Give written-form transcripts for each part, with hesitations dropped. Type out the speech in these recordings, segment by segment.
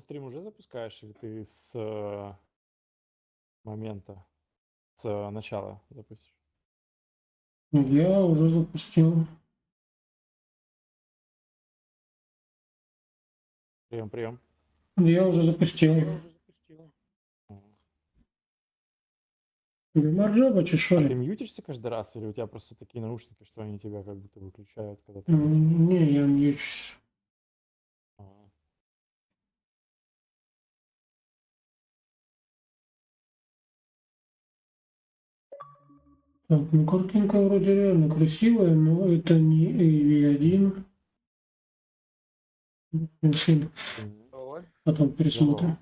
стрим уже запускаешь, или ты с момента, с начала запустишь? Я уже запустил. Прием. Я уже запустил. Гамарджаба А ты чешали. мьютишься каждый раз, или у тебя просто такие наушники, что они тебя как будто выключают, когда ты мьютишь? Не, я мьючусь. Ага. Так, ну картинка вроде реально красивая, но это не AV1. Ой, Потом пересмотрим.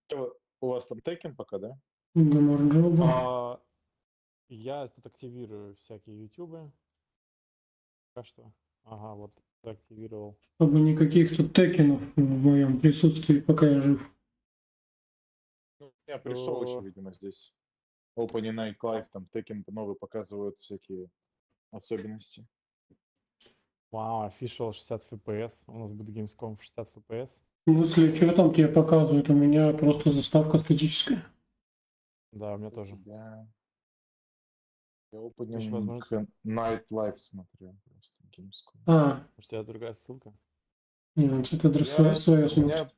Что, у вас там Tekken пока, да? Гамарджаба. Я тут активирую всякие ютубы. Пока что. Ага, вот активировал. Чтобы никаких тут текенов в моем присутствии, пока я жив. Ну, я пришел еще, видимо, здесь. Opening Night Live, там Tekken новый показывают всякие особенности. Вау, official 60 FPS. У нас будет Gamescom в 60 FPS. Ну, если что там тебе показывают, у меня просто заставка статическая. Да, у меня тоже. Я Еще, Opening возможно, Night Live смотрел просто Gamescom. А, может, у тебя другая ссылка? нет, это свое У смотрит. меня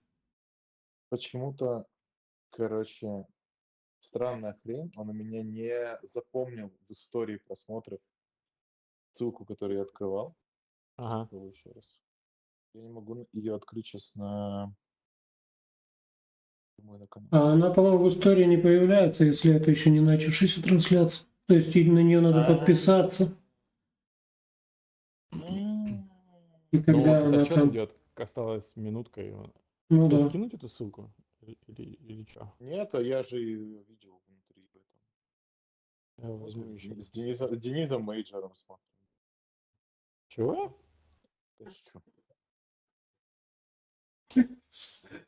почему-то, короче, странная хрень, он у меня не запомнил в истории просмотров ссылку, которую я открывал. Ага. Еще раз. Я не могу ее открыть сейчас на мой канал. А она, по-моему, в истории не появляется, если это еще не начавшаяся трансляция. То есть на нее надо подписаться. И Ну когда вот она этот счет там... идет, как осталось минутка. Ну да. Скинуть эту ссылку? Или что? Нет, а я же ее видел внутри в этом. Я возьму еще С Денизом Мейджером смотрим. Чего? Да что?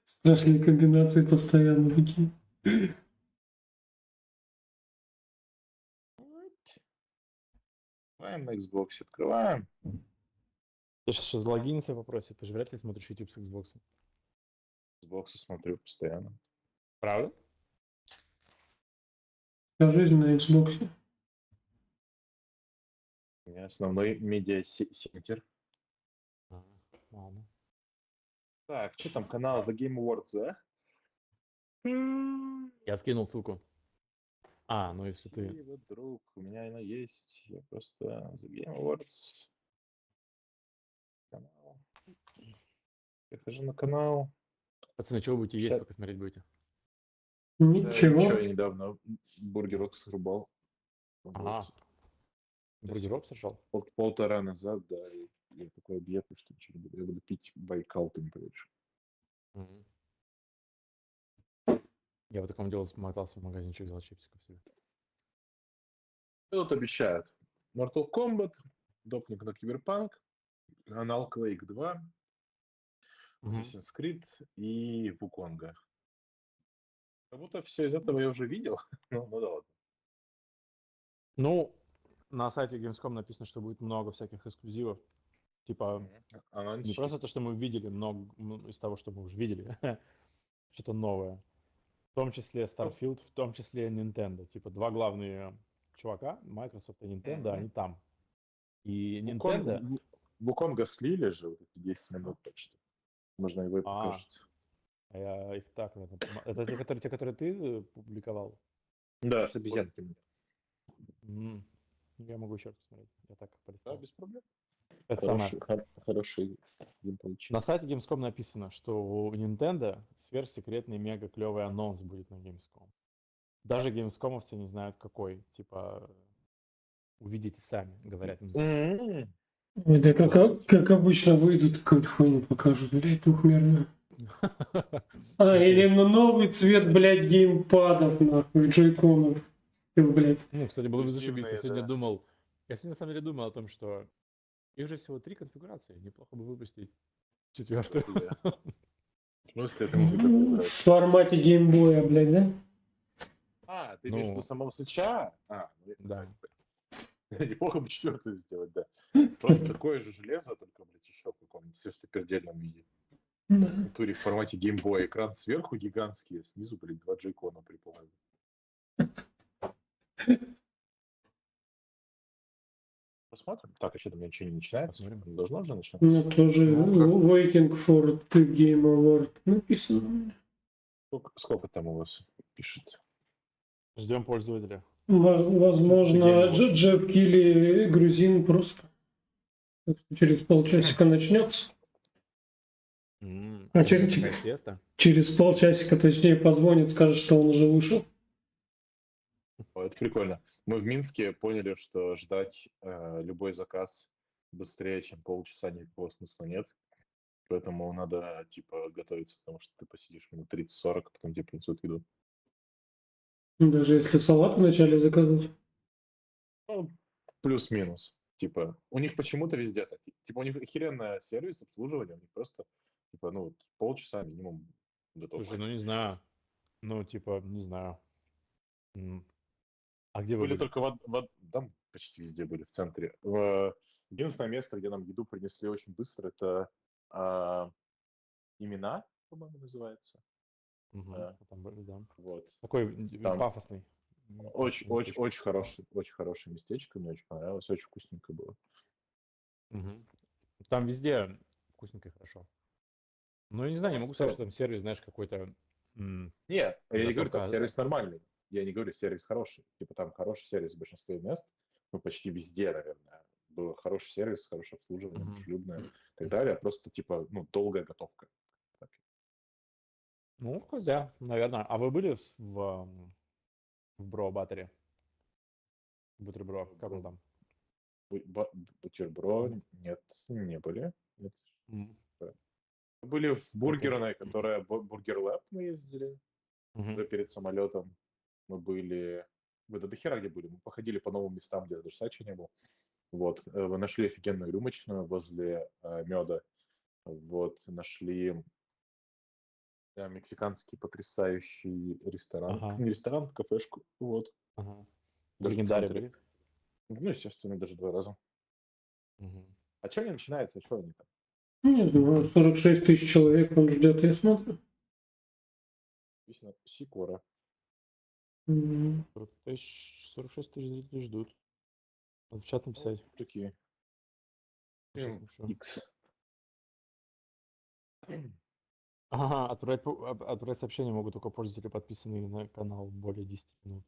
Страшные комбинации постоянно такие. Открываем на Xbox, открываем. Ты сейчас залогиниться попросит, ты же вряд ли смотришь YouTube с Xbox. Xbox смотрю постоянно. Правда? Вся жизнь на Xbox. У меня основной медиа-сентер. Ладно. Так, что там, канал The Game Awards, да? Я скинул ссылку. Ну если ты... Вот, друг, у меня она есть. Я просто The Game Awards. Канал. Перехожу на канал. Пацаны, что вы будете есть, пока смотреть будете? Ничего. Я недавно бургерок срубал. Бургерок сожрал? Полтора назад, да. И я такой объедный, что ничего не буду. Я буду пить Байкал, ты не поверишь. Я в таком деле смотался в магазинчик, взял чипсиков себе. Тут обещают Mortal Kombat, допник на Киберпанк, Анал Quake 2, Assassin's Creed и Вуконга. Как будто все из этого я уже видел. Ну да ладно. Ну, на сайте Gamescom написано, что будет много всяких эксклюзивов. Типа, не просто то, что мы видели, много из того, что мы уже видели. Что-то новое. В том числе Starfield, в том числе Nintendo. Типа, два главные чувака, Microsoft и Nintendo, они там. И Nintendo... Вуконга слили же вот эти 10 минут почти. Можно его и покажет. Я их так... Это те, которые ты публиковал? Да, с обезьянками. Я могу еще раз посмотреть. Я так полистал. Да, без проблем. Это хороший геймплейчик. На сайте Gamescom написано, что у Nintendo сверхсекретный мега клевый анонс будет на Gamescom. Даже геймскомовцы не знают какой. Типа, увидите сами, говорят. Да как обычно выйдут, какую-то хуйню покажут, блядь, двухмерную. Или новый цвет, блядь, геймпадов, нахуй, джойконов. Блядь. Ну, кстати, было бы зашибись. Я сегодня на самом деле думал о том, что их же всего 3 конфигурации. Неплохо бы выпустить 4-ю. В смысле, это не В формате геймбоя, блядь, да? Ты имеешь в виду самого свеча? Да. Неплохо бы 4-ю сделать, да. Просто такое же железо, только, блядь, еще в каком-нибудь сверхсупердельном виде. Да. В туре в формате геймбоя. Экран сверху гигантский, а снизу, блин, 2 джейкона прикольно. Посмотрим. Так, а что-то у меня ничего не начинается? Посмотрим. Должно уже начинаться? Ну, тоже Ну, waiting for the game award написано. Сколько там у вас пишет? Ждем пользователя. Возможно, Game Awards. Джефф Килли грузин просто. Так что через полчасика начнется. А через полчасика, точнее, позвонит, скажет, что он уже вышел. О, это прикольно. Мы в Минске поняли, что ждать любой заказ быстрее, чем полчаса, никакого смысла нет. Поэтому надо, типа, готовиться, потому что ты посидишь минут 30-40, а потом тебе принесут еду. Даже если салат вначале заказывать. Ну, плюс-минус. Типа, у них почему-то везде так. Типа, у них охеренный сервис обслуживания, у них просто, типа, ну, вот полчаса минимум готов. Слушай, ну не знаю. Ну, типа, не знаю. А где вы Были были? только там почти везде были, в центре. Единственное место, где нам еду принесли очень быстро, это имена, по-моему, называется. Там были, да. Вот. Такой Там пафосный. очень хорошее местечко, мне очень понравилось, очень вкусненько было. Там везде вкусненько и хорошо. Ну, я не знаю, не могу сказать, что там сервис, знаешь, какой-то... Нет, я не говорю, там готовка. сервис нормальный. Я не говорю, сервис хороший. Типа там хороший сервис в большинстве мест, ну почти везде, наверное. Был хороший сервис, хорошее обслуживание, дружелюбное и так далее. Просто типа, ну, долгая готовка. Так. Ну, хотя, наверное. А вы были в Бро-баттере? Бутербро, как он там? Бутербро, нет, не были. Нет. Были в бургерной, которая Бургер Лэб, мы ездили. Уже перед самолетом мы были... Вы до хера где были? Мы походили по новым местам, где даже Сачи не был. Вот. Вы нашли офигенную рюмочную возле меда. Вот. Нашли мексиканский потрясающий ресторан. Не ресторан, кафешку. Вот. В Легендаре были? Ну, естественно, даже 2 раза. А что не начинается? Что они там? Не знаю, 46 тысяч человек он ждет, я смотрю. Сикора. 46 тысяч зрителей ждут. В чат написать. Такие. X. Ага, отправлять сообщения могут только пользователи, подписанные на канал более 10 минут.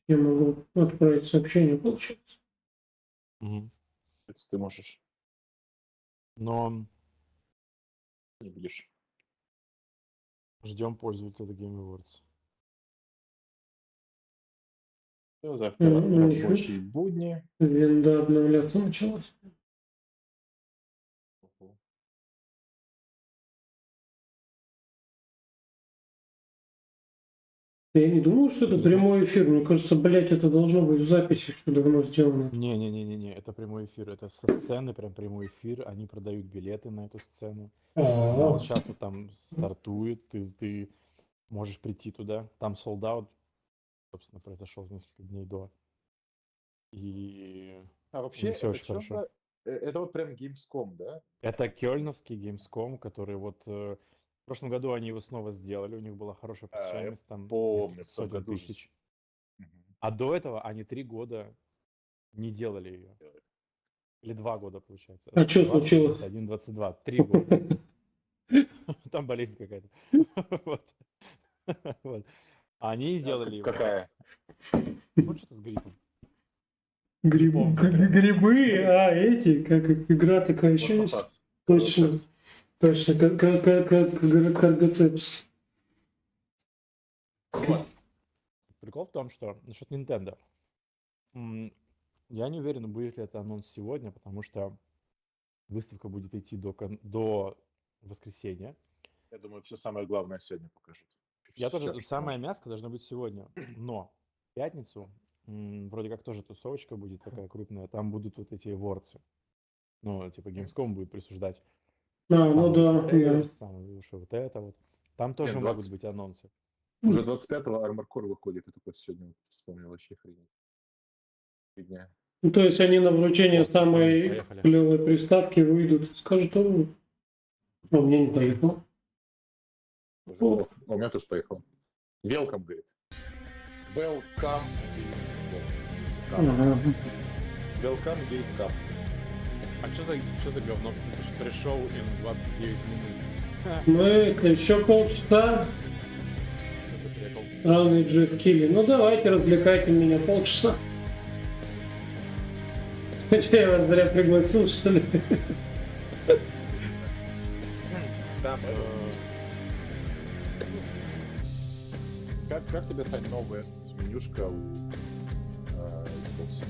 Я могу отправить сообщение, получается. Это ты можешь. Но не будешь. Ждем пользователя Game Awards. Завтра рабочие будни. Винда обновляться началась. Я не думал, что это прямой эфир. Мне кажется, блядь, это должно быть в записи все давно сделано. Не, это прямой эфир. Это со сцены, прям прямой эфир. Они продают билеты на эту сцену. Она вот сейчас вот там стартует. Ты можешь прийти туда. Там sold out, собственно, произошел несколько дней до. И вообще, все очень хорошо. Это вот прям Gamescom, да? Это кёльновский Gamescom, который вот в прошлом году они его снова сделали, у них была хорошая посещаемость, там помню, сотен тысяч. А до этого они 3 года не делали ее. Или 2 года, получается. А что случилось? 21-22, 3 года. Там болезнь какая-то. Вот. Они сделали его. Какая? Вот что-то с гриппом. Грибы, эти, как игра такая еще есть. Точно, как каргоцепс. Прикол в том, что насчет Nintendo. Я не уверен, будет ли это анонс сегодня, потому что выставка будет идти до воскресенья. Я думаю, все самое главное сегодня покажут. Я тоже, самое мяско должно быть сегодня. Но в пятницу вроде как тоже тусовочка будет такая крупная. Там будут вот эти ворцы. Ну, типа Gamescom будет присуждать. Ну да. Самый лучший вот это вот. Там тоже могут быть анонсы. Уже 25-го Armored Core выходит, я только сегодня вспомнил, вообще хрень. Ну, то есть они на вручение Вот, пацаны, самой поехали. клевой приставки выйдут и скажут, о, у меня не поехал. О, у меня тоже поехал. Welcome, говорит. Welcome. Ага. Welcome, Gamescom. А что за говно? Прешоу in 29 минут. Мы еще полчаса Что за прикол? равный Джефф Килли. Ну давайте, развлекайте меня полчаса. Че, я вас зря пригласил, что ли? Да, как тебе, Сань, новая менюшка у Xbox?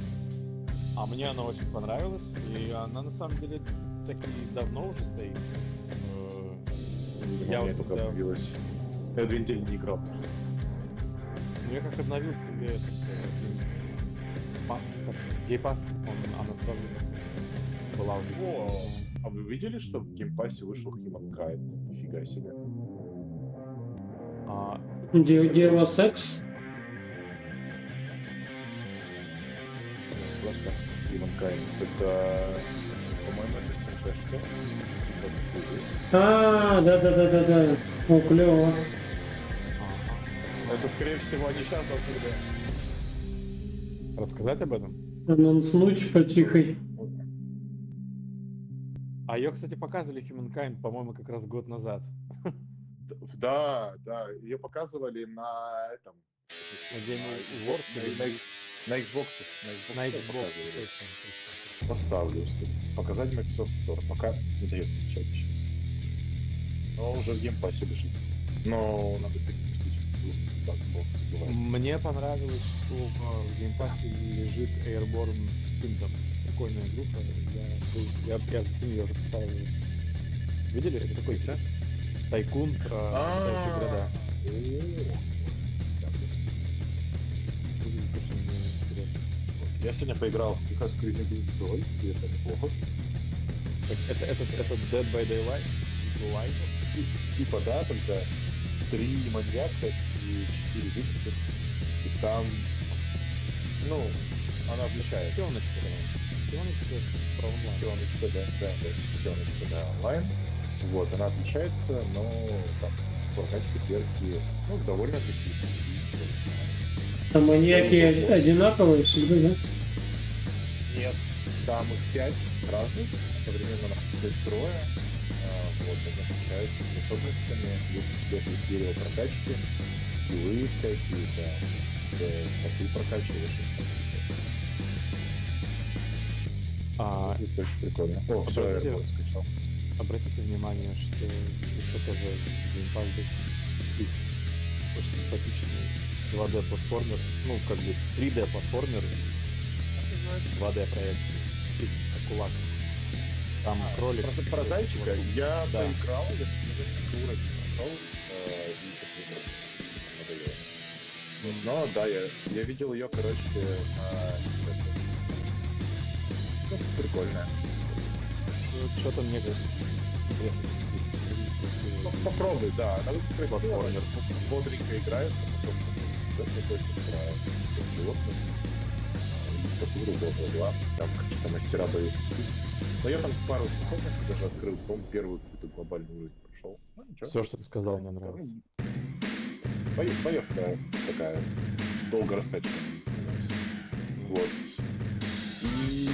А мне она очень понравилась, и она на самом деле так и давно уже стоит. Я вот только когда- обновилась. Я 2 недели не играл. Ну, я как обновил себе этот пас, гейпас, она сразу была уже. О, а вы видели, что в геймпассе вышел Humankind? Нифига себе. А, Дева секс? Просто Humankind. Это, по-моему, это СТП, что? Да. О, клево. Это, скорее всего, они сейчас должны были... рассказать об этом? Анонснуть потихой. А ее, кстати, показывали Humankind, по-моему, как раз год назад. Да, ее показывали на этом... На Game Awards или на Xbox. на Xbox. показывали. Точно. Поставлю, показать Microsoft Store. Пока не дается встречать еще. Но уже в геймпассе лежит. Но надо перезапустить в Xbox. Бывает. Мне понравилось, что в геймпассе лежит Airborne Kingdom. Прикольная игруха. Я за семью уже поставил. Видели? Это такой типа тайкун про летающие города. Выглядит очень интересно. Я сегодня поиграл в Техас Cruising 2, и это неплохо. Это Dead by Daylight? Типа, да, только 3 маньяка и 4 выкуси. И там, ну, она отличается. Сионочка про онлайн. Сионочка, да, онлайн. Вот, она отличается, но там прокачки, перки, ну, довольно-таки. А маньяки одинаковые всегда, да? Нет, там их 5 разных, одновременно находится трое. Вот, они отличаются способностями, есть все критерии прокачки, скиллы всякие, да, статы прокачиваешь. Это очень прикольно. О, все, я вот скачал. Обратите внимание, что еще тоже геймпад будет очень симпатичный 2D платформер, ну как бы 3D платформер, 2D проект, как кулак. Там кролик. Про зайчика я Да. поиграл, я несколько уровней прошел, и что-то надоело. Но да, я видел ее, короче, на прикольная. Что-то мне кажется интересно. Попробуй, да, она красиво, Платформер. бодренько играется, потом какой-то про животных, диктатуру, бла-бла-бла, там какие-то мастера боевых искусств. Но я там пару способностей даже открыл, по-моему, первый какой-то глобальный уровень прошел. Ну, ничего. Все, что ты сказал, мне нравится. Боевка такая, долго раскачка. Вот. И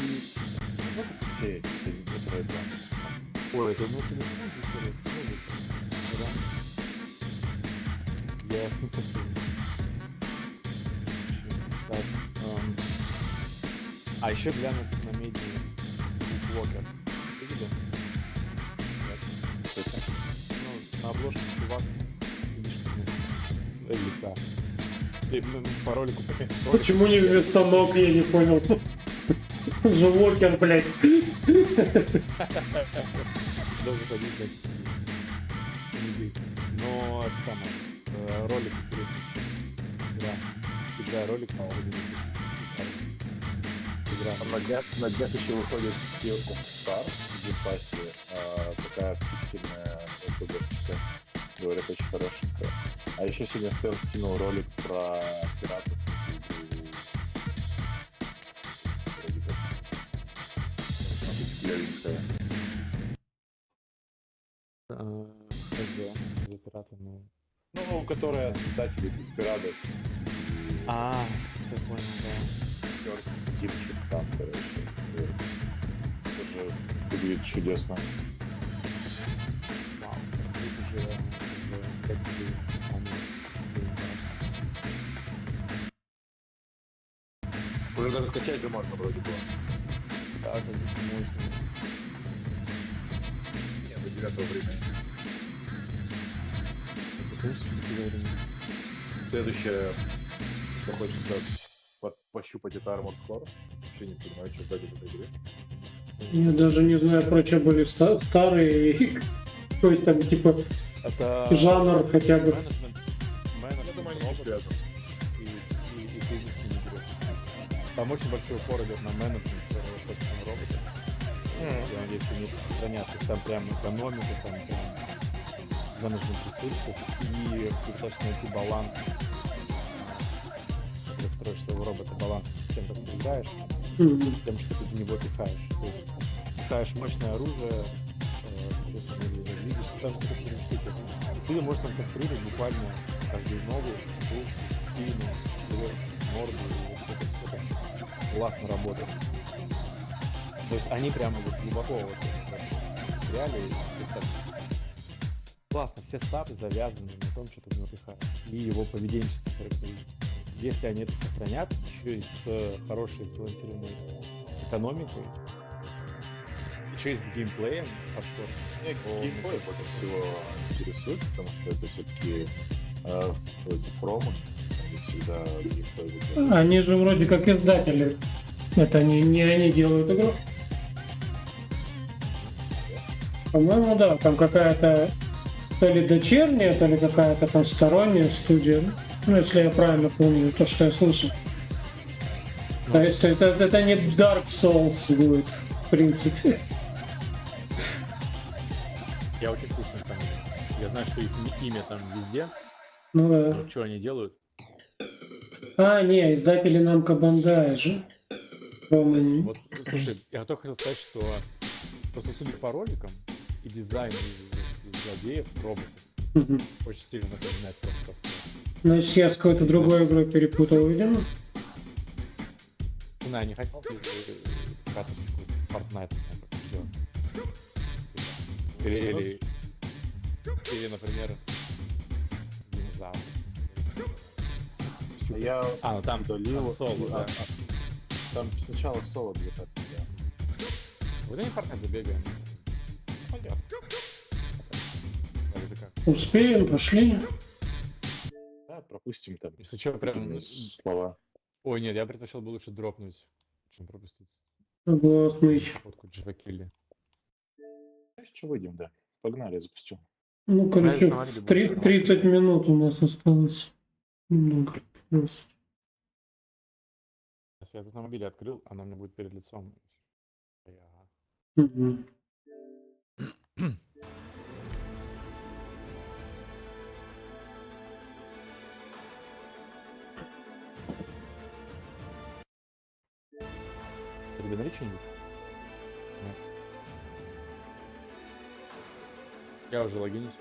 ну, как и все эти метроидвания. Ой, это мне телефон здесь да. Я так, а еще гляну тут на медиа Walker. Видели? Ну, на обложке чувак с финишкой лица. По ролику Почему не вместо ног, я не понял. Живокер, блядь. Даже ходить так. Но это самое. Ролик интересный. Да. Всегда ролик на игра. На днях еще выходит Sea of Star в геймпассе. Такая фиксированная ЛПГшечка. Говорят, очень хорошенькая. А еще сегодня Стэн скинул ролик про пиратов. Вроде как легенькая. ХЗ, за пираты, ну... Ну, которая от создателей Desperados. Все понял, да. First типчик там, короче. Тоже выглядит чудесно. Вау, Starfleet уже в секторе, Уже даже скачать же можно вроде бы. да, как будто можно. Нет, до 9 времени. Это конечно, что такое время. Следующее, что хочется пощупать, это Armored Core. Вообще не понимаю, что ждать от этой игры. Я даже не знаю, про что были старые. То есть там типа Это жанр хотя бы. Я думаю, они не связаны. И ты не с ними берешь. Там очень большой упор идет на менеджмент своего собственного робота. Я надеюсь, они сохранят. То есть там прям экономика, там прям менеджмент ресурсов. И ты пытаешься найти баланс. Ты строишь своего робота, баланс с тем, как ты играешь, тем, что ты в него пихаешь. То есть пихаешь мощное оружие, соответственно, видишь, там такие штуки. Ты можешь там конструировать буквально каждый новый руку, спину, морду, и это классно работает. То есть они прямо вот глубоко вот в реалии, классно, все статы завязаны на том, что ты в него пихаешь, и его поведенческие характеристики. Если они это сохранят, еще и с хорошей сбалансированной экономикой, еще и с геймплеем, Меня геймплей больше всего интересует, потому что это все-таки From, они всегда геймплей выглядят. Они же вроде как издатели. Это не они делают игру. По-моему, да, там какая-то то ли дочерняя, то ли какая-то там сторонняя студия. Ну, если я правильно помню, то, что я слышал. То есть это не Dark Souls будет, в принципе. Я очень вкусно, на самом деле. Я знаю, что их имя там везде. Ну да. Но что они делают? Не, издатели Namco Bandai же. По-моему. Вот, слушай, я только хотел сказать, что просто судя по роликам и дизайну из злодеев, роботов, очень сильно напоминает просто. Значит, я с какой-то другой игрой перепутал, видимо. Не знаю, не хотите карточку фортнайта, или, например, динозавр. Я ну там удалил соло, да. Там сначала соло для да. Вот они фортнайт забегаем. Понятно. Успеем, пошли. Да, пропустим там. Если что, прям слова. Ой, нет, я предпочел бы лучше дропнуть, чем пропустить. Согласный. Фотку Дживакили. Знаешь, что выйдем, да? Погнали, я запустил. Ну, короче, 30 минут у нас осталось. Немного. Если я тут на мобиле открыл, она мне будет перед лицом. Угу. Тебе налить что-нибудь? Нет. Я уже логинюсь.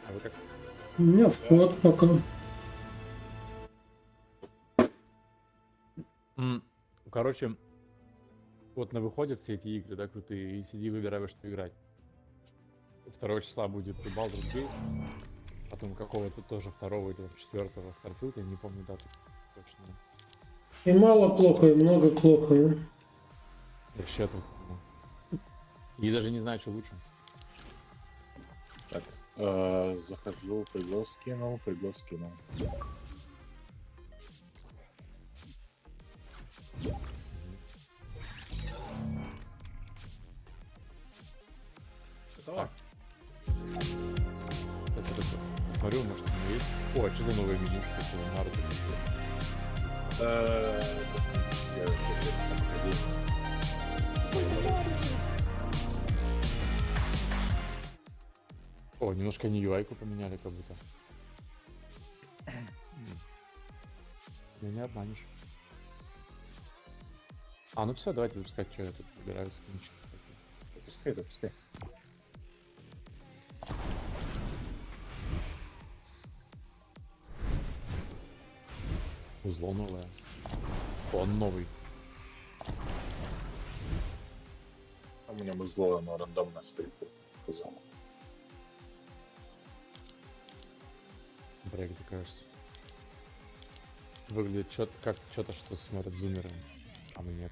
А вы как? У меня вход пока. Короче, вот на выходят все эти игры, да, крутые, и сиди выбирай, во что играть. 2 числа будет Baldur's Gate, потом какого-то тоже 2 или 4 Starfield, я не помню дату точно. И мало плохо, и много плохо. Вообще тут. И даже не знаю, что лучше. Так, захожу, приглас скинул. Так. Сейчас посмотрю, может у меня есть. О, а что-то новое менюшка, что Наруто. О, немножко не UI-ку поменяли, как будто. Меня не обманешь. Ну все, давайте запускать, что я тут выбираю скинчик. Допускай, допускай. Узло новое. Он новый. Там у него зло, оно рандомно стоит. Брейк, кажется. Выглядит как что-то, что смотрят зумеры, а мы нет.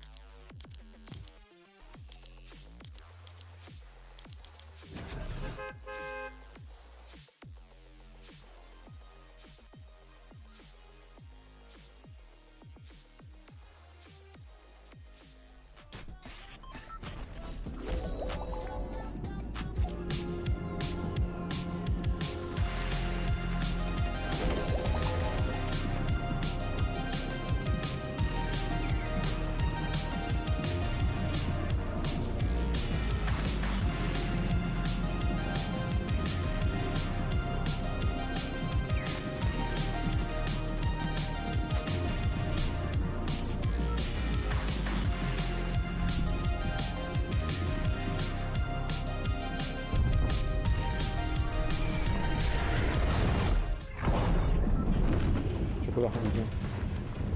Куда ходите?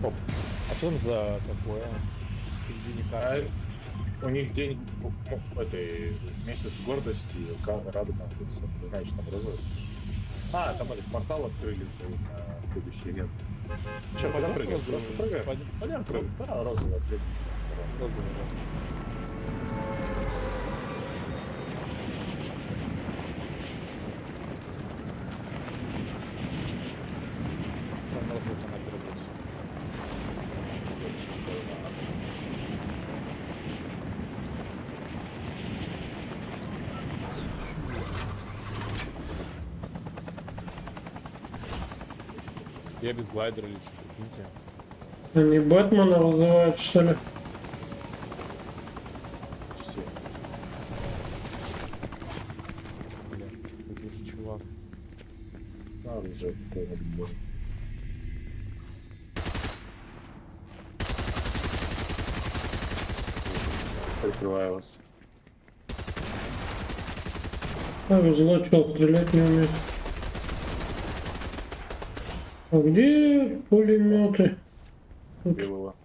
Оп. А что там за такое? В середине карты. У них день, этой, месяц гордости, радуга, не знаю, что там розовый. А, там этот портал открыли уже на следующий лет. Че, куда прыгаем? Просто прыгаем? Пойдем прыгаем. Да, розовый ответ. Розовый, да. Я без глайдера лечу, прикиньте. Они Бэтмена вызывают, что ли? Бля, какой чувак. А, уже такой отбор. Прикрываю вас. Повезло, что стрелять не умеет. А где пулеметы? Белого.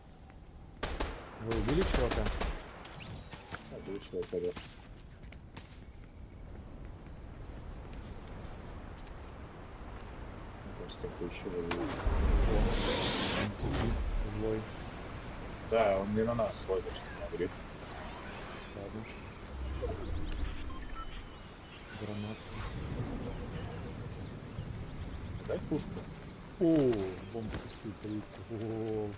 Вы убили чувака? Убили чувака, да. Как-то еще Злой. да, он не на нас свой, так что не говорит. Ладно. Гранат. Дай пушку. О, бомба пустую калитку. О,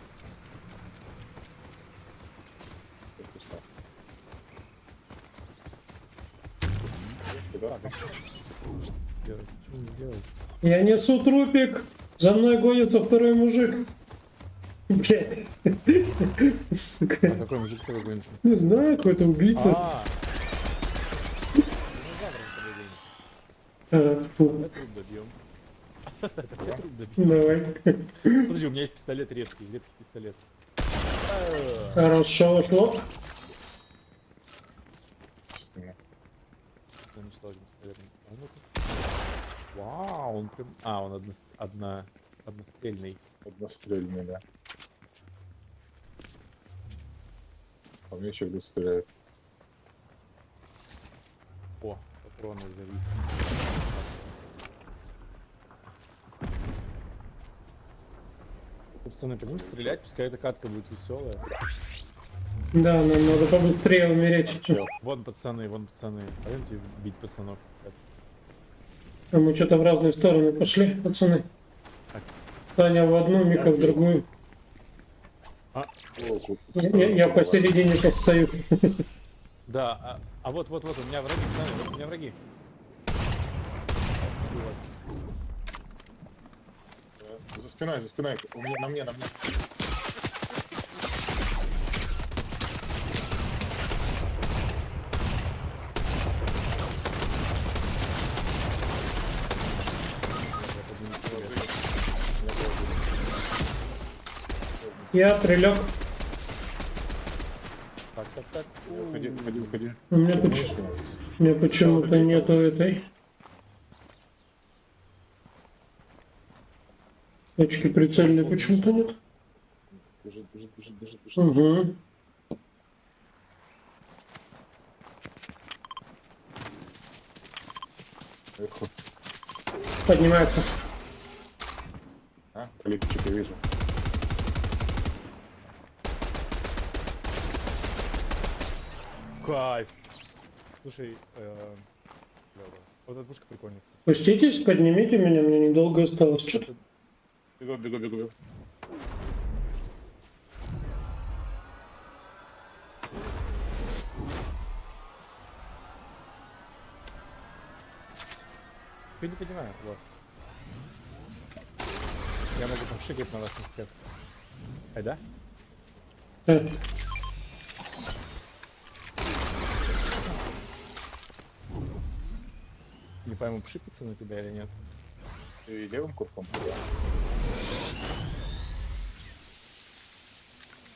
что делать? Что мне делать? Я несу трупик. За мной гонится второй мужик. Блять. Сука. А какой мужик с тобой гонится? Не знаю, какой-то убийца. Динозавром с тобой гонится. Я труп добьем. Я труп добьем. Давай. Подожди, у меня есть пистолет редкий пистолет. Хорошо, шло. Я начал этим пистолетом. А ну-ка. Вау, он прям... А, он однострельный. Однострельный, да. А мне еще где стреляют. О, патроны завис. Пацаны, по ним стрелять, пускай эта катка будет веселая. Да, нам надо побыстрее умереть. Вон пацаны. Пойдемте бить пацанов. А мы что-то в разные стороны пошли, пацаны. Так. Таня в одну, Мика в другую. Я посередине сейчас стою. Да, а вот, у меня враги, пацаны, вот у меня враги. За спиной. У меня, на мне. Я прилег. Так. Уходи. У меня почему-то нету этой точки прицельной, почему-то нет. Бежит. Угу. Наверху. Поднимается. Липчик я вижу. Кайф. Слушай, вот эта пушка прикольная, кстати. Спуститесь, поднимите меня, мне недолго осталось. Что-то. Бегу. Я не понимаю, вот. Я могу попшикать на вас всех. Ай, да? Не пойму, пшикаться на тебя или нет. Ты левым курком?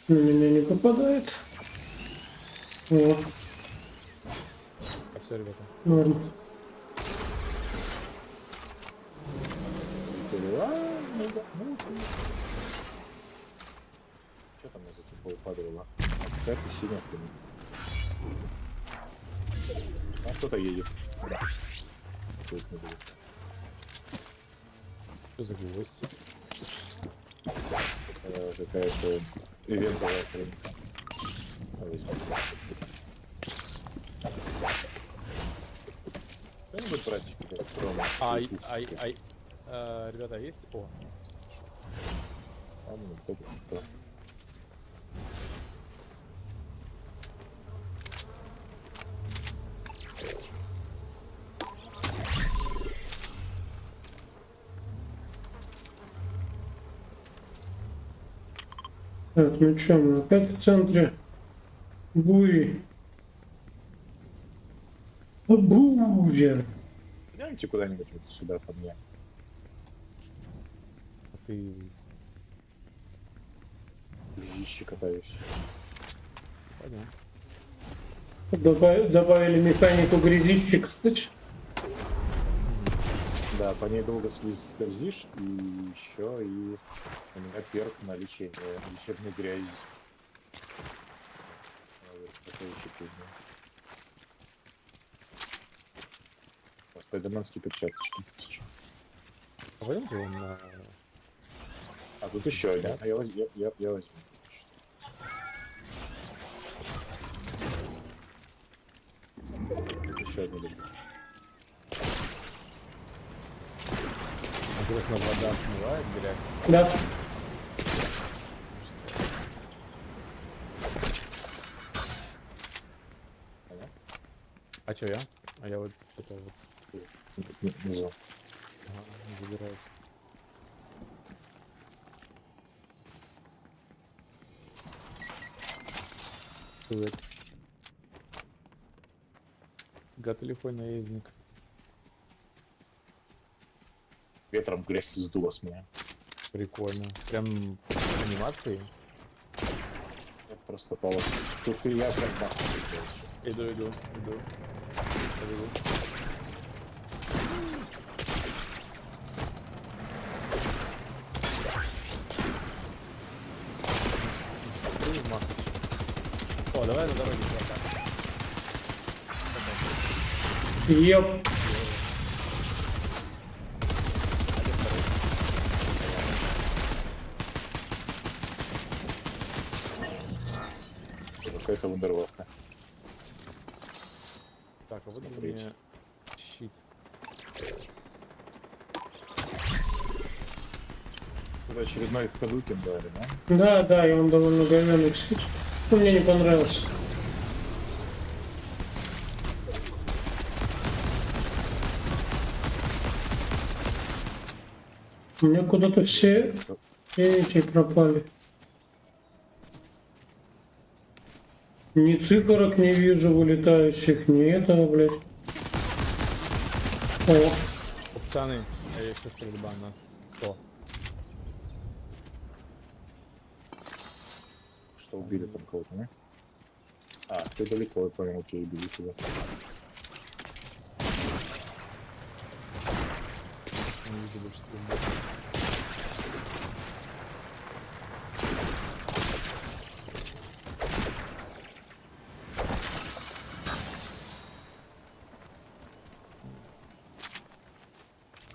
На меня не попадает. Вот. А все, ребята. Норм. Что там за тупое падало? Какая-то синяя. Кто-то едет. Что за гвоздь? Какая-то ивентовая хрень. Кто-нибудь братчики? Ребята, есть? О. Кто? Так, ну что, мы опять в центре бури. Буря. Пойдемте куда-нибудь вот сюда по мне. А ты... Ищи катаюсь. Пойдем. Добавили механику грязищи, кстати. Да, по ней долго скользишь, и еще и у меня перк на лечение, лечебной грязи. Спайдерменские перчаточки. А пойдемте вон на... А тут еще один. А я возьму. Еще один. Интересно, вода смывает грязь? Да. А чё я? А я вот что-то вот... Внизу. Ага, не забираюсь. Привет. Готовый наездник. Ветром грязь сдуло с меня. Прикольно. Прям анимации. Я просто полос. Тут я прям нахуй. Иду. Побегу. О, давай на дороге чувака. Еп. Какая-то вундервафля. Так, а вот мне щит. Это очередной ходукин дали, да? Да, и он довольно говёный, кстати. Он мне не понравился. У меня куда-то все эти пропали. Ни цифрок не вижу вылетающих, ни этого, блядь. О, Пацаны, еще стрельба на 100. Что убили там кого-то, да? А, ты далеко, я понял, окей, беги туда. Не вижу больше стрельбы.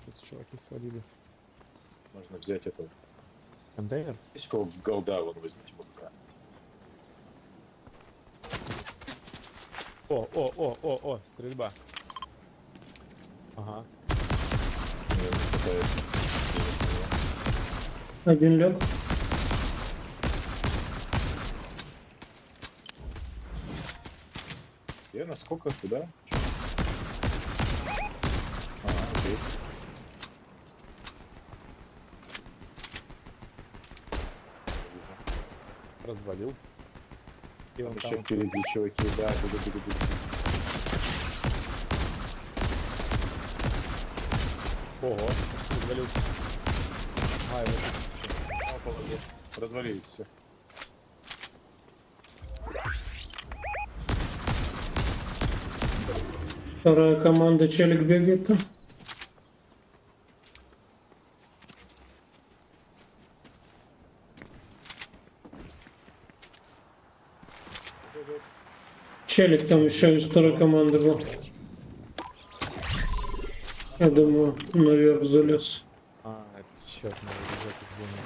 Тут чуваки свалили. Можно взять это. Контейнер? Есть у кого голда, вон возьмите мудака. О, стрельба. Ага. Мне не хватает. Один лег. Я насколько куда? Окей. Развалил. И Там он еще там впереди чуваки, да, бегу. Ого, развалил. Ай, вот Развалились все. Вторая команда, челик бегает там. Челик там еще из второй команды был. Я думаю, наверх залез. А, это черт, надо бежать от зоны.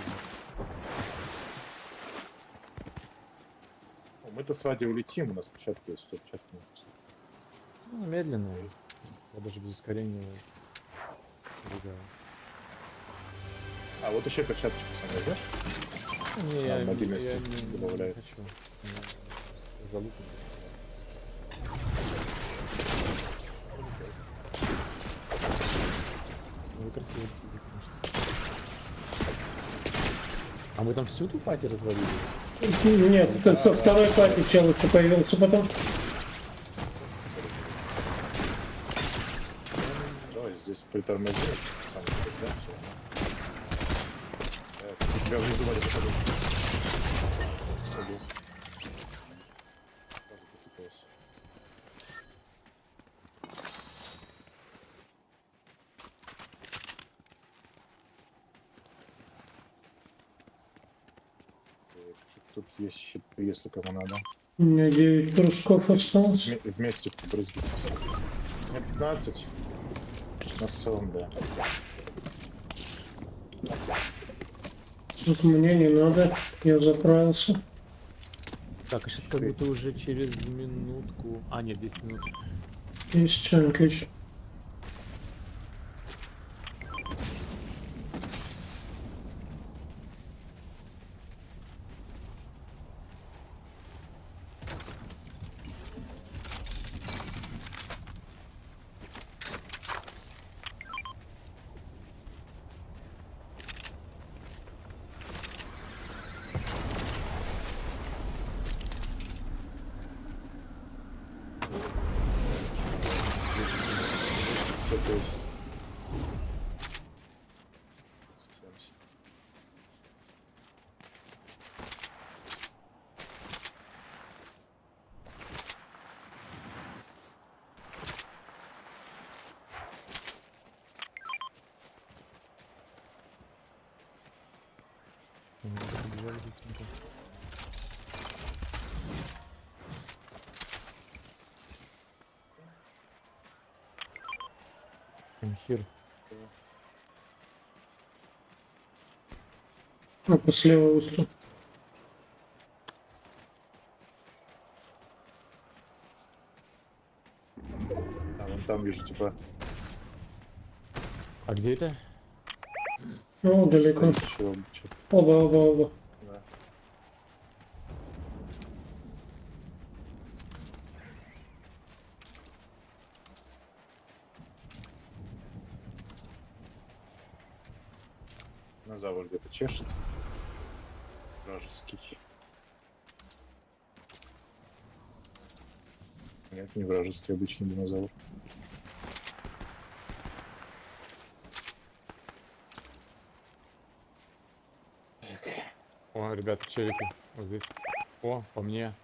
Мы-то с Вадей улетим, у нас площадки есть, что площадки нет. Ну, медленно. Я даже без ускорения бегаю. А вот еще перчаточку сам возьмешь? Не, А, я мобильность не добавляет. хочу. Залупно. Вы красиво, конечно. А мы там всю ту пати развалили? Нет, со второй пати чел еще появился потом. Давай здесь притормозим. Я внизу Вадя посаду. Сразу посыпалось. Тут есть щиты, если кому надо. У меня 9 кружков осталось. Вместе побрызгать. Ну, 15. Но в целом, да. Вот мне не надо, я заправился. Так, а сейчас как будто уже через минутку... А, нет, 10 минут. Есть, отлично. Хер. А по слева усту. А вон там вижу, типа. А где это? Ну, далеко. Оба. Да. Динозавр где-то чешется. Вражеский. Нет, не вражеский, обычный динозавр. О, ребята, челики. Вот здесь. О, по мне.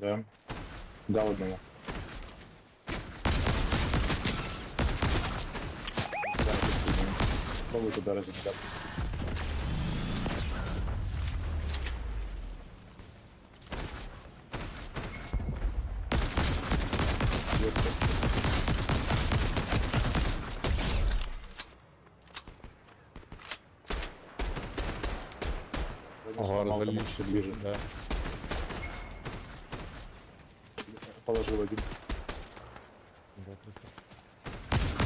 Да. Дал одного. Пробуй туда разогрева. Ого, развалились. Еще ближе. Да. Положил один. Да, красавчик.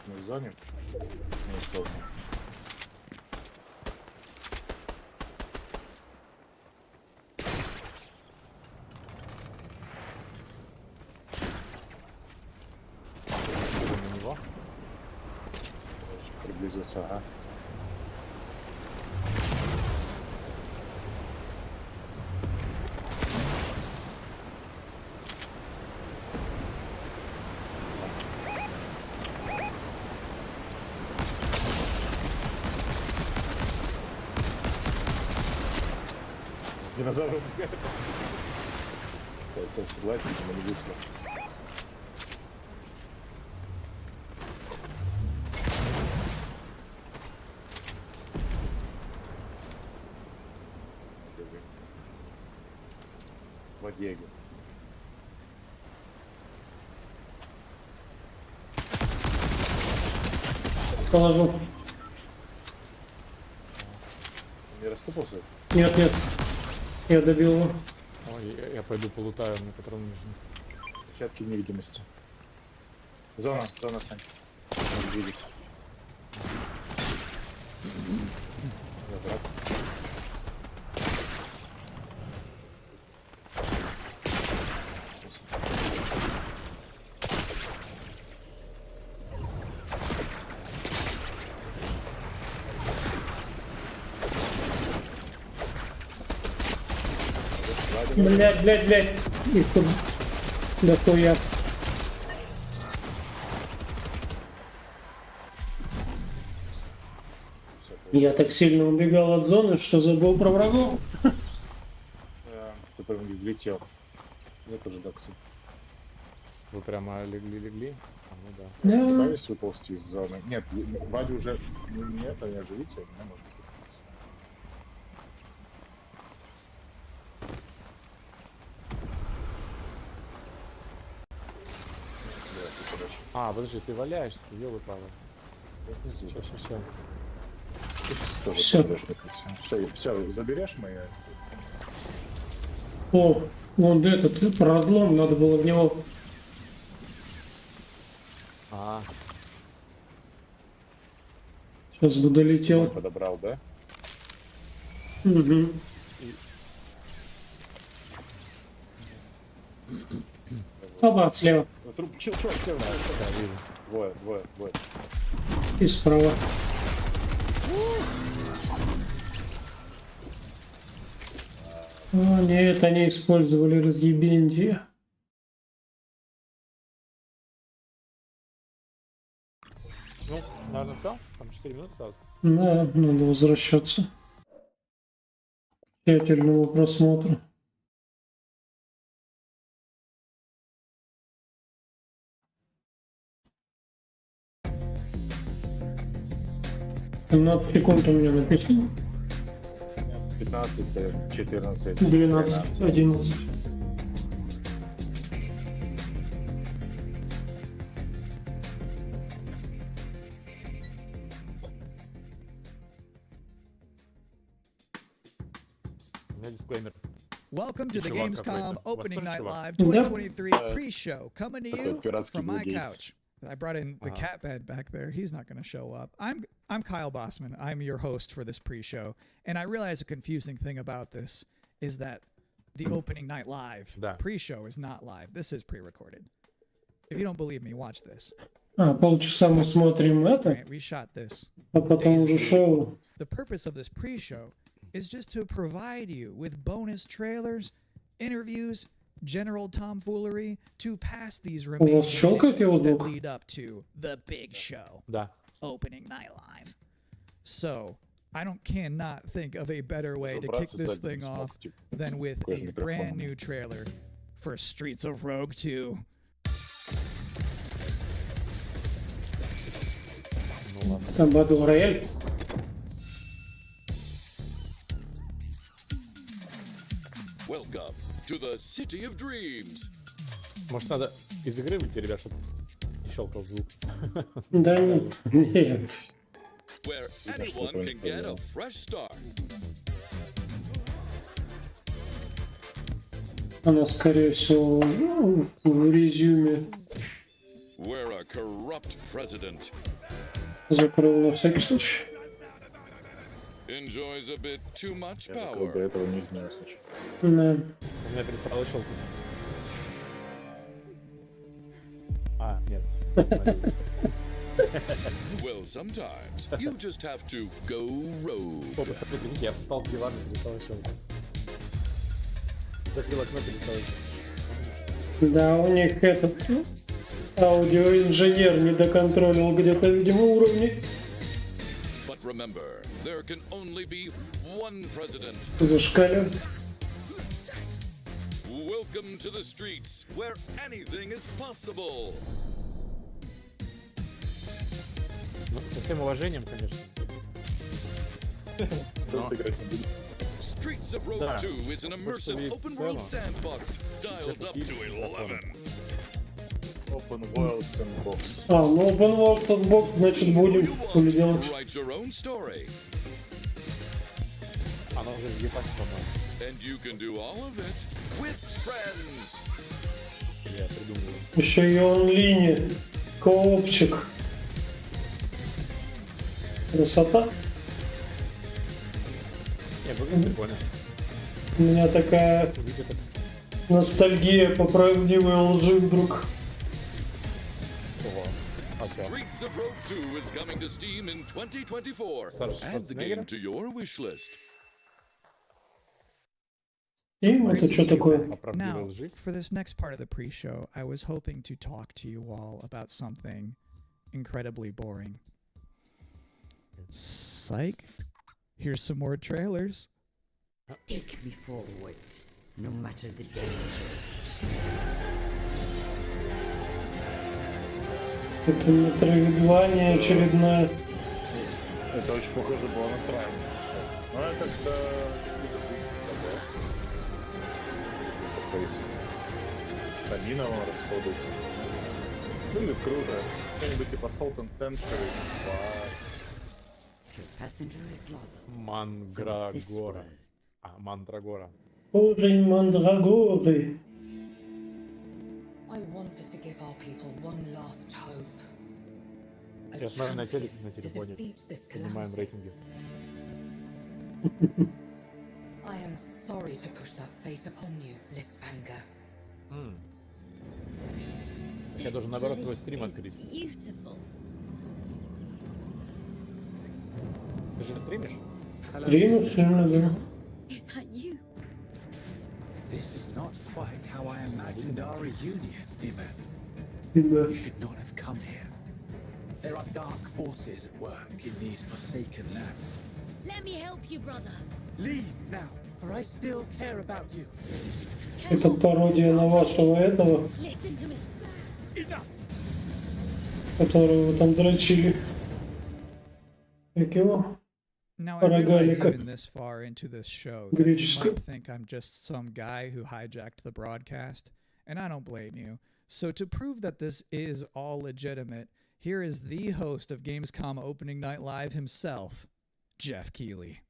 Мы в зоне. Не сложно. На него. Приблизился, ага. Динозавр убегает. Пытается оседлать, но не вышло. Водеги. Положил. Не рассыпался? Нет, нет. Я добил его. Ой, я пойду полутаю, мне патроны нужны. Перчатки невидимости. Зона, Сань. Надо видеть. Забрать. Блядь. Их тут дохуя. Я так сильно убегал от зоны, что забыл про врагов. Ты прям летел. Я тоже так, кстати. Вы прямо легли? А, ну да. Да. Пытаюсь выползти из зоны. Нет, Вадя уже... Нет, а я же видите, у меня можно выползти. А, подожди, ты валяешься, ёлы-палы. Сейчас. Всё. Все, заберешь мои. О, вон этот разлом, надо было в него. А, Сейчас бы долетел. Подобрал, да? Угу. Оба слева Чё, слева? да, вижу. Двое. и справа. А, нет, они использовали разъебенье. Ну, наверное, все. Там 4 минуты сразу. Да, надо возвращаться. Тщательного просмотра. На секунд у меня написано. 15, 14, 12, 11. У меня дисклеймер. Welcome to the Чувак Gamescom какой-то. Opening Night Чувак. Live Да. 2023 pre-show coming to you пиратский from my Bill Gates. couch. I brought in the cat bed back there. He's not going to show up. I'm Kyle Bossman. I'm your host for this pre-show, and I realize a confusing thing about this is that the Opening Night Live Да. pre-show is not live. This is pre-recorded. If you don't believe me, watch this. А, полчаса мы смотрим это, Right? We shot this. а потом уже шоу. The purpose of this pre-show is just to provide you with bonus trailers, interviews, general tomfoolery to pass these remaining щелкает minutes его that звук? lead up to the big show, Да. Opening Night Live. So, cannot think of a better way to kick this thing off than with a brand new trailer for Streets of Rogue 2. Там Battle Royale. Welcome to the City of Dreams. Может, надо из игры выйти, ребят, чтобы не щелкал звук? Да нет. Where anyone can get a fresh start. Она, скорее всего, в резюме Where a corrupt president закрыл на всякий случай. enjoys a bit too much Я закрыл до power. этого не изменилось ничего. Да. У меня перестало щелкать. А, нет. остановился. Well, sometimes you just have to go rogue. Опа, смотрите, видите, я встал с дивана, перестало щелкать. Закрыл окно, перестало щелкать. Да, у них этот аудиоинженер не доконтролил где-то, видимо, уровни. But remember, there can only be one president. Зашкален. Welcome to the streets where anything is possible. Ну, со всем уважением, конечно. Просто играть не буду. Streets of Rogue Да. 2 is an immersive видеть open world сцену. sandbox dialed up to 11. Open World Sandbox. А, ну Open World Sandbox, значит, будем хули делать. Write your own story, Она уже в Епасе, по-моему. and you can do all of it with friends. Я придумал. Еще и онлине. Коопчик. Красота. Не, выглядит прикольно. У меня такая Выглядит это. ностальгия по правдивой лжи вдруг. Ого. Окей. Streets of Rogue 2 is coming to Steam in 2024. Саша Add the Шварценеггер. game to your wish list. Им Great это to что see you такое? back. Оправдывая Now, лжи. for this next part of the pre-show, I was hoping to talk to you all about something incredibly boring. Psych. Here's some more trailers. Take me forward, no matter the danger. Это метроидвания очередная. Это очень похоже было на Трайм. Но это стаминового расходу. Выглядит круто. Что-нибудь типа Salt and Century. Your passenger is lost. Мандрагора. А, Мандрагора. Корень мандрагоры. I wanted to give our people one last hope. A Я смотрю на champion телеке, на to телефоне. defeat this Поднимаем calamity. рейтинги. I am sorry to push that fate upon you, Lisfanga. Я должен, наоборот, твой стрим открыть. Beautiful. Ты же стримишь? Римит, да. Is that you? This is not quite how I imagined our reunion, Nima. Да. You should not have come here. There are dark forces at work in these forsaken lands. Let me help you, brother. Leave now, for I still care about you. Это пародия на вашего этого, Listen to me. Enough! которого вы там дрочили. Как его? Now, I realize Рогалика. even this far into this show that you Греческая. might think I'm just some guy who hijacked the broadcast, and I don't blame you. So to prove that this is all legitimate, here is the host of Gamescom Opening Night Live himself, Jeff Keighley.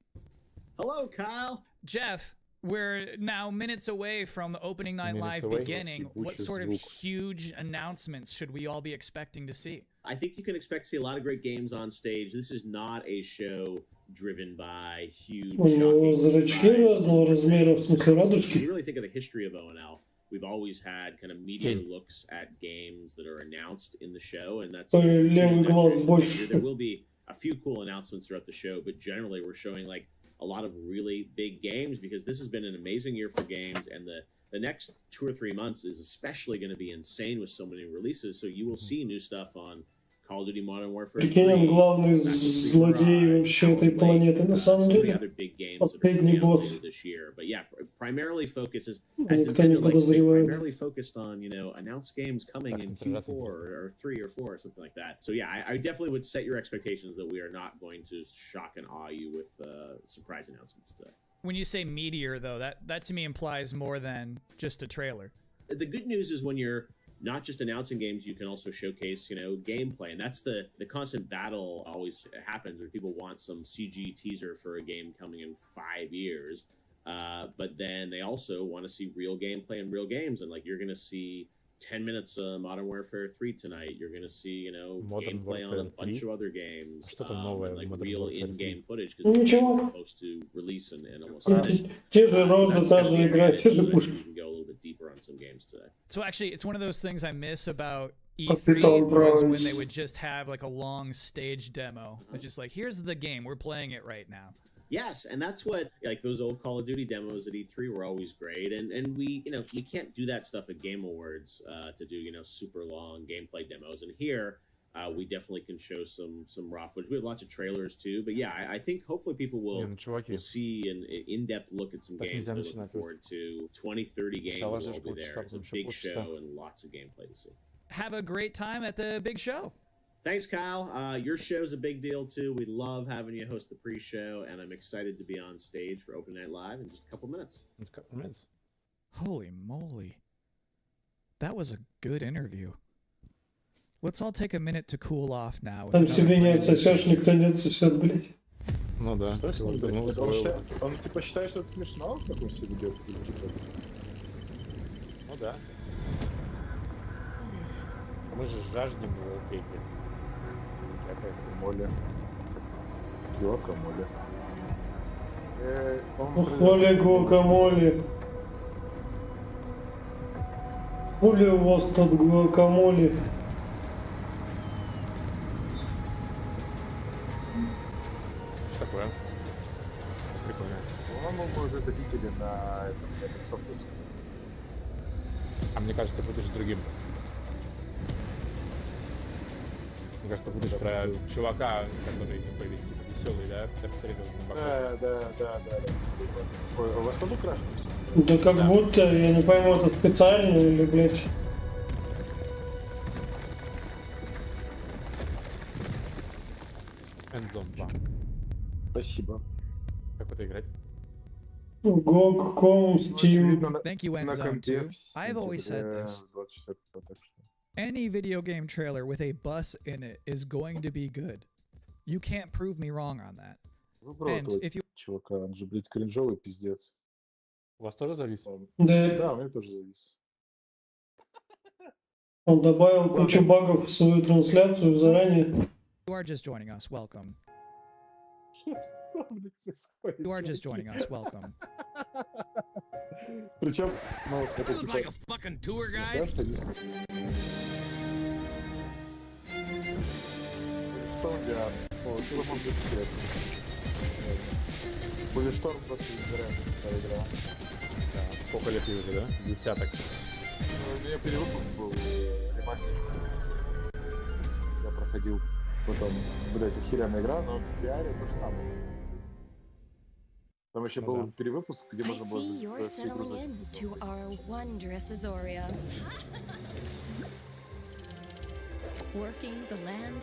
Hello, Kyle. Jeff, we're now minutes away from the Opening Night Minutes Live away? beginning. What Ебучий sort of звук. huge announcements should we all be expecting to see? I think you can expect to see a lot of great games on stage. This is not a show driven by huge, У него shocking зрачки surprises. разного размера, в смысле When you радужки. really think of the history of ONL, we've always had kind of media Тень. looks at games that are announced in the show, and that's Левый глаз больше. There will be a few cool announcements throughout the show, but generally we're showing like a lot of really big games because this has been an amazing year for games, and the next 2 or 3 months is especially going to be insane with so many releases. So you will see new stuff on Call of Duty Modern Warfare 3. Прикинь, он главный злодей вообще этой планеты, на самом деле. Последний босс. This year. But yeah, primarily focuses, Никто не подозревает. primarily focused on, announced games coming in Q4 or 3 or 4 or something like that. So yeah, I definitely would set your expectations that we are not going to shock and awe you with surprise announcements today. When you say meteor, though, that to me implies more than just a trailer. The good news is when you're not just announcing games, you can also showcase, gameplay. And that's the constant battle always happens where people want some CG teaser for a game coming in 5 years. But then they also want to see real gameplay and real games. And like, you're going to see 10 minutes of Modern Warfare 3 tonight. You're going to see, gameplay on a bunch of other games. And like real in-game footage because it's supposed to release in almost Те же роды, та же игра, те же пушки. You can go a little bit deeper on some games today. So actually, it's one of those things I miss about E3 was when they would just have like a long stage demo. They're just like, here's the game, we're playing it right now. Yes, and that's what, like, those old Call of Duty demos at E3 were always great, and we, you can't do that stuff at Game Awards to do, super long gameplay demos, and here we definitely can show some raw footage. We have lots of trailers too, but yeah, I think hopefully people will see an in-depth look at some games. We're looking forward to 20-30 games will all be there. It's a big show and lots of gameplay to see. Have a great time at the big show. Thanks, Kyle. Your show's a big deal, too. We love having you host the pre-show, and I'm excited to be on stage for Open Night Live in just a couple minutes. Holy moly. That was a good interview. Let's all take a minute to cool off now. Там себе не отсосешь, никто не отсосет, блядь. Ну да. Что с ним? Он типа считает, что это смешно, как он себя ведет? Ну да. Мы же жаждем его пейки. Моля. Гуакамоле. Холи гуакамоле. Хули у вас тут гуакамоле? Что такое? Прикольно. По-моему, мы уже победили на этом софтвере. А мне кажется, будешь другим. Мне кажется, будешь про чувака, который такой весь типа веселый, да? Да. Ой, у вас тоже крашится все? Да как будто, я не пойму, это специально или, блядь. Endzone 2. Спасибо. Как это играть? GOG.com, Steam. Thank you, Endzone 2. I've always said this. Any video game trailer with a bus in it is going to be good. You can't prove me wrong on that. And if you... Чувака, он же, блядь, кринжовый пиздец. У вас тоже завис? Да, у меня тоже завис. Он добавил кучу багов в свою трансляцию заранее. You are just joining us, welcome. You are just joining us, welcome. Причем, ну, это типа... like a fucking tour guide. Буллишторм просто невероятно такая игра. Да, сколько лет ей уже, да? Десяток. У меня перевыпуск был ремастер. Я проходил потом, блять, охеренная игра, но в VR то же самое. Там еще был перевыпуск, где можно было всю игру Working the land,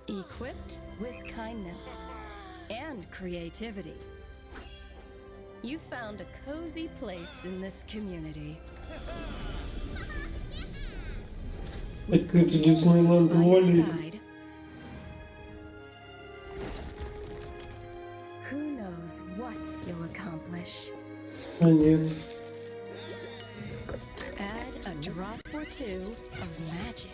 equipped with kindness and creativity. You found a cozy place in this community. Это Диснейленд Уолли. Who knows what you'll accomplish? А нет. Add a drop or two of magic.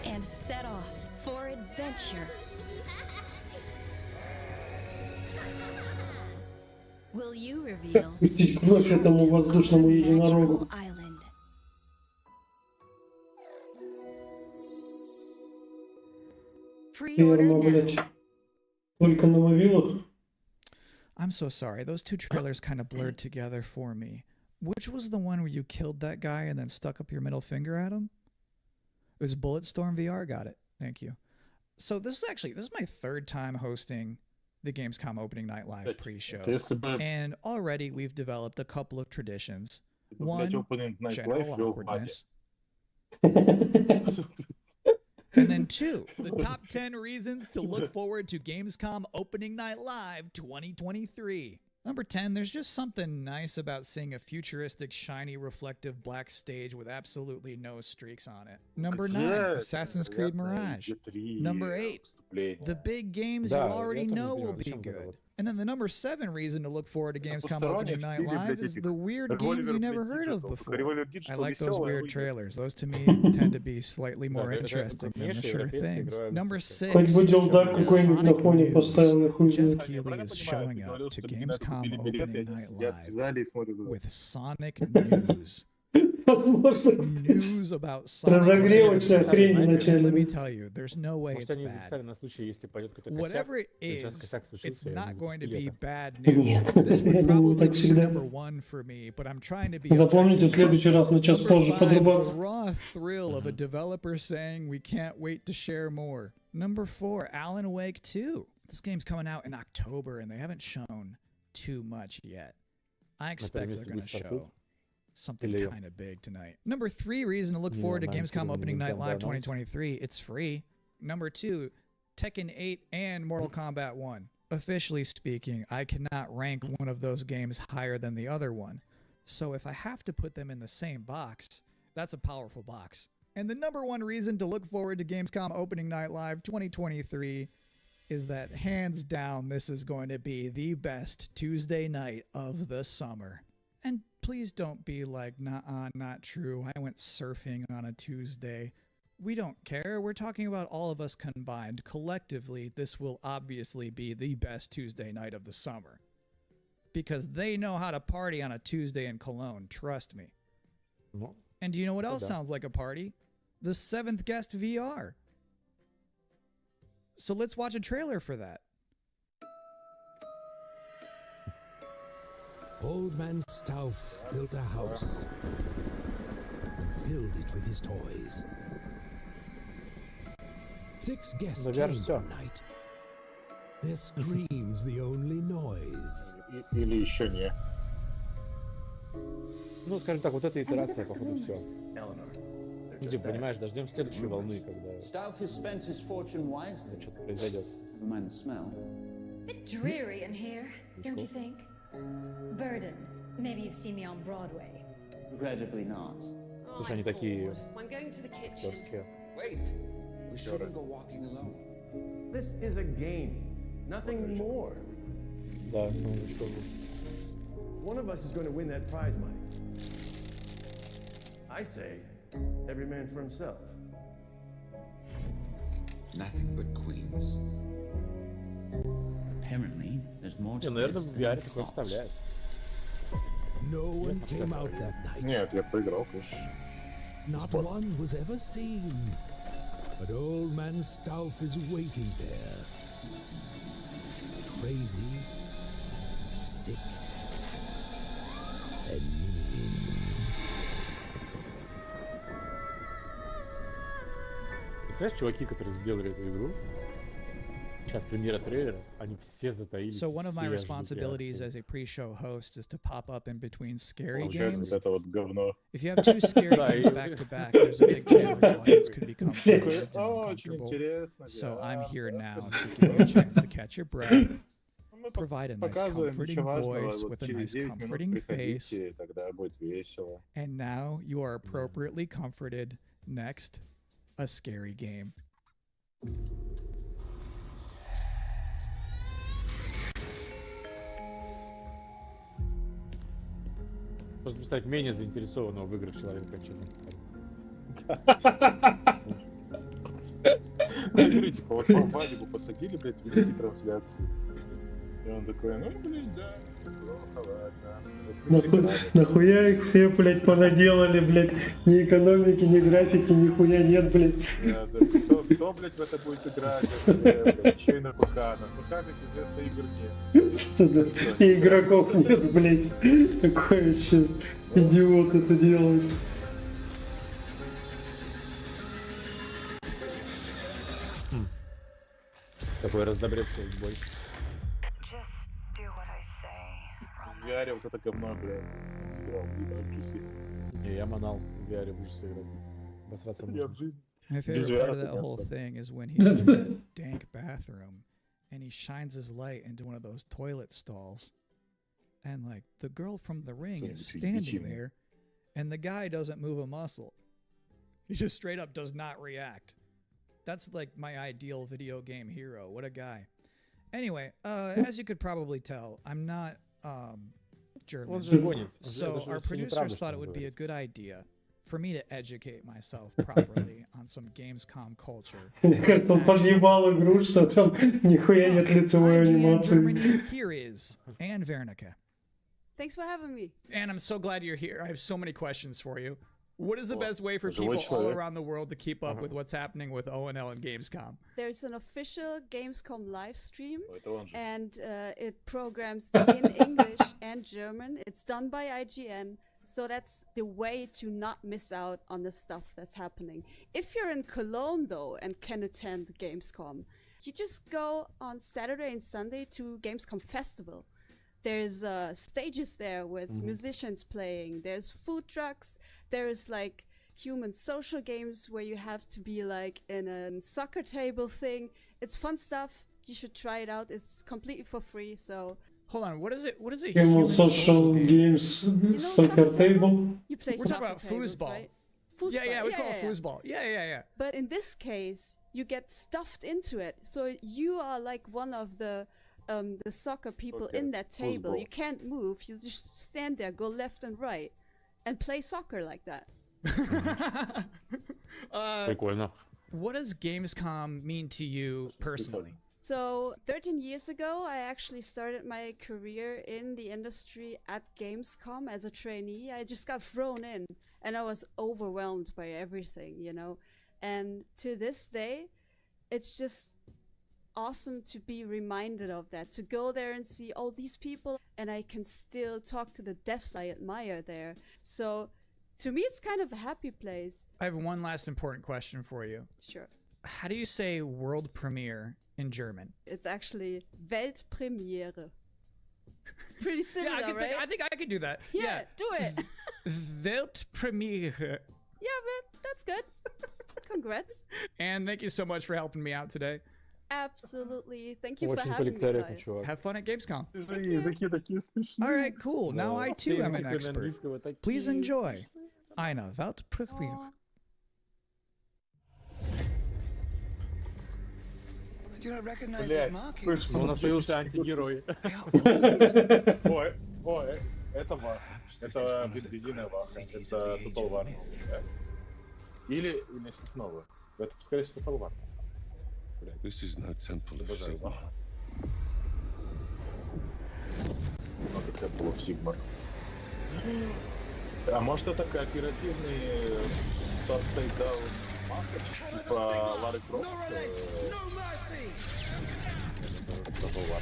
And set off for adventure. Will you reveal Кровь этому воздушному единорогу. island? Ферма, блядь. Только на мобилах. I'm so sorry. Those two trailers kind of blurred together for me. Which was the one where you killed that guy and then stuck up your middle finger at him? It was Bulletstorm VR. Got it. Thank you. So this is my third time hosting the Gamescom opening night live pre-show, and already we've developed a couple of traditions. One, general awkwardness. And then 2, the top 10 reasons to look forward to Gamescom Opening Night Live 2023. Number 10, there's just something nice about seeing a futuristic, shiny, reflective black stage with absolutely no streaks on it. Number 9, Assassin's Creed Mirage. Number 8, the big games you already know will be good. And then the number 7 reason to look forward to Gamescom Opening Night Live is the weird games you never heard of before. I like those weird trailers. Those to me tend to be slightly more interesting than the sure things. Number 6, Jeff Keighley is showing up to Gamescom Opening Night Live with Sonic news. News about Sonic. Let me tell you, there's no way it's bad. Whatever it is, it's not going to be bad news. This would probably be number 1 for me, but I'm trying to be Запомните, в следующий раз на час позже подрубаться. The raw thrill of a developer saying we can't wait to share more. Number 4, Alan Wake 2. This game's coming out in October, and they haven't shown too much yet. I expect they're going to show something kind of big tonight. Number 3 reason to look forward to Gamescom Opening Night Live 2023. It's free. Number 2, Tekken 8 and Mortal Kombat 1. Officially speaking, I cannot rank one of those games higher than the other one. So if I have to put them in the same box, that's a powerful box. And the number 1 reason to look forward to Gamescom Opening Night Live 2023 is that hands down, this is going to be the best Tuesday night of the summer. And please don't be like, nah, not true. I went surfing on a Tuesday. We don't care. We're talking about all of us combined. Collectively, this will obviously be the best Tuesday night of the summer. Because they know how to party on a Tuesday in Cologne. Trust me. And do you know what else sounds like a party? The 7th Guest VR. So let's watch a trailer for that. Old man Stauff built a house and filled it with his toys. 6 guests came one night. Their screams the only noise. Или еще не. Ну, скажем так, вот эта итерация, походу, все. Ну, типа, понимаешь, дождем следующей волны, когда что-то произойдет. Bit dreary in here, don't you think? Burden. Maybe you've seen me on Broadway. Regrettably not. Слушай, они такие I'm going to the kitchen. актерские. Wait, we shouldn't go walking alone. This is a game, nothing more. Да, самолучка. One of us is going to win that prize money. I say, every man for himself. Nothing but queens. Apparently, there's more to наверное, this в VR than такое thought. вставляет. No one came out that night. Нет, я поиграл, конечно. Not one was ever seen. But old man Stauff is waiting there. Crazy, sick, and mean. Представляешь, чуваки, которые сделали эту игру, сейчас премьера трейлера, они все затаились. So one of my responsibilities as a pre-show host is to pop up in between scary games. Вот это вот говно. If you have 2 scary games back to back, there's a big chance the audience could become uncomfortable. So I'm here now to give you a chance to catch your breath, provide a nice comforting voice with a nice comforting face, and now you are appropriately comforted. Next, a scary game. Можно представить менее заинтересованного в играх человека, чем игры, типа, вот по Вадику посадили, блядь, вести трансляцию. И он такой, ну, блядь, да, плохо, ладно. Нахуя их все, блядь, понаделали, блядь, ни экономики, ни графики, нихуя нет, блядь. Да, кто, блядь, в это будет играть, еще и на ПК, как известно, игр нет. И игроков нет, блядь. Какой вообще идиот это делает. Такой раздобревший бой. В VR вот это говно, бля. Играл в ужасе. Не, я манал в VR в ужасе играть. Обосраться Я в можно. жизни. My Без favorite part VR of that это whole мясо. thing is when he's in that dank bathroom and he shines his light into one of those toilet stalls. And like the girl from The Ring is standing there and the guy doesn't move a muscle. He just straight up does not react. That's like my ideal video game hero. What a guy. Anyway, as you could probably tell, I'm not German. So our producers thought it would be a good idea for me to educate myself properly on some Gamescom culture. Мне кажется, он подъебал игру, что там нихуя нет лицевой анимации. Here is Anne Wernicke. Thanks for having me. And I'm so glad you're here. I have so many questions for you. What is the best way for people all around the world to keep up with what's happening with ONL and Gamescom? There's an official Gamescom live stream, and it programs in English and German. It's done by IGN, so that's the way to not miss out on the stuff that's happening. If you're in Cologne, though, and can attend Gamescom, you just go on Saturday and Sunday to Gamescom Festival. There's stages there with musicians playing. There's food trucks. There's like human social games where you have to be like in a soccer table thing. It's fun stuff. You should try it out. It's completely for free. So hold on. What is it? What is it? Human social games, soccer table. You play. We're talking about foosball. Right? Foosball. Yeah, we call it foosball. Yeah. But in this case, you get stuffed into it. So you are like one of the soccer people in that table. Foosball. You can't move. You just stand there, go left and right, and play soccer like that. Прикольно. What does Gamescom mean to you personally? So 13 years ago, I actually started my career in the industry at Gamescom as a trainee. I just got thrown in, and I was overwhelmed by everything, you know. And to this day, it's just awesome to be reminded of that, to go there and see all these people, and I can still talk to the devs I admire there. So to me, it's kind of a happy place. I have one last important question for you. Sure. How do you say world premiere in German? It's actually Weltpremiere. Pretty similar, right? I think I could do that. Yeah, do it. Weltpremiere. Yeah, man, that's good. Congrats. And thank you so much for helping me out today. Absolutely. Thank you for Очень having me, политкорректный Kyle. чувак. Have fun at Gamescom. Языки такие смешные. All right, cool. Now I too am an Языки expert. английского такие. Please enjoy. Eine Weltpremiere. Блять, У нас появился антигерой. Ой, это ваха. Это безвизийная ваха. Это Total War. Да? Или что-то новое. Это, скорее всего, Total War. This is no temple of Sigma. Много Temple of Sigma. А может это кооперативный Upside Down матч, типа Лары Крофт? Total War.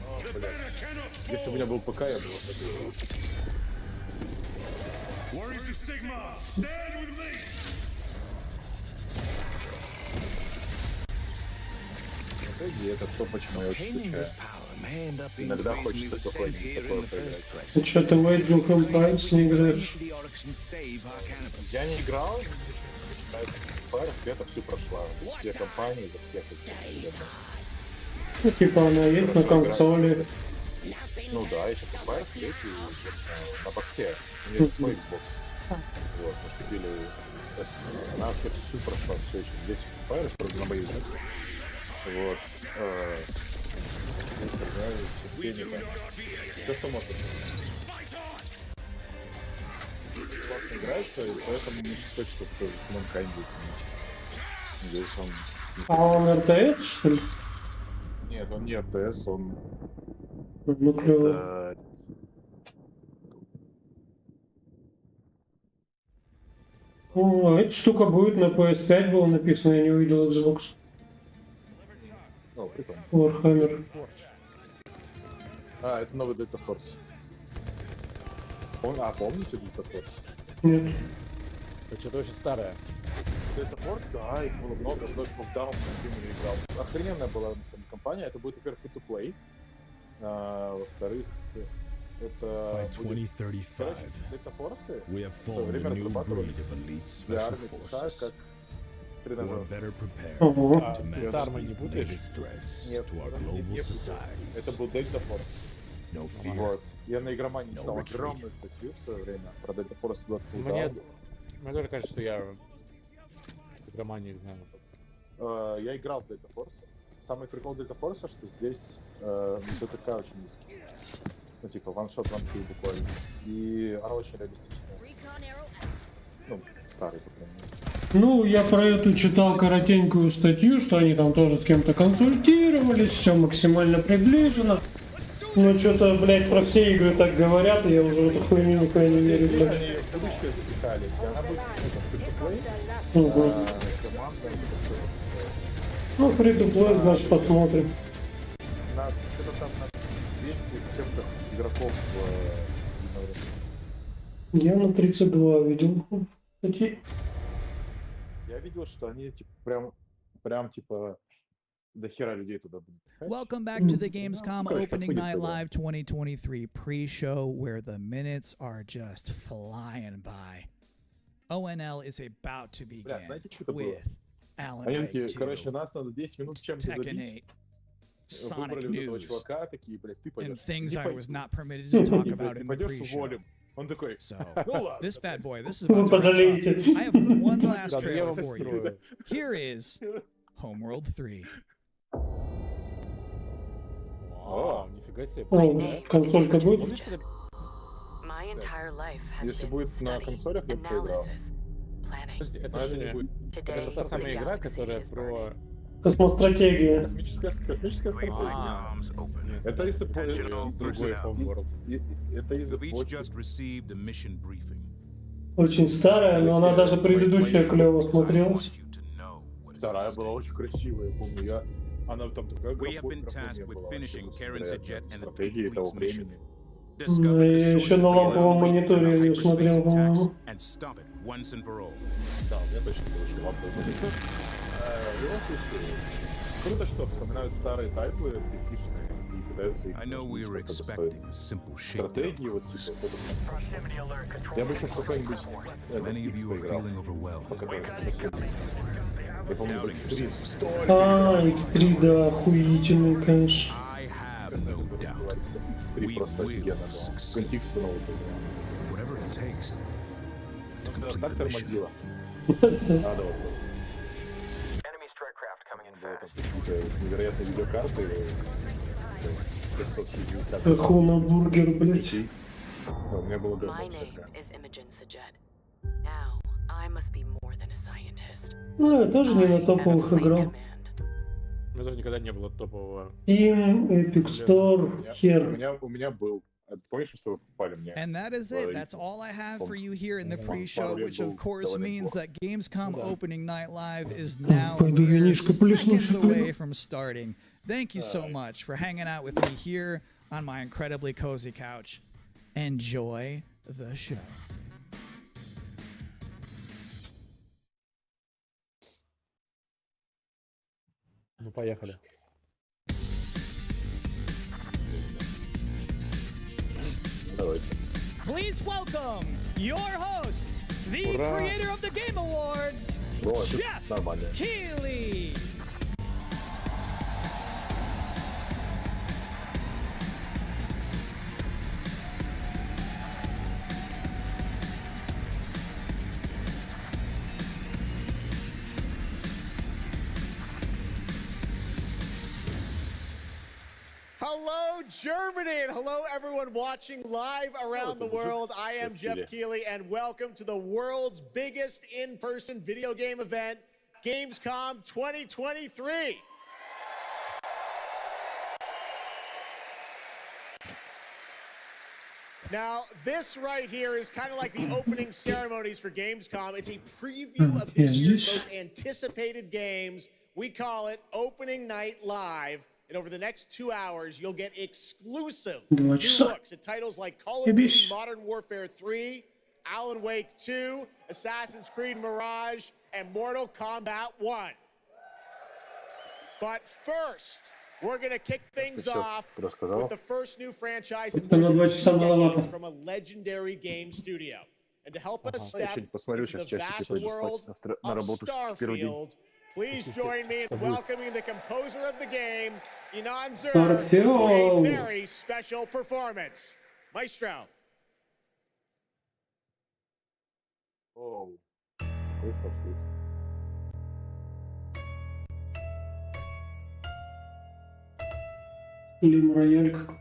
О, блядь. Если бы у меня был ПК, я бы его хотел. Warriors of Sigma, stand with me! Это то, почему я очень скучаю. Иногда хочется такое поиграть. Ты что-то в Age of Empires не играешь? Я не играл, Empires, это все прошла. Все компании, за всех этих. Ну, типа она есть на консоли. Ну да, еще Empires есть на боксе. У меня свой Xbox. Вот, мы купили. Она вообще всю прошла, все еще. Здесь Empires, просто на бои. Вот. Все не так. Все, что можно. Классно играется, и поэтому мне хочется тоже Mankind оценить. Надеюсь, он... А он РТС, что ли? Нет, он не РТС, он... Ну, клево. О, эта штука будет на PS5, было написано, я не увидел Xbox. О, прикольно. Warhammer. А, это новый Delta Force. Помните Delta Force? Нет. Это что-то очень старое. Delta Force, да, их было много, много в Down не играл. Охрененная была на самом деле компания. Это будет, во-первых, free-to-play. Во-вторых, это будет... Короче, Delta Force в свое время разрабатывались для армии США как тренажер. Ты с армой не путаешь? Нет, не путаю. Это был Delta Force. Вот. Я на игромании читал огромную статью в свое время про Delta Force Blood. Мне тоже кажется, что я в игромании знаю. Я играл в Delta Force. Самый прикол Delta Force, что здесь ДТК очень низкий. Ну, типа, ваншот, ванкил буквально. И она очень реалистичная. Ну, старый, по крайней мере. Ну, я про эту читал коротенькую статью, что они там тоже с кем-то консультировались, все максимально приближено. Ну, что-то, блядь, про все игры так говорят, и я уже в эту хуйню никогда не верю, блядь. Они привычки записали, и она будет free-to-play. Команда, ну, free-to-play, значит, посмотрим. Что-то там на 200 с чем-то игроков Я на 32 видел. Такие. Я видел, что они типа прям типа до хера людей туда будут. Welcome back to the Gamescom Opening Night Live 2023 pre-show, where the minutes are just flying by. ONL is about to begin with Alan Wake 2, короче, нас надо 10 минут чем-то забить. Sonic News, чувака, такие, блядь, ты and things I was not permitted to talk about in the пойдешь pre-show. уволим. Он такой, So, ну ладно. this bad boy, this is about to wrap up. I have one last trailer for you. Here is Homeworld 3. Вау, нифига себе. Консолька будет? Если будет на консолях, я бы поиграл. Подожди, это же это та самая игра, которая про... Космостратегия. Космическая стратегия. Это из другой Homeworld. Это из очень старая, но она даже предыдущая клево смотрелась. Вторая была очень красивая, я помню. Она там такая графония была. Стратегии того времени. Я еще на ламповом мониторе ее смотрел, по-моему. Да, у меня точно был еще ламповый монитор. В любом случае, круто, что вспоминают старые тайтлы, PC-шные, и пытаются их стратегии, вот типа вот это. Я бы еще в какой-нибудь X поиграл, по которой я помню, в X3. X3, да, охуительный, конечно. X3 просто офигенно, да. Контексту новый поиграл. Так тормозило. Надо вопрос. Невероятные видеокарты. 560. Хуна бургер, блядь. У меня было Ну, я тоже не на топовых играл. У меня тоже никогда не было топового. Steam, Epic Store, хер. У меня был. Помнишь, что вы попали мне? And that is it. That's all I have for you here in the pre-show, which of course means that Gamescom Opening Night Live is now seconds away from starting. Thank you so much for hanging out with me here on my incredibly cozy couch. Enjoy the show. Ну, поехали. Please welcome your host, the creator of the Game Awards, Jeff Keighley. Hello, Germany, and hello, everyone watching live around the world. I am Jeff Keighley, and welcome to the world's biggest in-person video game event, Gamescom 2023. Now, this right here is kind of like the opening ceremonies for Gamescom. It's a preview of this year's most anticipated games. We call it Opening Night Live. And over the next 2 hours, you'll get exclusive new looks at titles like Call of Duty Modern Warfare 3, Alan Wake 2, Assassin's Creed Mirage, and Mortal Kombat 1. But first, we're going to kick things off with the first new franchise in more than 2 decades from a legendary game studio. And to help us step into the vast world of Starfield, please join me in welcoming the composer of the game, Inan Zur, for a very special performance. Maestro. Oh, какой Starfield. Лим рояль какой.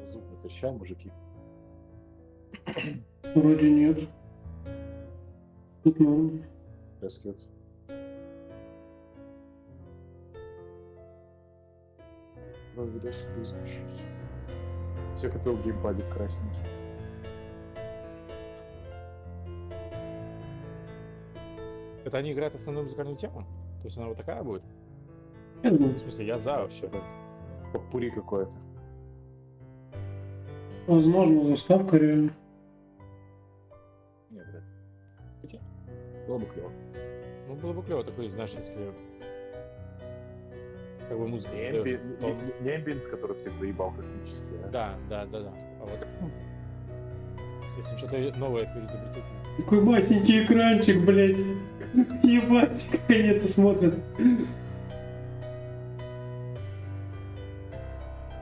Звук натрещал, мужики. Вроде нет. Тут норм. Раскет. Видосик запущусь. Все купил геймпадик красненький. Это они играют основную музыкальную тему? То есть она вот такая будет? Я думаю. В смысле, я за вообще. Попури какое-то. Возможно, заставка реально. Нет, вряд ли. Хотя, было бы клево. Ну, было бы клево такой, знаешь, если... Как бы музыка не амбиент, который всех заебал космический, да? Да. А вот... Если что-то новое переизобретут. Такой масенький экранчик, блядь. Ебать, как они это смотрят.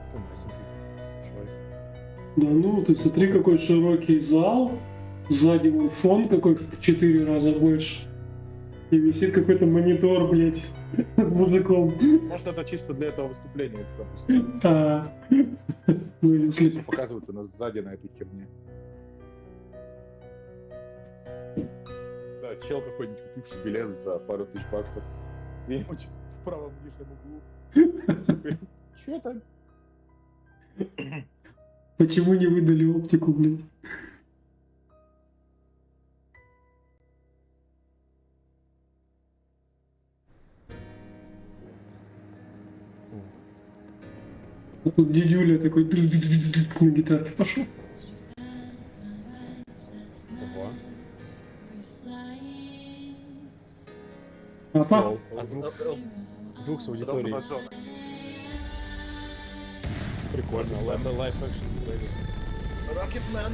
Что масенький? Да ну, ты смотри, какой широкий зал. Сзади вон фон какой в 4 раза больше. И висит какой-то монитор, блядь, над мужиком. Может, это чисто для этого выступления запустили. Ну, если... Показывают у нас сзади на этой херне. Да, чел какой-нибудь, купивший билет за пару тысяч баксов. Где-нибудь в правом нижнем углу. Чё там? Почему не выдали оптику, блядь? А тут дедюля такой на гитарке пошел. Ого. Папа? А звук с аудиторией. Прикольно. Live action. Rocketman.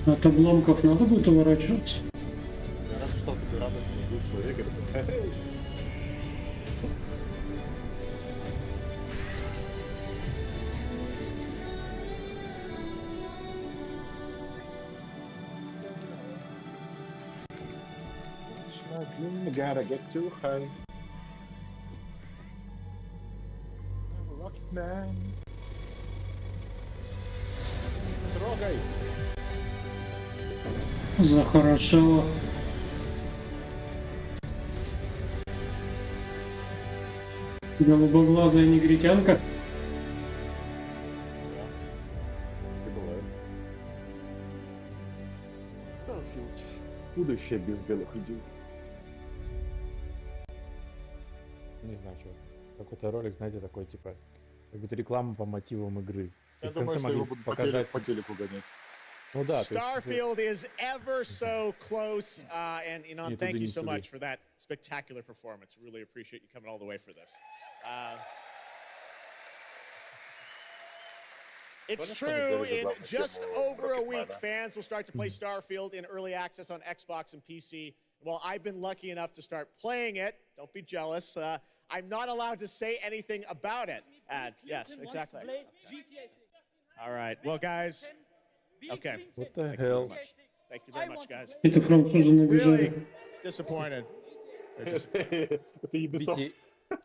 От обломков надо будет уворачиваться? Раз что ты радуешься, был человек, это... Gotta get too high. Rocketman. Трогай. Захорошело. Голубоглазая негритянка. Будущее без белых людей. Не знаю, что. Какой-то ролик, знаете, такой, типа, как будто реклама по мотивам игры. Я думаю, что его будут показать по телеку гонять. Ну да, Starfield is ever so close, and Inan, thank you so much for that spectacular performance. Really appreciate you coming all the way for this. It's true, in just over a week, fans will start to play Starfield in early access on Xbox and PC. Well, I've been lucky enough to start playing it. Don't be jealous. I'm not allowed to say anything about it. Yes, exactly. All right. Well, guys. Okay. What the hell? Thank you very much, guys. Это французы набежали. Really disappointed. Это Ubisoft.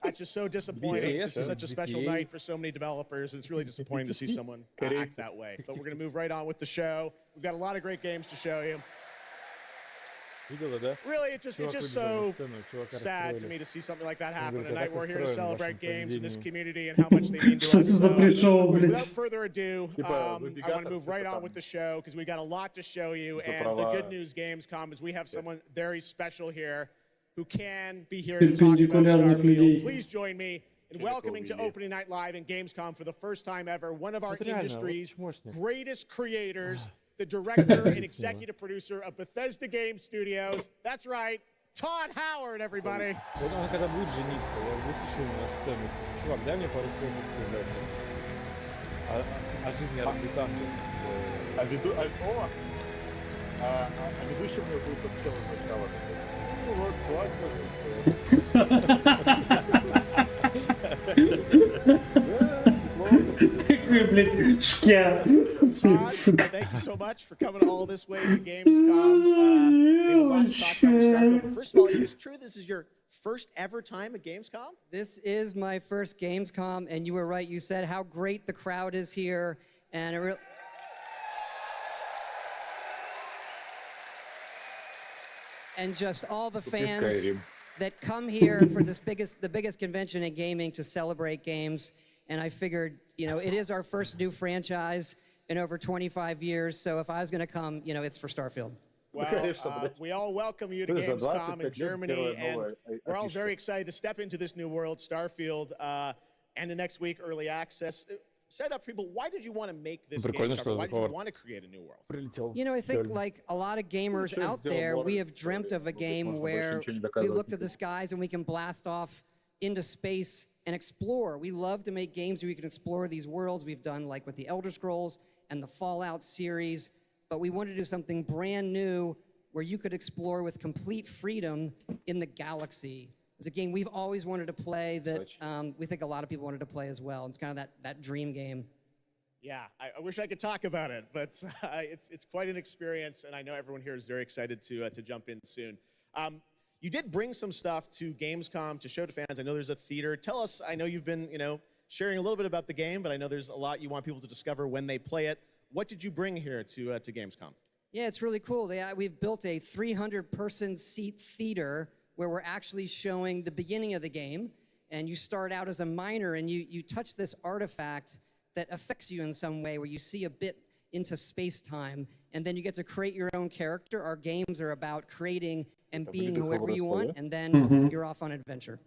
That's just so disappointing. This is such a special night for so many developers, and it's really disappointing to see someone act that way. But we're going to move right on with the show. We've got a lot of great games to show you. Really, it's just so sad to me to see something like that happen tonight. We're here to celebrate games in this community and how much they mean to us. So, without further ado, I want to move right on with the show because we've got a lot to show you. And the good news, Gamescom, is we have someone very special here who can be here to talk about Starfield. Please join me in welcoming to Opening Night Live in Gamescom for the first time ever one of our industry's greatest creators, the director and executive producer of Bethesda Game Studios. That's right, Todd Howard, everybody. Вот он когда будет жениться, я выскочу на сцену и скажу: чувак, дай мне пару слов рассказать о жизни арбитранта. А ведущий мне будет вообще сначала. Ну вот, Такой, блядь, шкя. Todd, thank you so much for coming all this way to Gamescom. We have a lot to talk about with Starfield. But first of all, is this true? This is your first ever time at Gamescom? This is my first Gamescom, and you were right. You said how great the crowd is here, and it and just all the fans that come here for this the biggest convention in gaming to celebrate games. And I figured, you know, it is our first new franchise in over 25 years. So if I was going to come, you know, it's for Starfield. Well, we all welcome you to Gamescom in Germany, and we're all very excited to step into this new world, Starfield, and the next week, early access. Set up for people, why did you want to make this game? Why did you want to create a new world? You know, I think like a lot of gamers out there, we have dreamt of a game where we look to the skies and we can blast off into space and explore. We love to make games where we can explore these worlds. We've done like with the Elder Scrolls and the Fallout series, but we wanted to do something brand new where you could explore with complete freedom in the galaxy. It's a game we've always wanted to play that we think a lot of people wanted to play as well. It's kind of that dream game. Yeah, I wish I could talk about it, but it's quite an experience, and I know everyone here is very excited to jump in soon. You did bring some stuff to Gamescom to show to fans. I know there's a theater. Tell us, I know you've been, you know, sharing a little bit about the game, but I know there's a lot you want people to discover when they play it. What did you bring here to Gamescom? Yeah, it's really cool. We've built a 300-person seat theater where we're actually showing the beginning of the game. And you start out as a miner and you touch this artifact that affects you in some way where you see a bit into space-time. And then you get to create your own character. Our games are about creating and being whoever you want, and then you're off on adventure.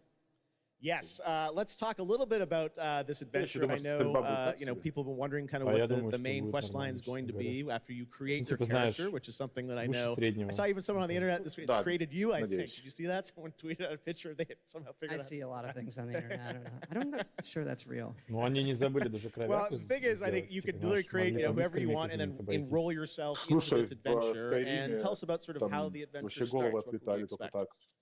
Yes, let's talk a little bit about this adventure. I know, you know, people have been wondering kind of what the main quest line is going to be after you create your character, which is something that I know. I saw even someone on the internet this week created you, I think. Did you see that? Someone tweeted out a picture. They somehow figured out. I see a lot of things on the internet. I don't know. I'm not sure that's real. Well, the thing is, I think you could literally create whoever you want and then enroll yourself into this adventure. And tell us about sort of how the adventure starts. What can we expect?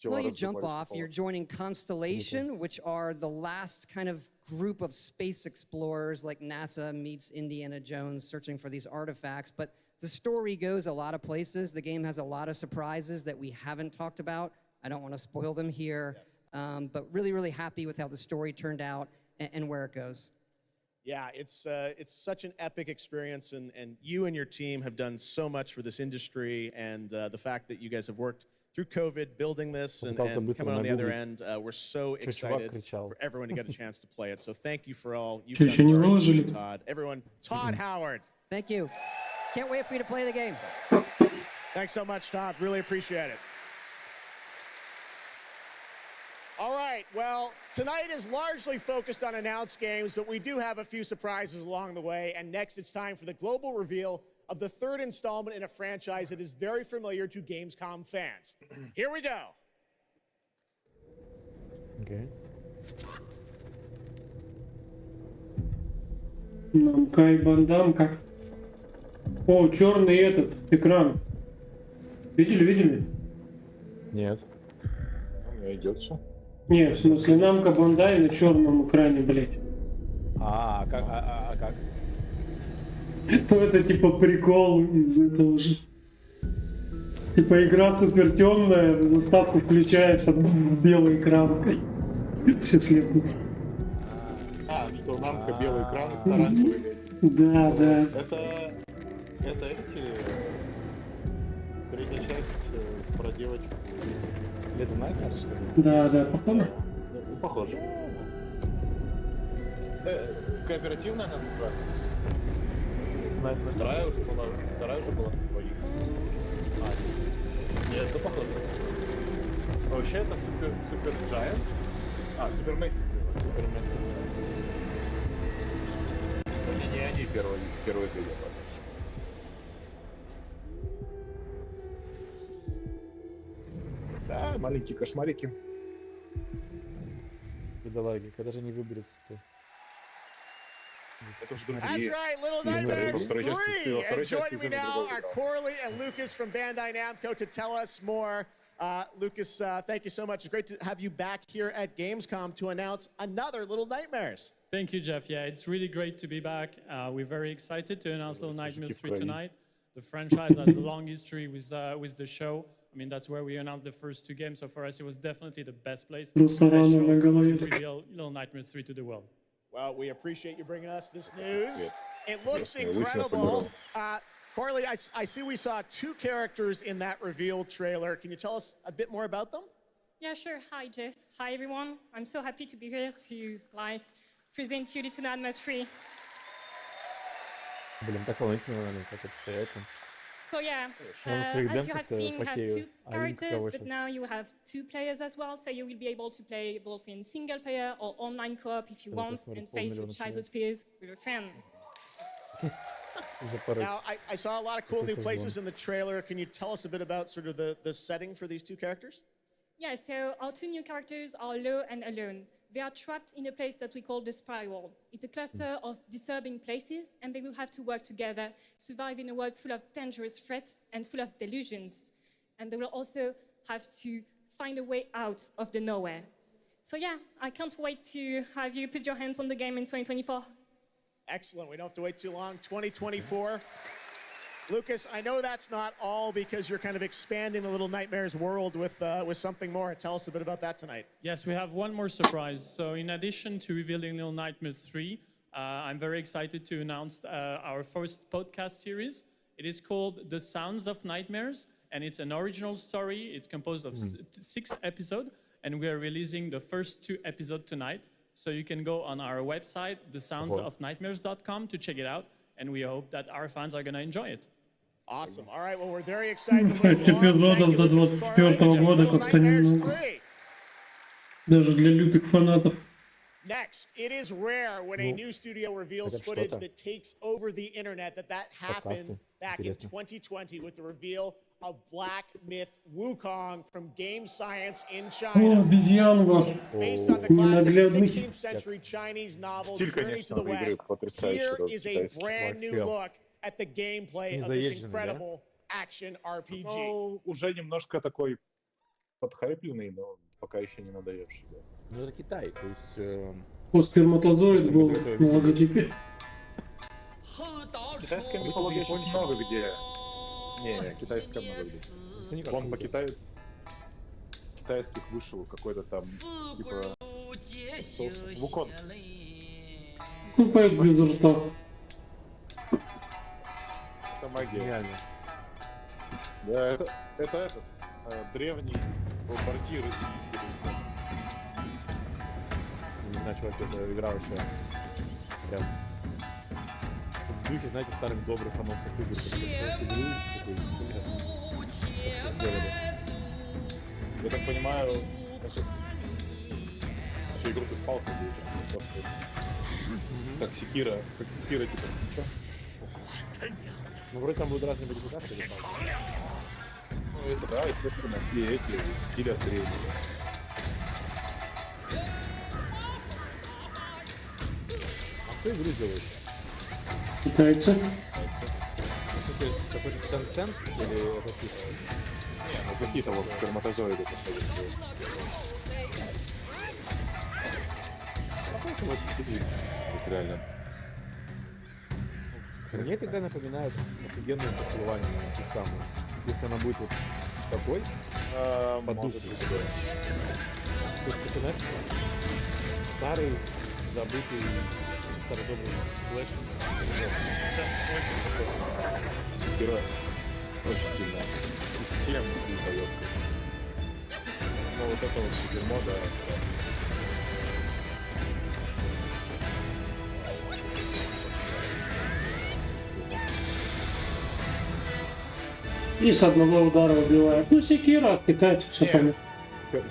Well, you jump off. You're joining Constellation, which are the last kind of group of space explorers like NASA meets Indiana Jones searching for these artifacts. But the story goes a lot of places. The game has a lot of surprises that we haven't talked about. I don't want to spoil them here, but really, really happy with how the story turned out and where it goes. Yeah, it's such an epic experience, and you and your team have done so much for this industry, and the fact that you guys have worked through COVID, building this, and coming on the other end, we're so excited for everyone to get a chance to play it. So thank you for all you've done for us, Todd. Everyone, Todd Howard. Thank you. Can't wait for you to play the game. Thanks so much, Todd. Really appreciate it. All right, well, tonight is largely focused on announced games, but we do have a few surprises along the way. And next, it's time for the global reveal of the third installment in a franchise that is very familiar to Gamescom fans. Here we go. Okay. Намка и бандамка. О, черный этот экран. Видели? Нет. Идет все. Нет, в смысле, намка Бандай на черном экране, блять. А как? То это типа прикол из этого же. Типа игра супер темная, заставку включаешь, там белый экран. Все слепнут. Что мамка белый экран с оранжевой. Да, да. Это эти... Третья часть про девочку. Little Nightmares, что ли? Да, да, похоже. Ну, похоже. Кооперативная она как раз. Вторая уже была на двоих. Нет, это похоже. А вообще это Супер Giant. Супер Massive. Супер Massive. Не они первые две. Да, маленькие кошмарики. Бедолаги, когда же не выберется-то? That's right, Little Nightmares 3! And joining me now are Corley and Lucas from Bandai Namco to tell us more. Lucas, thank you so much. It's great to have you back here at Gamescom to announce another Little Nightmares. Thank you, Jeff. Yeah, it's really great to be back. We're very excited to announce Little Nightmares 3 tonight. The franchise has a long history with the show. I mean, that's where we announced the first two games. So for us, it was definitely the best place to reveal Little Nightmares 3 to the world. Well, we appreciate you bringing us this news. It looks incredible. Corley, I see we saw two characters in that reveal trailer. Can you tell us a bit more about them? Yeah, sure. Hi, Jeff. Hi, everyone. I'm so happy to be here to present you Little Nightmares 3. Блин, так волнительно, наверное, как это стоять там. So yeah, as you have seen, we have two characters, but now you have two players as well. So you will be able to play both in single player or online co-op if you want, and face your childhood fears with a friend. Now, I saw a lot of cool new places in the trailer. Can you tell us a bit about sort of the setting for these two characters? Yeah, so our two new characters are Low and Alone. They are trapped in a place that we call the Spiral. It's a cluster of disturbing places, and they will have to work together, survive in a world full of dangerous threats and full of delusions. And they will also have to find a way out of the nowhere. So yeah, I can't wait to have you put your hands on the game in 2024. Excellent. We don't have to wait too long. 2024. Lucas, I know that's not all because you're kind of expanding the Little Nightmares world with something more. Tell us a bit about that tonight. Yes, we have one more surprise. So in addition to revealing Little Nightmares 3, I'm very excited to announce our first podcast series. It is called The Sounds of Nightmares, and it's an original story. It's composed of 6 episodes, and we are releasing the first 2 episodes tonight. So you can go on our website, thesoundsofnightmares.com, to check it out, and we hope that our fans are going to enjoy it. Awesome. All right, well, we're very excited. 6 эпизодов до 24 года как-то немного. Даже для лютых фанатов. Next, it is rare when a new studio reveals footage that takes over the internet. That happened back in 2020 with the reveal of Black Myth Wukong from Game Science in China. О, обезьян ваш. Based on the classic 16th century Chinese novel Journey to the West, here is a brand new look at the gameplay of this incredible action RPG. Ну, уже немножко такой подхайпленный, но пока еще не надоевший. Ну, это Китай, то есть... Сперматозоид был на логотипе. Китайская мифология очень много где. Не, китайская много где. Вон по китайских вышел какой-то там, типа... Вукон. Ну, поезд без рта. Это магия. Реально. Да, это этот древний бомбардир из Сирии. Не знаю, чувак, это игра вообще прям в духе, знаете, старых добрых анонсов игр. Я так понимаю, всю игру ты с палкой будешь. Как секира, типа. Ну, вроде там будут разные модификации. Ну, это да, естественно, все эти стиля древние. А кто игру делает? Китайцы. В смысле, какой-то Tencent или это чисто? Не, ну какие-то вот сперматозоиды. Какой-то вот реально. Мне всегда напоминает офигенное Castlevania, ту самую. Если она будет вот такой, подушкой. То есть, ты знаешь, Старый, забытый, старый добрый флэш. Супера. Очень сильно. Система и поездка. Но вот это вот дерьмо, да. И с одного удара убивает. Ну, секира от китайцев, все понятно.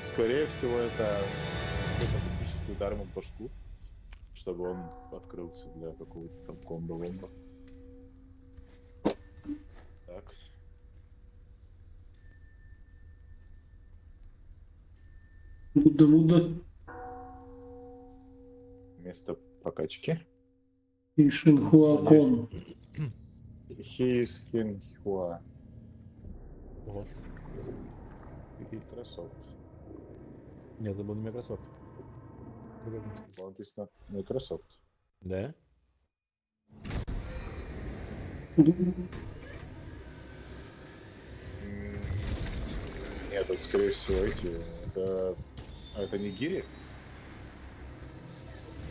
Скорее всего, это тактический удар ему в башку, чтобы он открылся для какого-то там комбо-ломба. Так. Будда-будда. Место прокачки. Ишинхуакон. Хейскинхуа. Вот. Microsoft. Нет, это был не Microsoft. Было написано Microsoft. Да? Нет, это скорее всего эти. Это... А это не гири?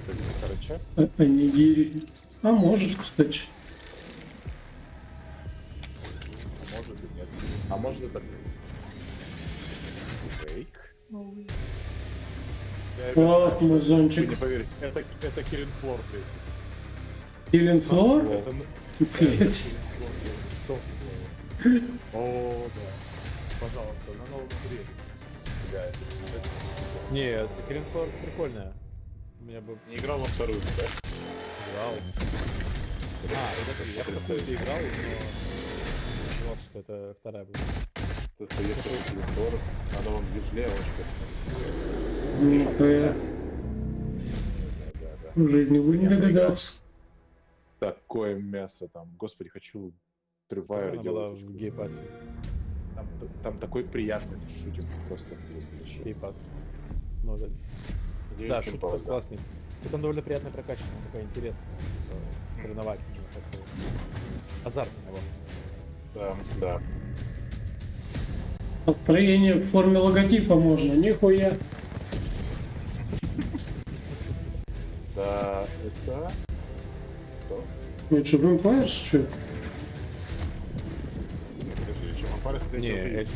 Это не сарача? А не гири. А может, кстати. Может и нет. А может это... Фейк? Вот музончик. Не поверите, это Killing Floor. Killing Floor? Это... Блять. О, да. Пожалуйста, на новом игре. Нет, Killing Floor прикольная. Я бы не играл во вторую, да? Играл. Я в какую-то играл, но не знал, что это вторая была. Это если Killing Floor на новом движке очень хорошо. Нихуя. В жизни вы не догадаться. Такое мясо там. Господи, хочу Тревайер делать. В гейпассе. Там такой приятный шутинг просто. Гейпасс. Ну да. Да, шутка классный. И там довольно приятная прокачка, она такая интересная. Соревновательная. Азартная. Да, да. Построение в форме логотипа можно, нихуя. Да, это... Что? Ну что, Vampires, что? Подожди, что, Vampires 3 не, уже есть.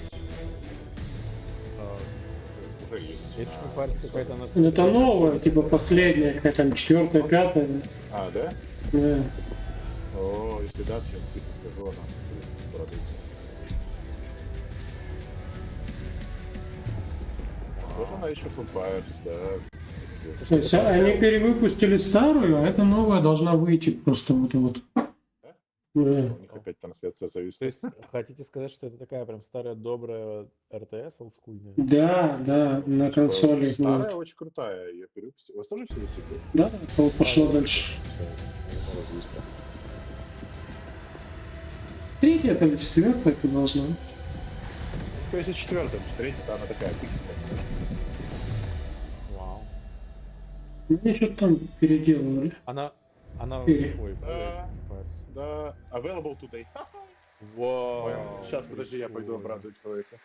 Уже есть. Это Vampires какая-то она... Это новая, типа последняя, какая там 4-я, 5-я. А, да? Да. О, если да, сейчас скажу, она продается. Тоже она еще Vampires, да. То есть они перевыпустили старую, а эта новая должна выйти просто вот. Да? Да. У них опять трансляция зависла. То есть хотите сказать, что это такая прям старая добрая РТС олдскульная? Да, на консоли. Старая вот. очень крутая, ее перевыпустили. У вас тоже все засекли? Да, пошло дальше. Развисла. 3-я это или 4-я это должна? Скорее всего 4-я, потому что 3-я она такая пиксельная немножко. Вау. Мне что-то там переделывали. Она... Ой, да, available today. Вау. Сейчас, подожди, я пойду обрадую человека.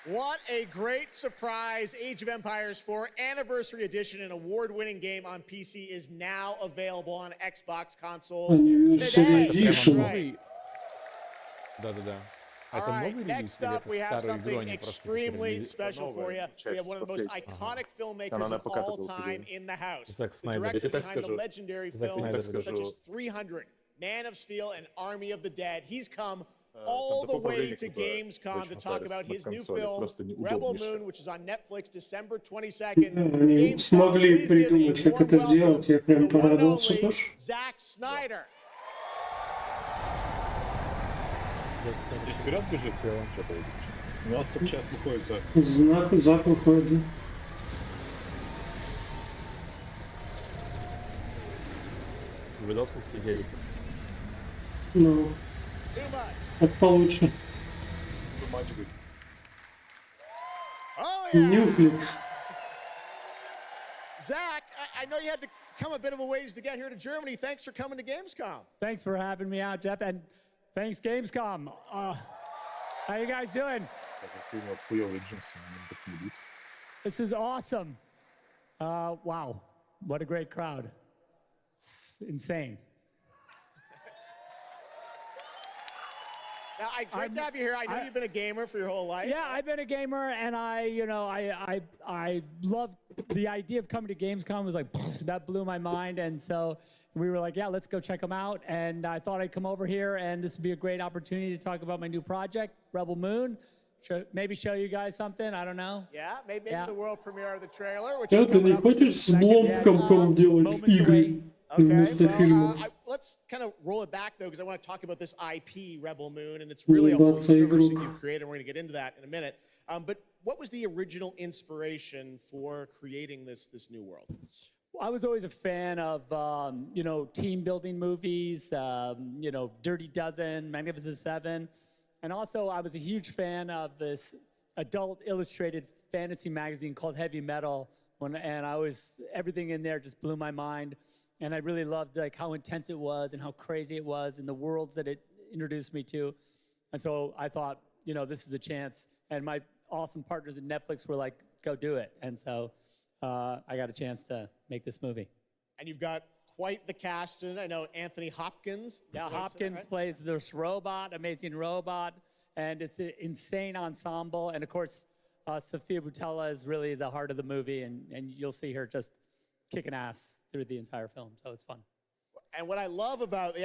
What a great surprise! Age of Empires 4 Anniversary Edition, an award-winning game on PC, is now available on Xbox consoles today. Да. All right, next up we have something extremely special for you. We have one of the most iconic filmmakers of all time in the house. The director behind the legendary films such as 300, Man of Steel, and Army of the Dead. He's come all the way to Gamescom to talk about his new film, Rebel Moon, which is on Netflix December 22nd. Они смогли придумать, как это сделать, я прям порадовался тоже. Zack Snyder. Здесь вперед бежит, я вам что-то увидел. Ну вот тут сейчас выходит Зак выходит, да. Видал, сколько тебе денег? Ну, это получше. Нюфлик. Zach, I know you had to come a bit of a ways to get here to Germany. Thanks for coming to Gamescom. Thanks for having me out, Jeff, and thanks Gamescom. How you guys doing? This is awesome. Wow, what a great crowd. It's insane. Now, great to have you here. I know you've been a gamer for your whole life. Yeah, I've been a gamer, and I love the idea of coming to Gamescom. Was like, that blew my mind, and so we were like, yeah, let's go check them out. And I thought I'd come over here, and this would be a great opportunity to talk about my new project, Rebel Moon. Maybe show you guys something, I don't know. Yeah, maybe the world premiere of the trailer, which Да, is ты coming не up. хочешь с Бломком делать игры вместо фильма? Let's kind of roll it back, though, because I want to talk about this IP, Rebel Moon, and it's really a whole universe that you've created, and we're going to get into that in a minute. But what was the original inspiration for creating this new world? I was always a fan of, team building movies, Dirty Dozen, Magnificent Seven. And also, I was a huge fan of this adult illustrated fantasy magazine called Heavy Metal. Everything in there just blew my mind. And I really loved like how intense it was and how crazy it was and the worlds that it introduced me to. And so I thought, this is a chance. And my awesome partners at Netflix were like, go do it. And so I got a chance to make this movie. And you've got quite the cast, and I know Anthony Hopkins. Yeah, Hopkins plays this robot, amazing robot, and it's an insane ensemble. And of course, Sophia Boutella is really the heart of the movie, and you'll see her just kicking ass through the entire film. So it's fun. And what I love about,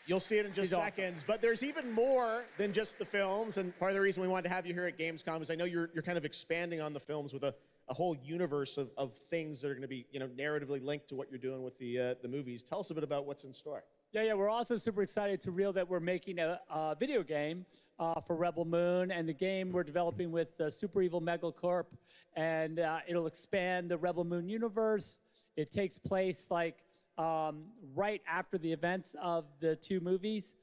you'll see it in just seconds, awesome. But there's even more than just the films. And part of the reason we wanted to have you here at Gamescom is I know you're kind of expanding on the films with a whole universe of things that are going to be, narratively linked to what you're doing with the movies. Tell us a bit about what's in store. Yeah, we're also super excited to reveal that we're making a video game for Rebel Moon, and the game we're developing with Super Evil Megacorp, and it'll expand the Rebel Moon universe. It takes place right after the events of the two movies,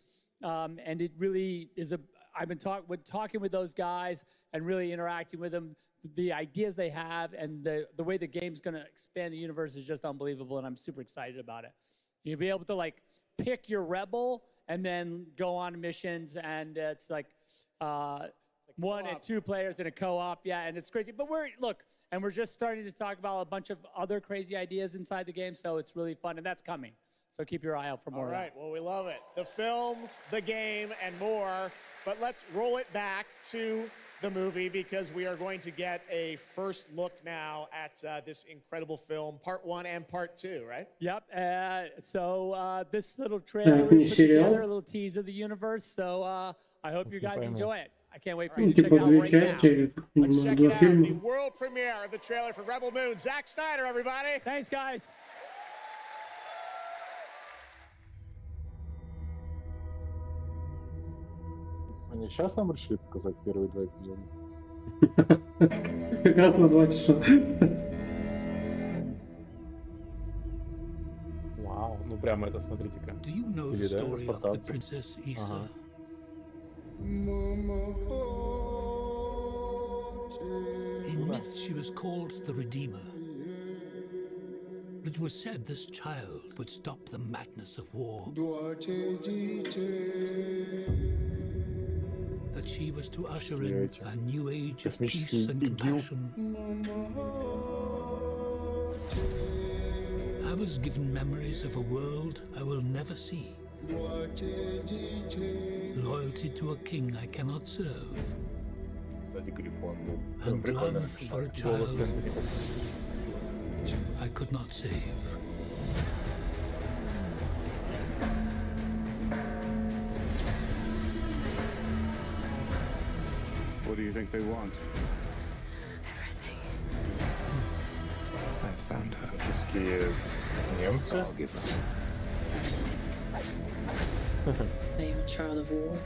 and it really is I've been talking with those guys and really interacting with them. The ideas they have and the way the game's going to expand the universe is just unbelievable, and I'm super excited about it. You'll be able to pick your rebel and then go on missions, and it's like 1 and 2 players in a co-op. Yeah, and it's crazy. But we're just starting to talk about a bunch of other crazy ideas inside the game, so it's really fun, and that's coming. So keep your eye out for more. All right, well, we love it. The films, the game, and more. But let's roll it back to the movie, because we are going to get a first look now at this incredible film, part 1 and part 2, right? Yep. So this little trailer we put together, a little tease of the universe. So I hope you guys enjoy it. I can't wait for you to check it out right now. Let's check it out. The world premiere of the trailer for Rebel Moon. Zack Snyder, everybody. Thanks, guys. Они сейчас нам решили показать первые 2 эпизода? Как раз на 2 часа. Вау, ну прямо это, смотрите-ка. Стиле, да, спартанцы. Ага. In myth, she was called the Redeemer. It was said this child would stop the madness of war. That she was to usher in a new age of peace and compassion. I was given memories of a world I will never see. Loyalty to a king I cannot serve. And love for a child I could not save. What do you think they want? Everything. I found her. Немцы? I'll give her. I am a child of war.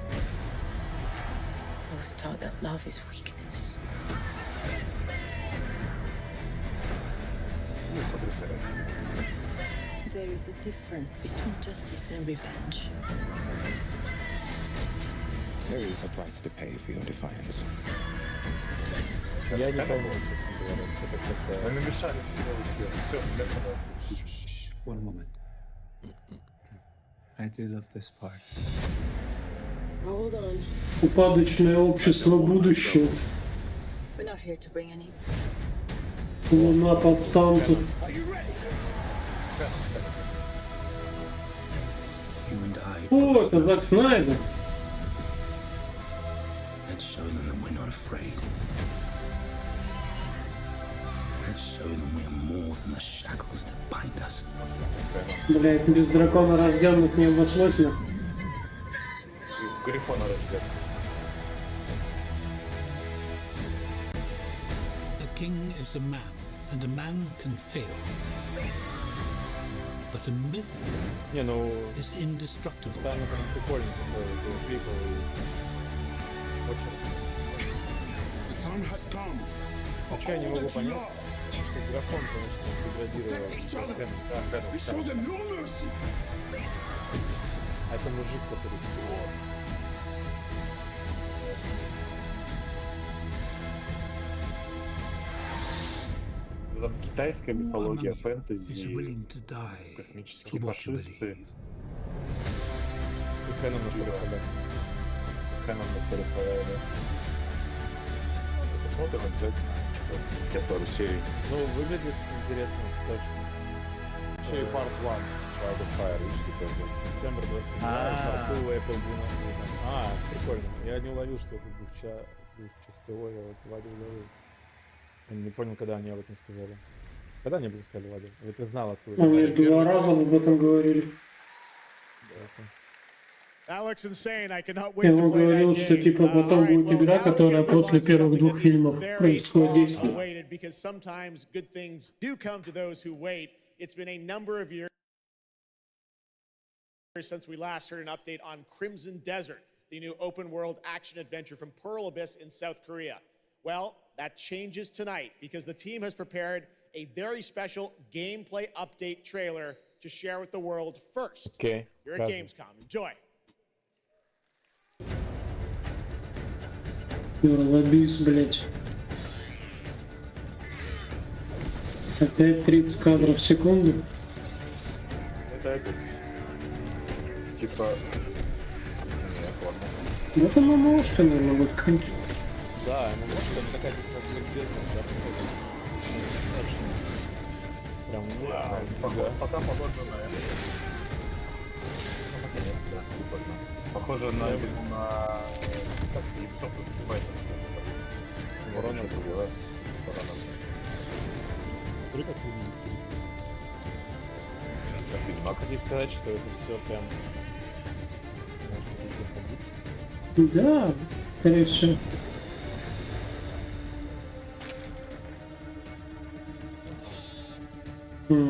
I was taught that love is weakness. There is a difference between justice and revenge. There is a price to pay for your defiance. Я не помню, честно говоря, что такое. Мы намешали все. One moment. I do love this part. Hold on. Упадочное общество будущего. We're not here to bring any Луна подстанцию. О, это Зак Снайдер. Let's show them that we're not afraid. Let's show them we're more than the shackles that bind us. Блять, без дракона рожденных не обошлось ли? Грифона рожден. A king is a man, and a man can fail. But a myth is indestructible. The time has come. Ничего я не могу понять, что графон, конечно, деградировал. А это мужик, который... Там китайская мифология, фэнтези, космические фашисты. И Кэнон на второй хода. Кэнон на второй хода, да. Посмотрим обязательно. Пару серий. Ну, выглядит интересно, точно. Еще и Part 1. Child of Fire, видишь, такое. December 27, Part 2, April 12. Прикольно. Я не уловил, что это двухчастевой, я вот Вадя уловил. Я не понял, когда они об этом сказали. Когда они об этом сказали, Вадя? Или ты знал, откуда? Они 2 раза об этом говорили. Я ему говорил, что типа потом будет игра, которая после первых 2 фильмов происходит действие. It's been a number of years since we last heard an update on Crimson Desert, the new open-world action-adventure from Pearl Abyss in South Korea. Well, that changes tonight because the team has prepared a very special gameplay update trailer to share with the world first. Okay. You're at Gamescom. Enjoy. Лоббис, блять. Опять 30 кадров в секунду. Это этот. Типа... Нет, ладно. Вот она ножка, наверное, будет какая-нибудь. Да, ножка, это такая типа бездна, да. Прям, пока похоже на это. Похоже на... Как Ubisoft выступает. Ворона была. Смотри, как Ведьмак. Хотите сказать, что это все прям можно везде ходить? Да, скорее всего.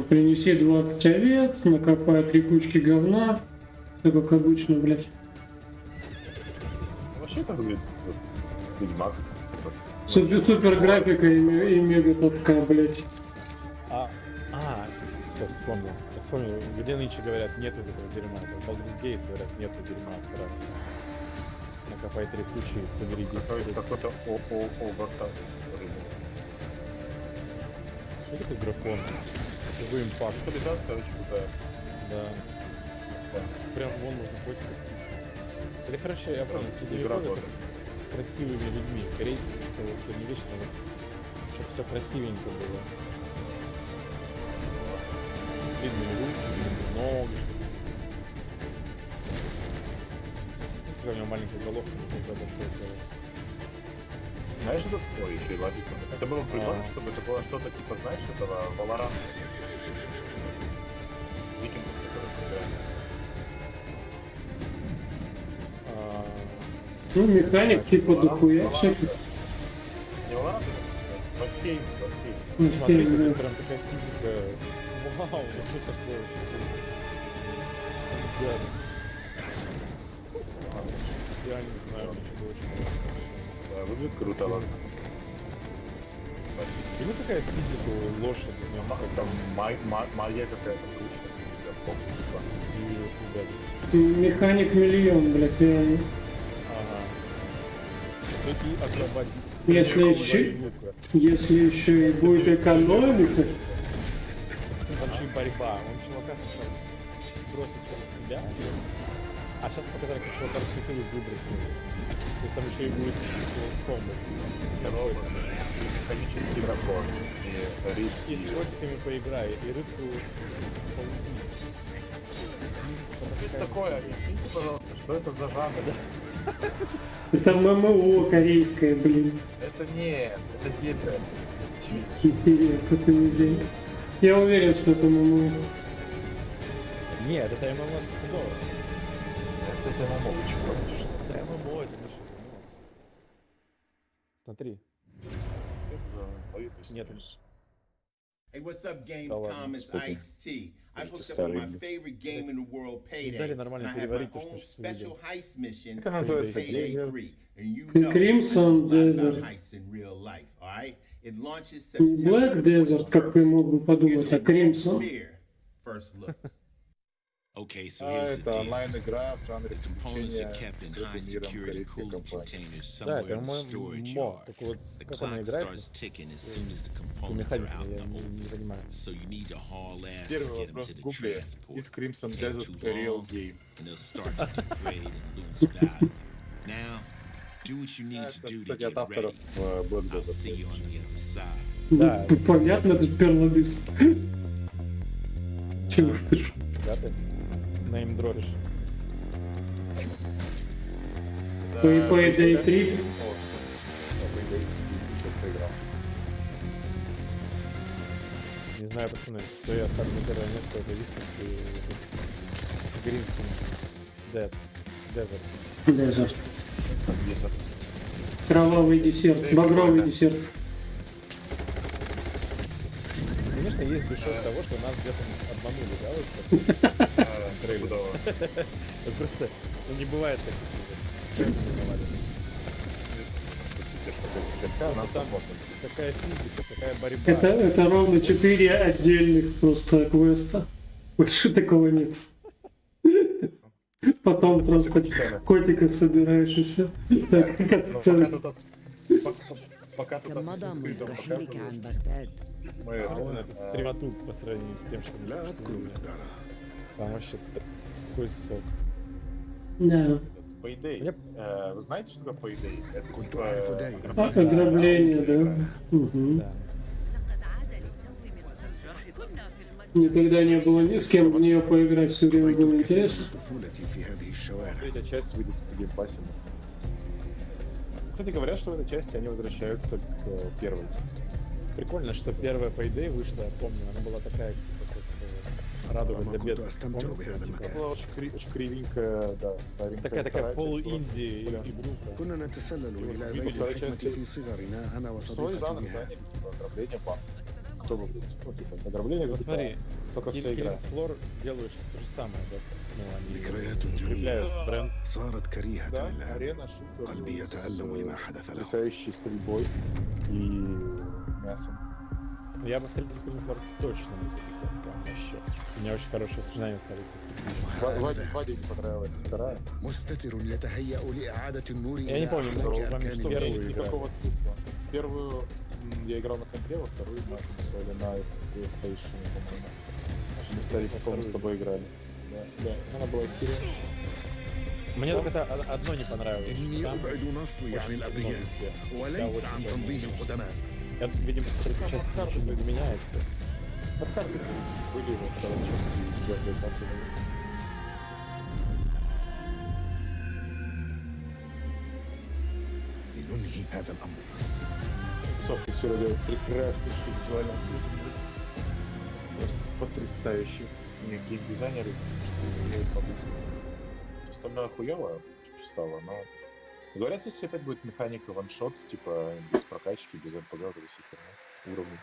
Принеси 20 овец, накопай 3 кучки говна. Все как обычно, блядь. Вообще это выглядит Ведьмак. Супер графика и мега тоска, блядь. Все, вспомнил. Я вспомнил, где нынче говорят, нету этого дерьма. В Baldur's Gate говорят, нету дерьма. Накопай 3 кучи и собери 10. Какой-то овертайм. Что такое графон? Какой импакт? Актуализация очень крутая. Да. Прям вон можно котиков тискать. Это хорошо, я понял, игра с красивыми людьми. Корейцы, что вот не вечно, чтобы все красивенько было. Длинные руки, длинные ноги, чтобы... Какая у него маленькая головка, никогда большой человек. Знаешь, это... Ой, еще и лазить надо. Это было прикольно, чтобы это было что-то типа, знаешь, этого Valorant. Викингов, который играет. Ну, механик типа дохуя всяких. Не Valorant, а Кейн. Смотрите, это прям такая физика. Вау, ну что такое? Я не знаю, мне что-то очень нравится. Да, выглядит круто, ладно. Или такая физика у лошади? Там магия какая-то трушная. Механик миллион, блядь, реально. Ага. Такие акробатики. Если еще и будет экономика. Там еще и борьба. Он чувака бросит через себя. А сейчас показали, как чувака рассветилось выбраться. То есть там еще и будет комбо. Механический дракон. И с котиками поиграй, и рыбку Что это такое? Объясните, пожалуйста, что это за жанр? Это ММО корейское, блин. Это нет, это Зельда. Нет, это не Зельда. Я уверен, что это ММО. Нет, это ММО $100. Это ММО, почему? Это ММО, это наше ММО. Смотри. Нет. Hey, what's up, Gamescom? It's Ice-T. I hooked up on my favorite game in the world, Payday, and I have my own special heist mission called Payday 3. And you know Crimson Desert. heists in real life, all right? It launches Не September Black Desert, как вы мог бы подумать, а Crimson. First look. Okay, so here's the Это deal. онлайн-игра в жанре The components are приключения kept in с high миром security корейской cooling компании. containers Да, somewhere это in the storage ММО. yard. Только вот The как она clock играется, starts ticking as soon as the по components are механике out in я the open. не понимаю. So you need to haul ass to Первый get them вопрос to в the гугле. transport. Is Crimson Take Desert too a real long, game? and they'll start to degrade and lose value. Now, do what you need to do to Кстати, от get авторов ready. Black I'll Desert. see you on the other side. Да. Понятно, это перлобис. Чего ты? Да, ты неймдропишь. Payday 3. Не знаю, пацаны, что я ставлю на первое место этой выставки. Crimson Desert. Desert. Кровавый десерт, багровый десерт. Конечно, есть душок того, что нас где-то обманули, да, вот трейлер. Это просто, не бывает таких. Там какая физика, какая борьба. Это ровно 4 отдельных просто квеста. Больше такого нет. Потом просто котиков собираешь и все. Так, как сцена. Пока тут Assassin's Creed показывают, это стривотуп по сравнению с тем, что мы там вообще такой сок. Да. Payday. Вы знаете, что такое Payday? Это типа... Ограбление, да. Угу. Никогда не было ни с кем в нее поиграть, все время было интересно. Третья часть выйдет в геймпассе. Кстати, говорят, что в этой части они возвращаются к первой. Прикольно, что первая Payday вышла, я помню, она была такая, типа, как радуга для бедных. Помните? Типа, она была очень кривенькая, да, старенькая. Такая полу-инди игруха. Свой жанр, да, ограбление банка. Кто выберет? Ну, типа, ограбление, посмотри, только вся игра. Флор делают сейчас то же самое, да? Ну, они укрепляют бренд. Да, арена, шутер, потрясающий стрельбой и мясом. Я бы в третий Флор точно не залетел, прям вообще. У меня очень хорошие воспоминания остались. Ваде не понравилась вторая. Я не помню, мы с вами что первую никакого смысла. Первую я играл на компе, во вторую на консоли, на PlayStation, по-моему. Мы с Тариком с тобой играли. Да, она была интересна. Мне только это одно не понравилось, что там очень темно везде. Я, видимо, в третьей части ничего не меняется. Под карты были во второй части звездные карты. Софтик все делает прекрасно, визуально. Просто потрясающий. Мне геймдизайнеры умеют побыть. Остальное хуёво стало, но... Говорят, если опять будет механика ваншот, типа без прокачки, без РПГ, без всех уровней.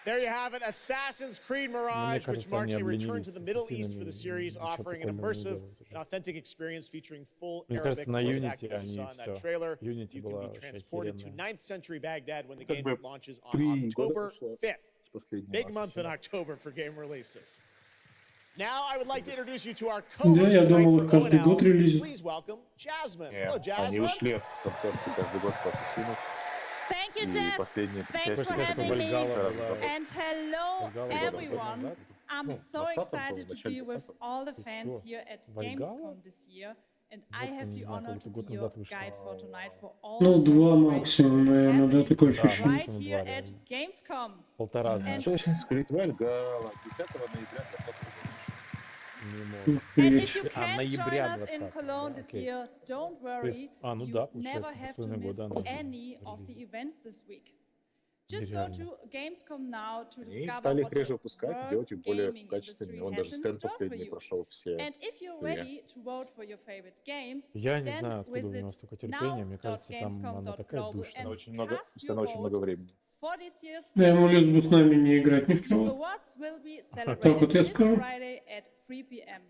There you have it, Assassin's Creed Mirage, which marks a return to the Middle East for the series, offering an immersive and authentic experience featuring full Arabic voice acting, as you saw in that trailer. You can be transported to 9th century Baghdad when the game launches on October 5th. Big month in October for game releases. Now I would like to introduce you to our co-host tonight for ONL. Please welcome Jasmine. Hello, Jasmine. Они ушли от концепции каждый год по Тhank И последняя Thanks for having me. And hello, everyone. I'm so excited to be with all the fans here at Gamescom this year. And I have the honor to be your guide for tonight for all Ну, 2 максимум, наверное, да, такое ощущение. right here at Gamescom. Полтора. Assassin's Creed Valhalla 10 ноября 2020 года. And if you can't join us in Cologne this year, don't worry. You never have to miss any of the events this week. Just go to Gamescom now to Они discover стали их what реже the выпускать, делать их world's более gaming качественными. industry Он has даже in стенд store for последний you. прошел все. And if you're ready to vote for your favorite games, Я не then знаю, откуда у него visit столько терпения. Мне кажется, там она такая now.gamescom.global душная. and Очень много, cast постоянно your очень много vote времени. for this year's Да, ему лишь бы с нами не играть ни в The чего. awards will be Так вот celebrated я this скажу. Friday at 3 p.m.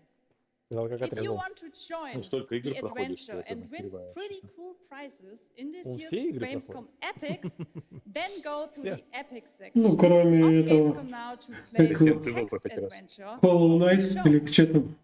Сказал, как If you отрезал. want to join Ну, столько игр the проходит, что adventure это and win нагревает. pretty cool prizes in this Ну, year's все игры Gamescom проходят. Epics, then go to Все. the Epic section Ну, кроме of этого, Gamescom now to play как the его, text adventure Hollow of the Knight, show. или что там.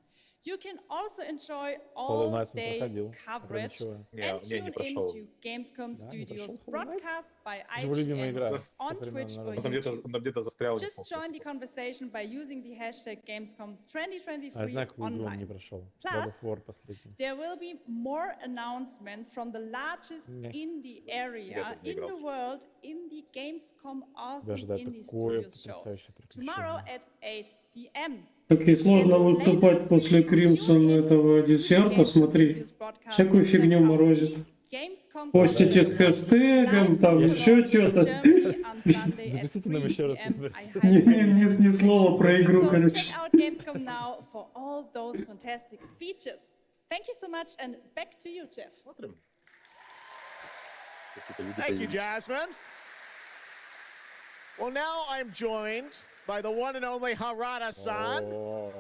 You can also enjoy Hollow Knight он all-day проходил. coverage Ничего. and Не, не tune прошел. into Gamescom Да, не Studios прошел Hollow Knight? broadcast by Это его любимая игра. IGN on Twitch or Потом YouTube. где-то застрял. Just join the conversation by using the hashtag Gamescom А я 2023 знаю, какую игру он не online. прошел. God of Plus, War последний. there will be more announcements from the largest Не. indie area Я тут не in играл the еще. world in the Gamescom Тебя Awesome ожидает Indie такое Studios show потрясающее tomorrow приключение. at 8 p.m. Как и сложно выступать после Кримсон этого десерта, смотри, всякую фигню морозит. Постите с хэштегом, там еще что-то. Запустите нам еще раз посмотреть. Ни слова про игру, So короче. check out Gamescom now for all those fantastic features. Thank you so much, and back to you, Jeff. Смотрим. Thank you, Jasmine. Well, now I'm joined by the one and only Harada-san,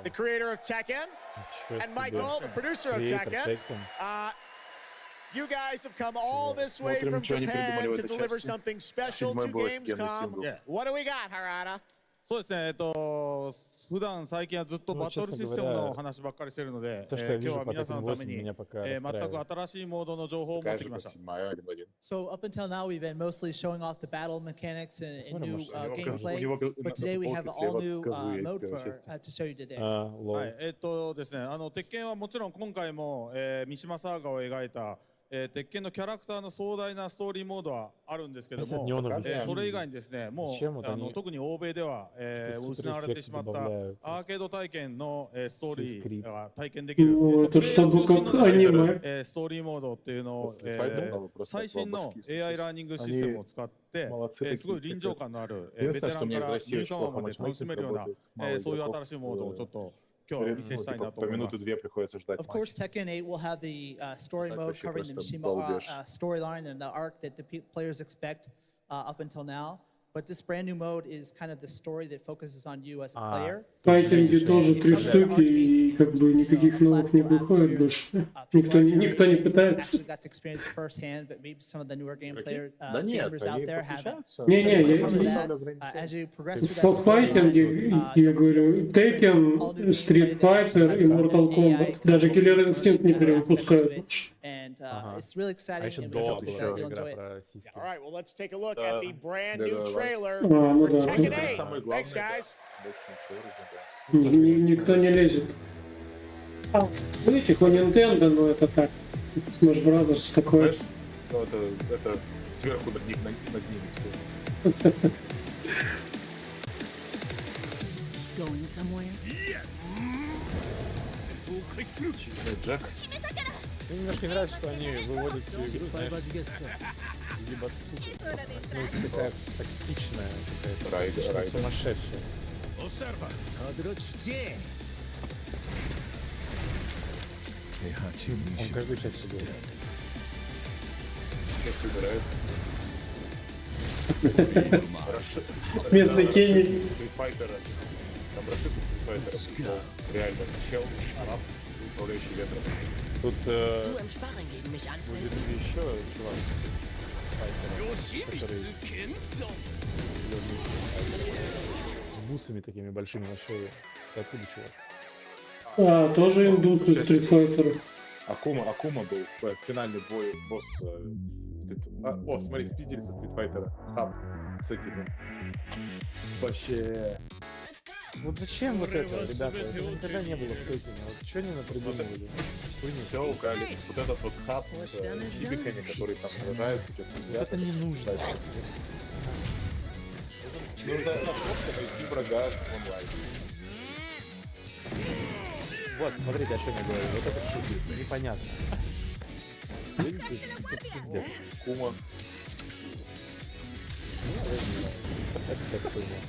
the creator of Tekken, and Michael, the producer of Tekken. You guys have come all this way from Japan to deliver something special to Gamescom. What do we got, Harada? そうですね、最近はずっとバトルシステムの話ばっかりしてるので、今日は皆さんのために全く新しいモードの情報を持ってきました。So up until now, we've been mostly showing off the battle mechanics and new gameplay, but today we have an all-new mode to show you today. はい、ですね、鉄拳はもちろん今回も、三島サーガを描いた鉄拳のキャラクターの壮大なストーリーモードはあるんですけども、それ以外にですね、もう特に欧米では失われてしまったアーケード体験のストーリーが体験できるストーリーモードっていうのを最新の AI ラーニングシステムを使ってすごい臨場感のあるベテランからニューカマーまで楽しめるようなそういう新しいモードをちょっと Of course, Tekken 8 will have the story mode covering the Mishima storyline and the arc that the players expect up until now. But this brand new mode is kind of the story that focuses on you as a player. Файтинги тоже 3 штуки, и как бы никаких новых не выходит больше. Никто не пытается. Got to experience it firsthand, but maybe some of the newer gamers out there haven't. As you progress through that файтинги, я говорю, Tekken, Street Fighter и Mortal Kombat. Даже Killer Instinct не перевыпускают. And it's really exciting, and we hope you'll enjoy it. All right, well, let's take a look at the brand new trailer ну for да. Tekken 8. Thanks, guys. Никто не лезет. У этих у Nintendo, но это так. Smash Brothers такое. Это сверху над ними все. Going somewhere? Yes. Джек. Мне немножко нравится, что они выводят всю игру, знаешь, либо такая токсичная, какая-то сумасшедшая. Он каждую часть делает. Местный Кенни. Там расширка Street реально чел, араб, управляющий ветром. Тут будет еще чувак, который с бусами такими большими на шее. Ты откуда чувак? Тоже индус из Street Fighter. Акума был финальный бой, босс О, смотри, спиздили со стритфайтера. Хаб с этими. Вообще... Вот зачем вот это, ребята? Это никогда не было в Токине. Вот что они напридумывали? Все украли. Вот этот вот хаб с гибиками, которые там сражаются. Вот это не нужно. Нужно просто найти врага в онлайн. Вот, смотрите, о чем я говорю. Вот это шутки. Непонятно. Видите, это пиздец. Кума. Это как хуйня.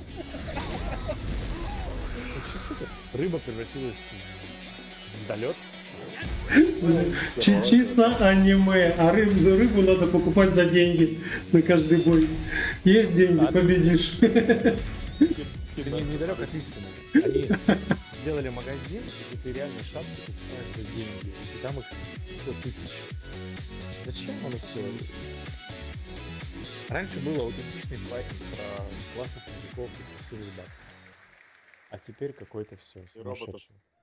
Рыба превратилась в звездолет. Чисто аниме, а рыбу надо покупать за деньги на каждый бой. Есть деньги, победишь. Ты недалек от истины. Они сделали магазин, где ты реально шапки покупаешь за деньги, и там их 100 тысяч. Зачем оно все? Раньше было аутентичный файтинг про классных мужиков и красивых баб. А теперь какой-то все.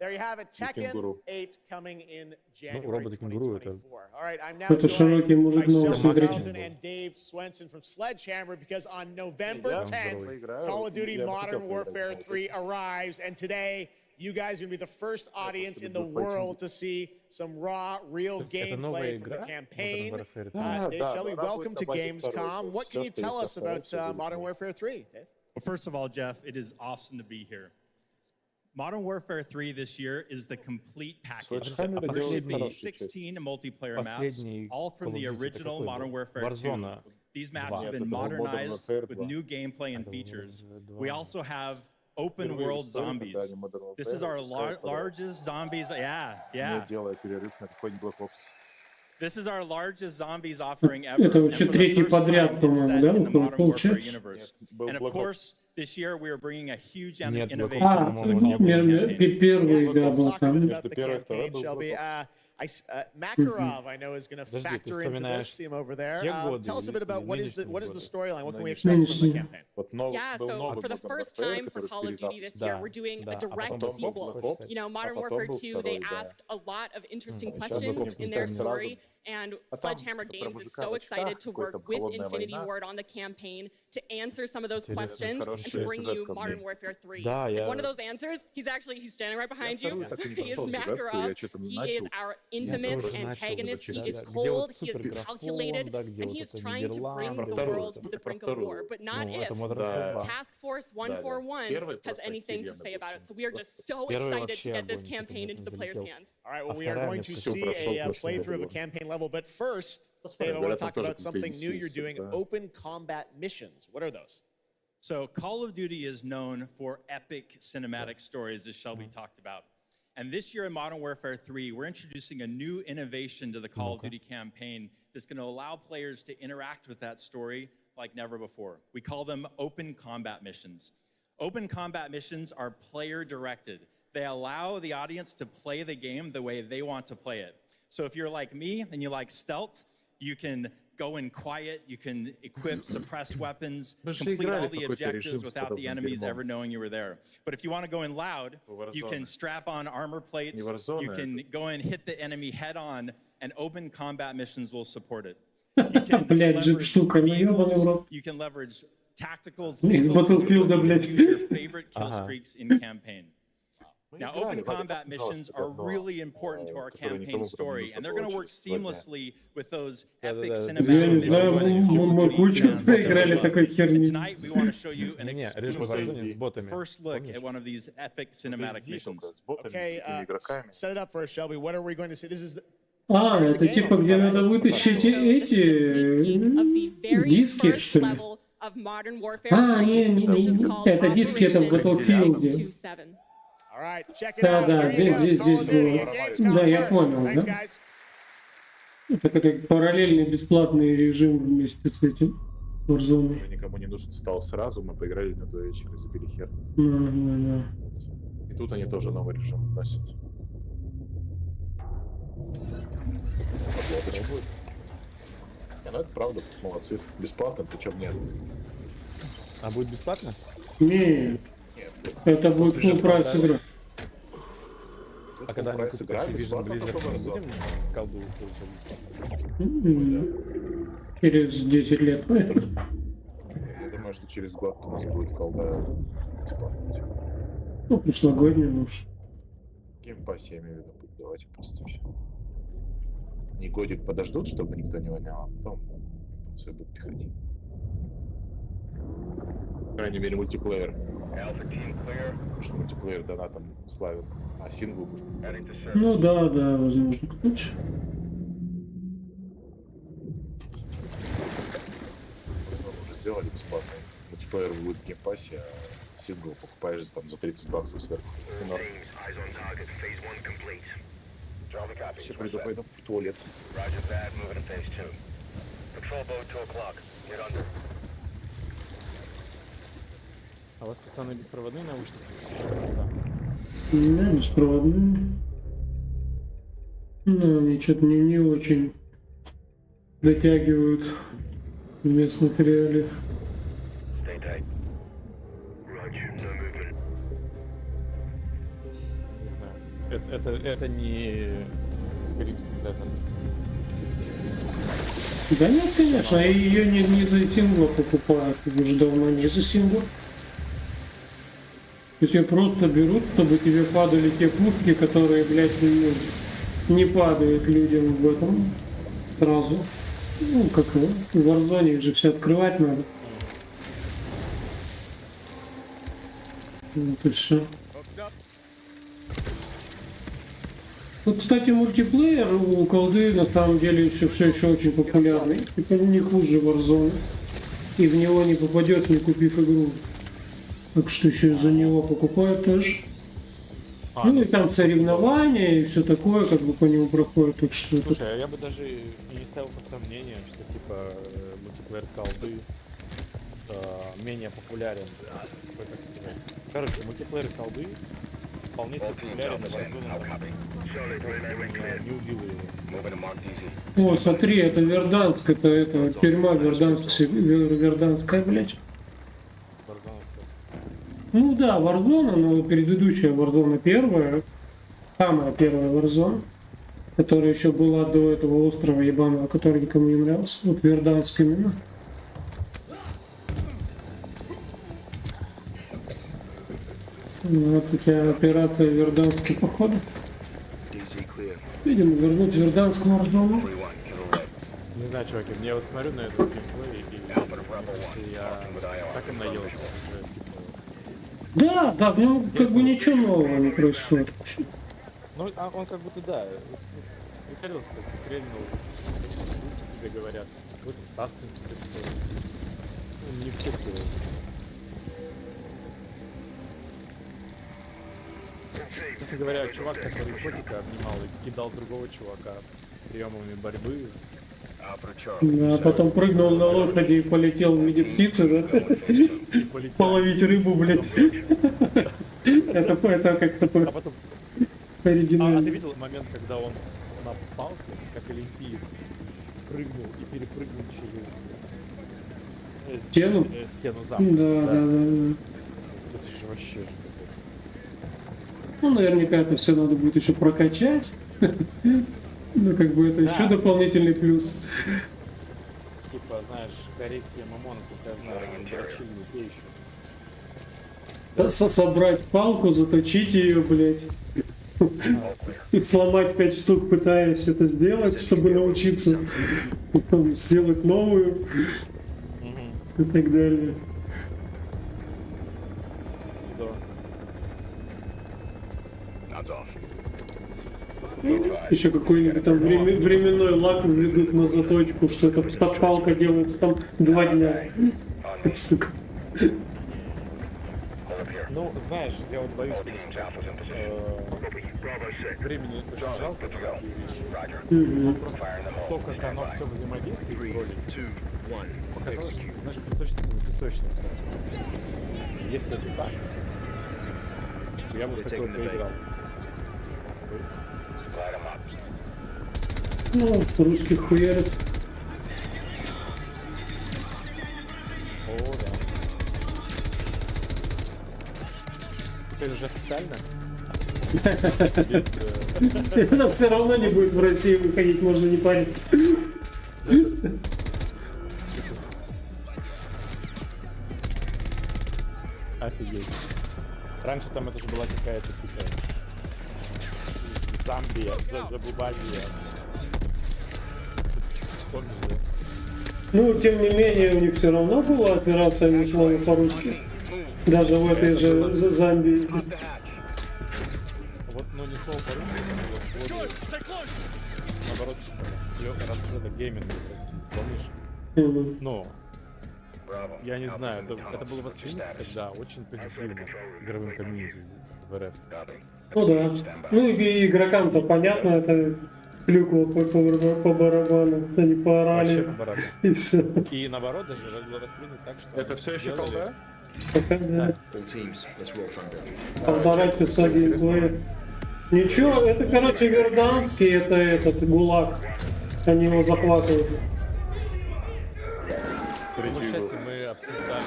There you have it, Tekken 8 coming in January 2024. All right, I'm now Это широкий мужик, но смотрите. and Dave Swenson from Sledgehammer because on November 10th, Call of Duty Modern Warfare 3 arrives, and today you guys are going to be the first audience in the world to see some raw, real gameplay from the campaign. Dave Shelby, welcome to Gamescom. What can you tell us about Modern Warfare 3, Dave? Well, first of all, Jeff, it is awesome to be here. Modern Warfare 3 this year is the complete package. There's going to be 16 multiplayer maps, all from the original Modern Warfare 2. These maps have been modernized with new gameplay and features. We also have open world zombies. This is our largest zombies. This is our largest zombies offering ever. Это вообще третий подряд, по-моему, да, получается? And of course, this year we are bringing a huge innovation to the первый игра была там. Makarov, I know, is going to factor into this team over there. Tell us a bit about what is the storyline? What can we expect from the campaign? Yeah, so for the first time for Call of Duty this year, we're doing a direct sequel. You know, Modern Warfare 2, they asked a lot of interesting questions in their story, and Sledgehammer Games is so excited to work with Infinity Ward on the campaign to answer some of those questions and to bring you Modern Warfare 3. And one of those answers, he's standing right behind you. He is Makarov. He is our infamous antagonist. He is cold, he is calculated, and he is trying to bring the world to the brink of war. But not if Task Force 141 has anything to say about it. So we are just so excited to get this campaign into the players' hands. All right, well, we are going to see a playthrough of the campaign level. But first, Dave, I want to talk about something new you're doing, open combat missions. What are those? So Call of Duty is known for epic cinematic stories, as Shelby talked about. And this year in Modern Warfare 3, we're introducing a new innovation to the Call of Duty campaign that's going to allow players to interact with that story like never before. We call them open combat missions. Open combat missions are player-directed. They allow the audience to play the game the way they want to play it. So if you're like me and you like stealth, you can go in quiet, you can equip, suppress weapons, complete all the objectives without the enemies ever knowing you were there. But if you want to go in loud, you can strap on armor plates, you can go and hit the enemy head on, and open combat missions will support it. You can leverage tacticals, use your favorite kill streaks in campaign. Now, open combat missions are really important to our campaign story, and they're going to work seamlessly with those epic cinematic missions. Tonight, we want to show you an exclusive first look at one of these epic cinematic missions. Okay, set it up for us, Shelby. What are we going to see? This is это типа, где надо вытащить эти диски, что ли? Это диски, это в Battlefield. Да, здесь было. Да, я понял, да? Это как параллельный бесплатный режим вместе с этим Warzone. Никому не нужен стал сразу, мы поиграли на 2 вечера, забили хер. И тут они тоже новый режим вносят. Ну это правда, молодцы. Бесплатно, причем нет. А будет бесплатно? Нет. Это будет full прайс игра. А когда мы купим Activision Blizzard, мы будем колду получать? Через 10 лет. Я думаю, что через год у нас будет колда бесплатно. Ну, прошлогодний, может. В геймпассе, я имею в виду, будет давать просто все. Не годик подождут, чтобы никто не вонял, а потом все будут пихать. По крайней мере, мультиплеер. Потому что мультиплеер донатом славен, а сингл пусть. Ну да, возможно, кстати. Уже сделали бесплатный. Мультиплеер будет в геймпассе, а сингл покупаешь там за 30 баксов сверху. Все пойду в туалет. А у вас, пацаны, беспроводные наушники? У меня беспроводные. Но они что-то не очень дотягивают в местных реалиях. Не знаю. Это не Crimson Desert. Да нет, конечно, ее не за сингла покупают, уже давно не за сингла. То есть ее просто берут, чтобы тебе падали те пушки, которые, блядь, не падают людям в этом сразу. Ну, как в Warzone, их же все открывать надо. Вот и все. Вот, кстати, мультиплеер у колды на самом деле все еще очень популярный. Типа не хуже Warzone. И в него не попадешь, не купив игру. Так что еще из-за него покупают тоже. Ну и там соревнования и все такое, как бы по нему проходит. Так что слушай, я бы даже и не ставил под сомнение, что типа мультиплеер колды менее популярен, как сказать. Короче, мультиплеер колды вполне себе популярен на Warzone. Не убил его. О, смотри, это Верданск, это тюрьма Верданская, блядь. Ну да, Warzone, но предыдущая Warzone первая, самая первая Warzone, которая еще была до этого острова ебаного, который никому не нравился. Вот Верданск именно. Вот у тебя операция Верданский, походу. Видимо, вернуть Верданск Warzone. Не знаю, чуваки, мне вот смотрю на этот геймплей, и я так им наелся уже, типа... Да, в нем как бы ничего нового не происходит. Ну, он как будто, да, прицелился, стрельнул, тебе говорят, какой-то саспенс происходит. Ну, не вкусно. Честно говоря, чувак, который котика обнимал и кидал другого чувака с приемами борьбы. Да, потом прыгнул на лошади и полетел в виде птицы, да? Половить рыбу, блядь. Это как такой оригинальный. А ты видел момент, когда он на палке, как олимпиец, прыгнул и перепрыгнул через стену замка? Да. Это же вообще... Ну, наверняка это все надо будет еще прокачать. Ну, как бы это еще дополнительный плюс. Типа, знаешь, корейские ММО, насколько я знаю, они дрочили не те еще. Собрать палку, заточить ее, блядь. И сломать 5 штук, пытаясь это сделать, чтобы научиться сделать новую. И так далее. Еще какой-нибудь там временной лак введут на заточку, что эта палка делается там 2 дня. Сука. Ну, знаешь, я вот боюсь, времени очень жалко такие вещи. Но просто то, как оно все взаимодействует в роли, показалось, что, знаешь, песочница не песочница. Если это так, я бы в такое поиграл. Ну, русских хуярят. О, да. Теперь уже официально? Это все равно не будет в России выходить, можно не париться. офигеть. Раньше там это же была какая-то типа Замбия, Забубания. Помнишь, да? Ну, тем не менее, у них все равно была операция «Ни слова по-русски». Даже в этой же Замбии. Вот, ну, «Ни слова по-русски», это было наоборот, типа, расцвета гейминга в России, помнишь? Ну, я не знаю, это было воспринято тогда очень позитивно игровым комьюнити в РФ. Ну да. Ну и игрокам-то понятно, это клюкало по барабану, они поорали. Вообще по барабану. И все. И наоборот даже было воспринято так, что... Это все еще колда? Пока да. 1,5 часа геймплея. Ничего, это, короче, Верданский, это этот ГУЛАГ. Они его захватывают. К счастью, мы обсуждали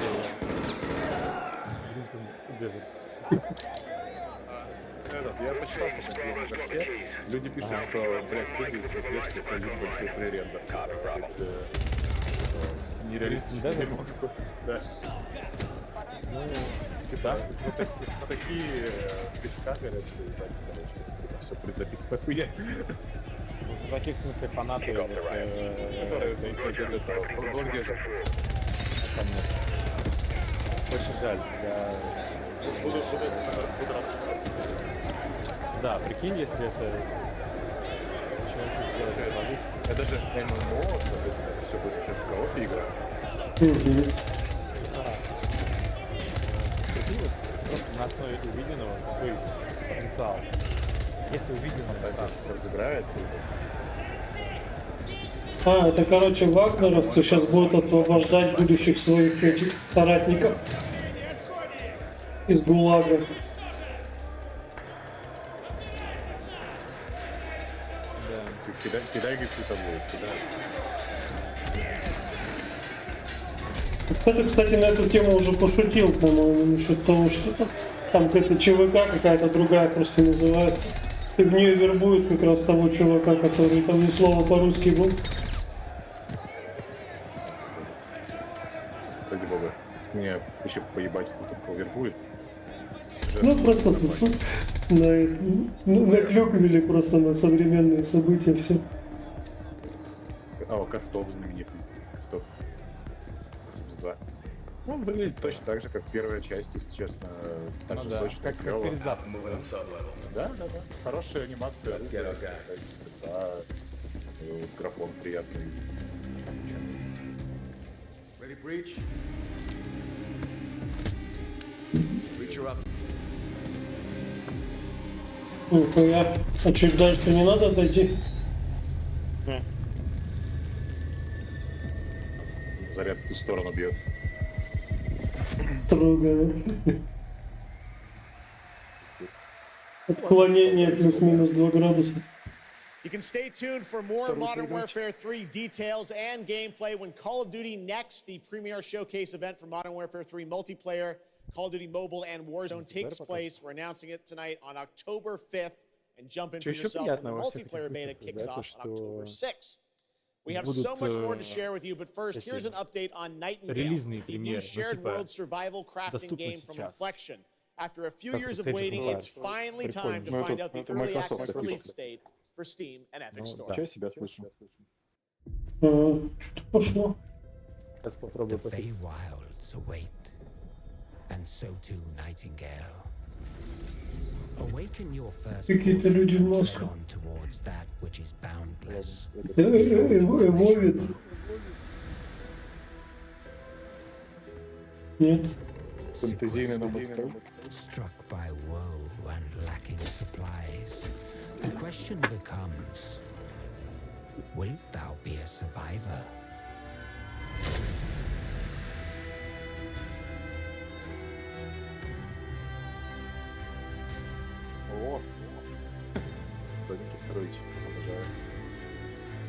Я прочитал, что люди пишут, что, блядь, выглядит пиздец, как один большой пререндер. Нереалистичный даже? Да. Ну, да, вот такие пешка, короче, все предописано хуя. Такие, в смысле, фанаты, которые блогдежи. Очень жаль, я... Буду рад, что... Да, прикинь, если это... Человек сделает ловить. Это же ММО, соответственно, это все будет еще в коопе играть. Прикинь, вот просто на основе увиденного какой потенциал. Если увиденного все разыграется... А, это, короче, вагнеровцы сейчас будут освобождать будущих своих этих соратников из ГУЛАГа. Да, кидай цветовую, кидай. Кто-то, кстати, на эту тему уже пошутил, по-моему, насчет того, что там какая-то ЧВК, какая-то другая просто называется. И в нее вербуют как раз того чувака, который там ни слова по-русски был. Ради бога. Мне еще поебать, кто там кого вербует. Ну, просто наклюкали просто на современные события, все. О, Кастоп знаменитый. Кастоп. 72. Ну, он выглядит точно так же, как первая часть, если честно. Так же сочно, как перезапуск. Да. Хорошая анимация, графон приятный. Ready, breach? Breacher up. Нихуя. А чуть дальше не надо дойти? Заряд в ту сторону бьет. Строго. Отклонение плюс-минус 2 градуса. You can stay tuned for more Modern Warfare 3 details and gameplay when Call of Duty Next, the premier showcase event for Modern Warfare 3 multiplayer, Call of Duty Mobile and Warzone takes place. We're announcing it tonight on October 5th, and jump in for yourself when the multiplayer beta kicks off on October 6th. We have so much more to share with you, but first, here's an update on Nightingale, the new shared world survival crafting game from Reflection. After a few years of waiting, it's finally time to find out the early access release date for Steam and Epic Store. Ничего себя слышу. Пошло. Сейчас попробую The Feywilds await, and so too Nightingale. Awaken your first Какие-то люди в масках. on towards that which is boundless. Эвовит. Нет. Фантазийный номер. Struck by woe and lacking supplies, the question becomes, wilt thou be a survivor? О, домики строить,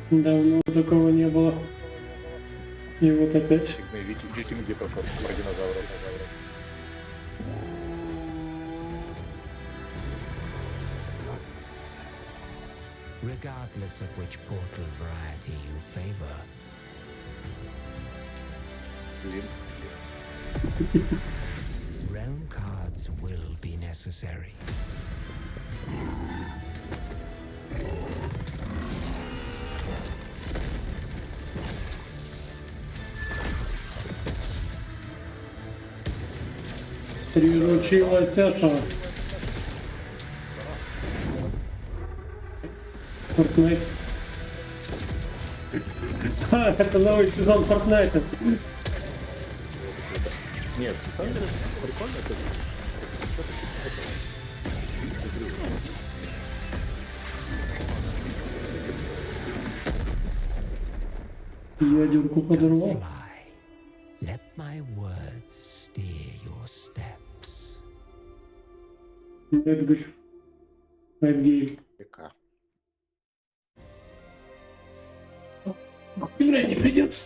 обожаю. Давно такого не было. И вот опять. Викинги только про динозавров. Regardless of which portal variety you favor. Realm cards will be necessary. Приручилась это. Фортнайт. Это новый сезон Фортнайта. Нет, на самом деле прикольно. Ядерку подорвал. Let my words steer your steps. Эдгар. Эдгар. Играть не придется.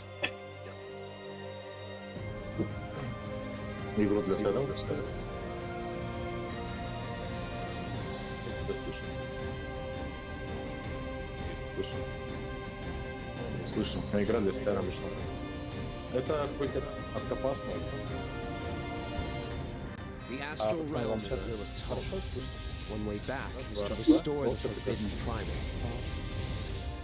Игру для стадов, Я тебя слышу. Слышу. Игра для стадов. Это какой-то октопас, The astral realm is хорошо слышно. One way back is to restore the forbidden primal.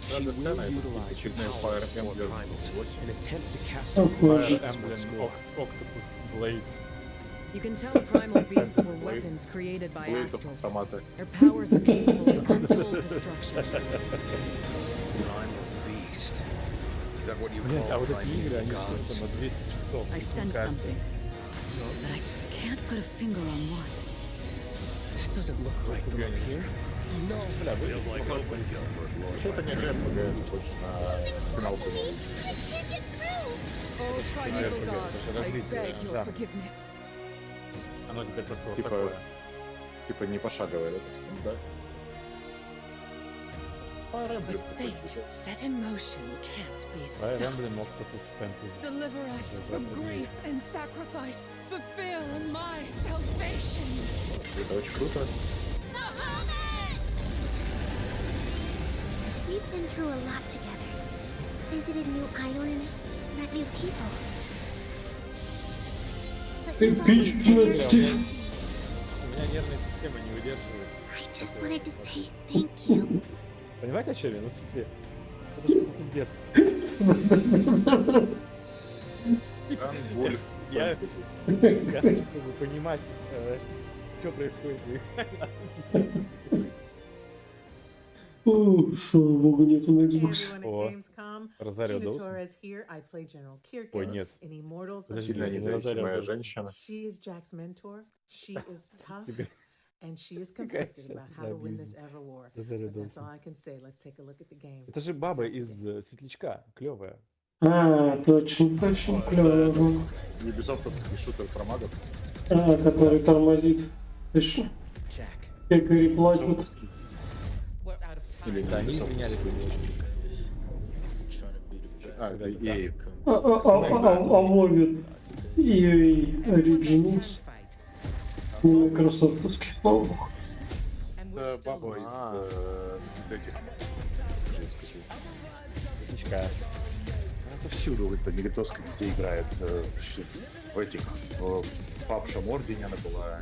She will utilize her power for primals and attempt to cast off once more. Octopus Blade. You can tell primal beasts were weapons created by astrals. Their powers are capable of untold destruction. Primal beast. Is that what you Блять, а call вот эти игры, primate они gods? просто на 200 часов. I sense something, but I can't put a finger on what. That doesn't look right from up here. No, бля, выглядит похоже. Что-то не рэп, больше на финалку. Oh, primeval god, I beg your forgiveness. Оно теперь просто вот Типа, такое. типа не пошаговое, да? The fate set in motion can't be Fire stopped. Emblem Octopus Fantasy. Deliver us from grief and sacrifice. Fulfill my salvation. Это очень круто. We've been through a lot together. Visited new islands, met new people. But you've always been there to У меня нервная система не выдерживает. I just wanted to say thank you. Понимаете, о чем я? Ну, в смысле, это же пиздец. Я хочу понимать, что происходит. Слава богу, нету на Xbox. О, Розарио Доусон. Ой, нет. Сильно независимая женщина. She is Jack's mentor. She is tough. And she is conflicted about how to win this ever war. But that's all I can say. Let's take a look at the game. Это же баба из Светлячка, клевая. Точно, клевая. Юбисофтовский шутер про магов. Который тормозит. Точно. Как переплатит. Или да, они извинялись. Это EA. Ловит EA Originals. Microsoft'овских слов. Это баба из этих. Светлячка. Это всюду, это Мегатоска везде играет. В этих. В Папшем Ордене она была.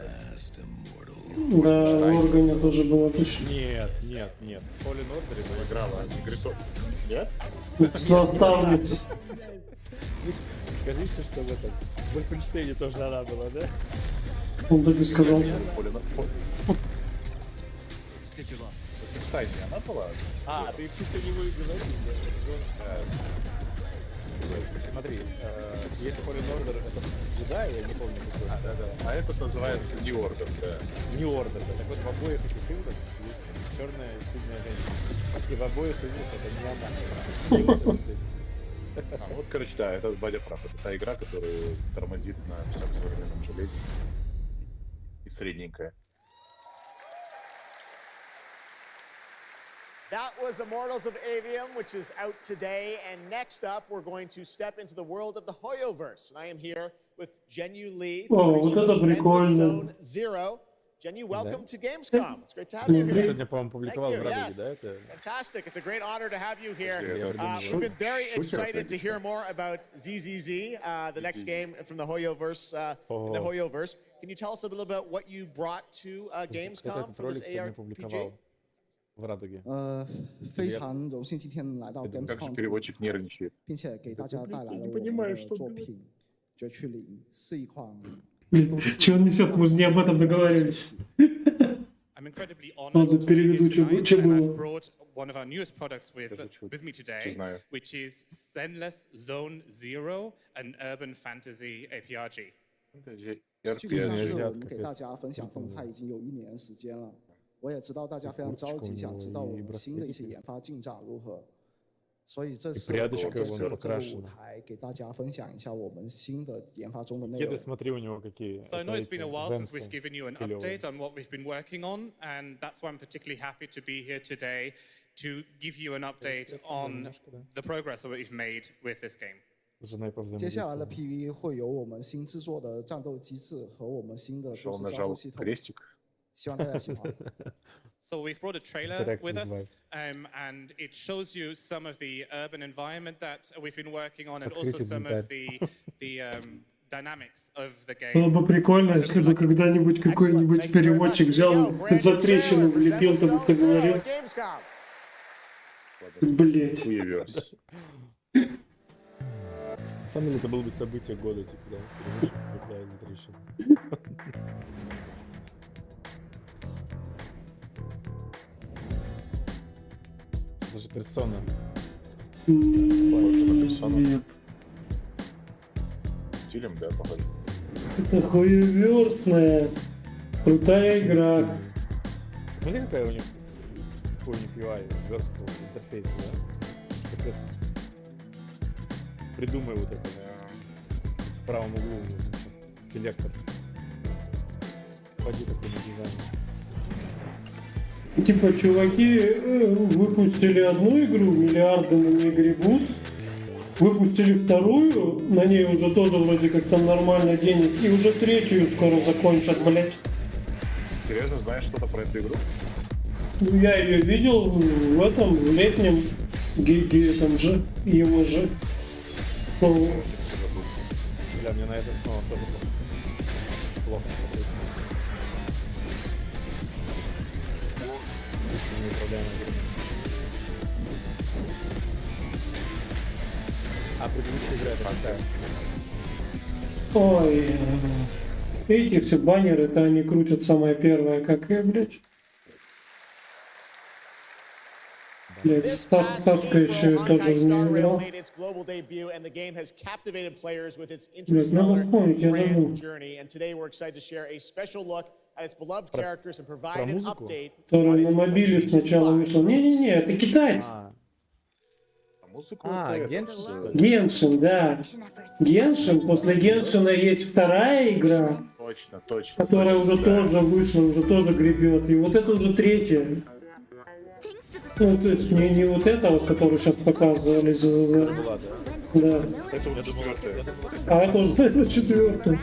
Да, в Органе тоже было точно. Нет. Fallen Order она играла. Нет? Наставница. Скажите, что в этом. В Вольфенштейне тоже она была, да? Он так и сказал. В Тайне она была? А, ты чисто не будешь говорить. Смотри, если Fallen Order это джедай, я не помню какой. Да. А этот называется New Order, да. New Order, да. Так вот в обоих этих играх есть черная сильная женщина. И в обоих играх это не она. Вот, короче, да, это Бадя прав. Это та игра, которая тормозит на всем современном железе. И средненькая. That was Immortals of Avium, which is out today. And next up, we're going to step into the world of the Hoyoverse. And I am here with Genu Lee, Вот это прикольно. Zone Zero. Jenny, welcome to Gamescom. It's great to have you here. Сегодня, по-моему, публиковал в Радуге, да? Это... Fantastic. It's a great honor to have you here. We've been very excited to hear more about ZZZ, the next game from the Hoyoverse. The Hoyoverse. Can you tell us a little about what you brought to Gamescom for this ARPG? В Радуге. 非常荣幸今天来到 Gamescom， переводчик нервничает， 并且给大家带来了我们的作品《绝区零》，是一款。 Чего он несет? Мы же не об этом договаривались. I'm incredibly honored to be here tonight, and I've brought one of our newest products with me today, which is Zenless Zone Zero, an urban fantasy APRG. 基本上是我们给大家分享动态已经有1年的时间了，我也知道大家非常着急，想知道我们新的一些研发进展如何。 所以这次我这个舞台给大家分享一下我们新的研发中的内容。 So I know it's been a while since we've given you an update on what we've been working on, and that's why I'm particularly happy to be here today to give you an update on the progress that we've made with this game. 接下来的 PV 会有我们新制作的战斗机制和我们新的故事交互系统。 希望大家喜欢。 So we've brought a trailer with us, and it shows you some of the urban environment that we've been working on, and also some of the dynamics of the game. Было бы прикольно, если бы когда-нибудь какой-нибудь переводчик взял за трещину, влепил, там ты говорил. Блять. На самом деле это было бы событие года, типа, да? Переводчик влепляет за трещину. Даже персона. Нет. Стилем, да, похоже. Это хуеверстная. Крутая игра. Смотри, какая у них UI, верстовый интерфейс, да? Капец. Придумай вот это. В правом углу у него сейчас селектор. Пойди такой на дизайн. Типа, чуваки выпустили одну игру, миллиарды на ней гребут, выпустили вторую, на ней уже тоже вроде как там нормально денег, и уже третью скоро закончат, блять. Серьезно, знаешь что-то про эту игру? Я ее видел в этом, в летнем гиге, там же, его же. Бля, мне на это снова тоже плохо смотреть. А предыдущая игра это какая? Ой, эти все баннеры, это они крутят самое первое, как и, блядь. Блядь, Сашка еще тоже в нее играл. Блядь, надо вспомнить, я забыл. Который на мобиле сначала вышел. Не-не-не, это китайцы. Геншин, да. Геншин, после Геншина есть вторая игра, точно, которая уже тоже вышла, уже тоже гребет. И вот это уже третья. Ну, то есть не вот это вот, которую сейчас показывали. Да. Это уже четвертая. А это уже четвертая.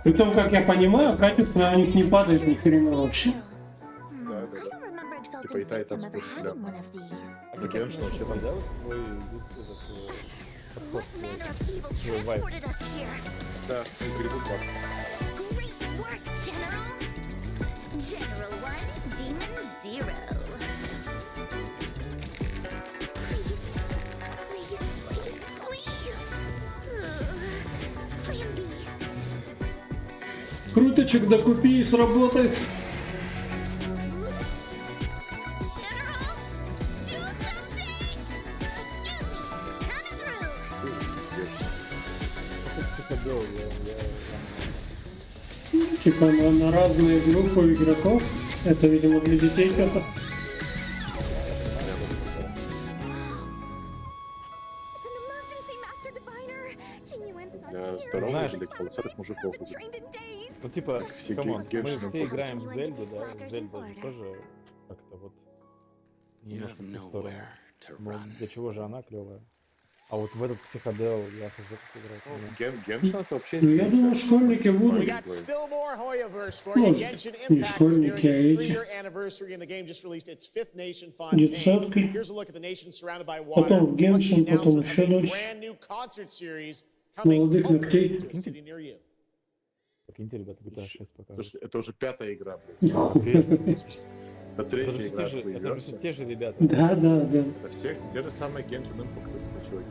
Притом, как я понимаю, качество на них не падает ни хрена вообще. Да. Типа и та спорт, да. А Геншин вообще понравился свой подход, свой вайб. Да, грибут так. Круточек докупи и сработает. Типа на разные группы игроков. Это, видимо, для детей что-то. Знаешь, для полосатых мужиков. Ну типа, камон, мы все играем в Зельду, да? Зельда тоже как-то вот немножко в ту сторону. Но для чего же она клевая? А вот в этот психодел я хз как играть. Геншин это вообще... Я думаю, школьники будут. Может, не школьники, а эти. Детсадки. Потом в Геншин, потом еще дальше. Молодых ногтей. Прикиньте, ребята, GTA 6 показывают. Слушайте, это уже 5-я игра, блин. Это 3-я игра. Это же все те же ребята. Да. Это все те же самые Genshin Impact, чуваки.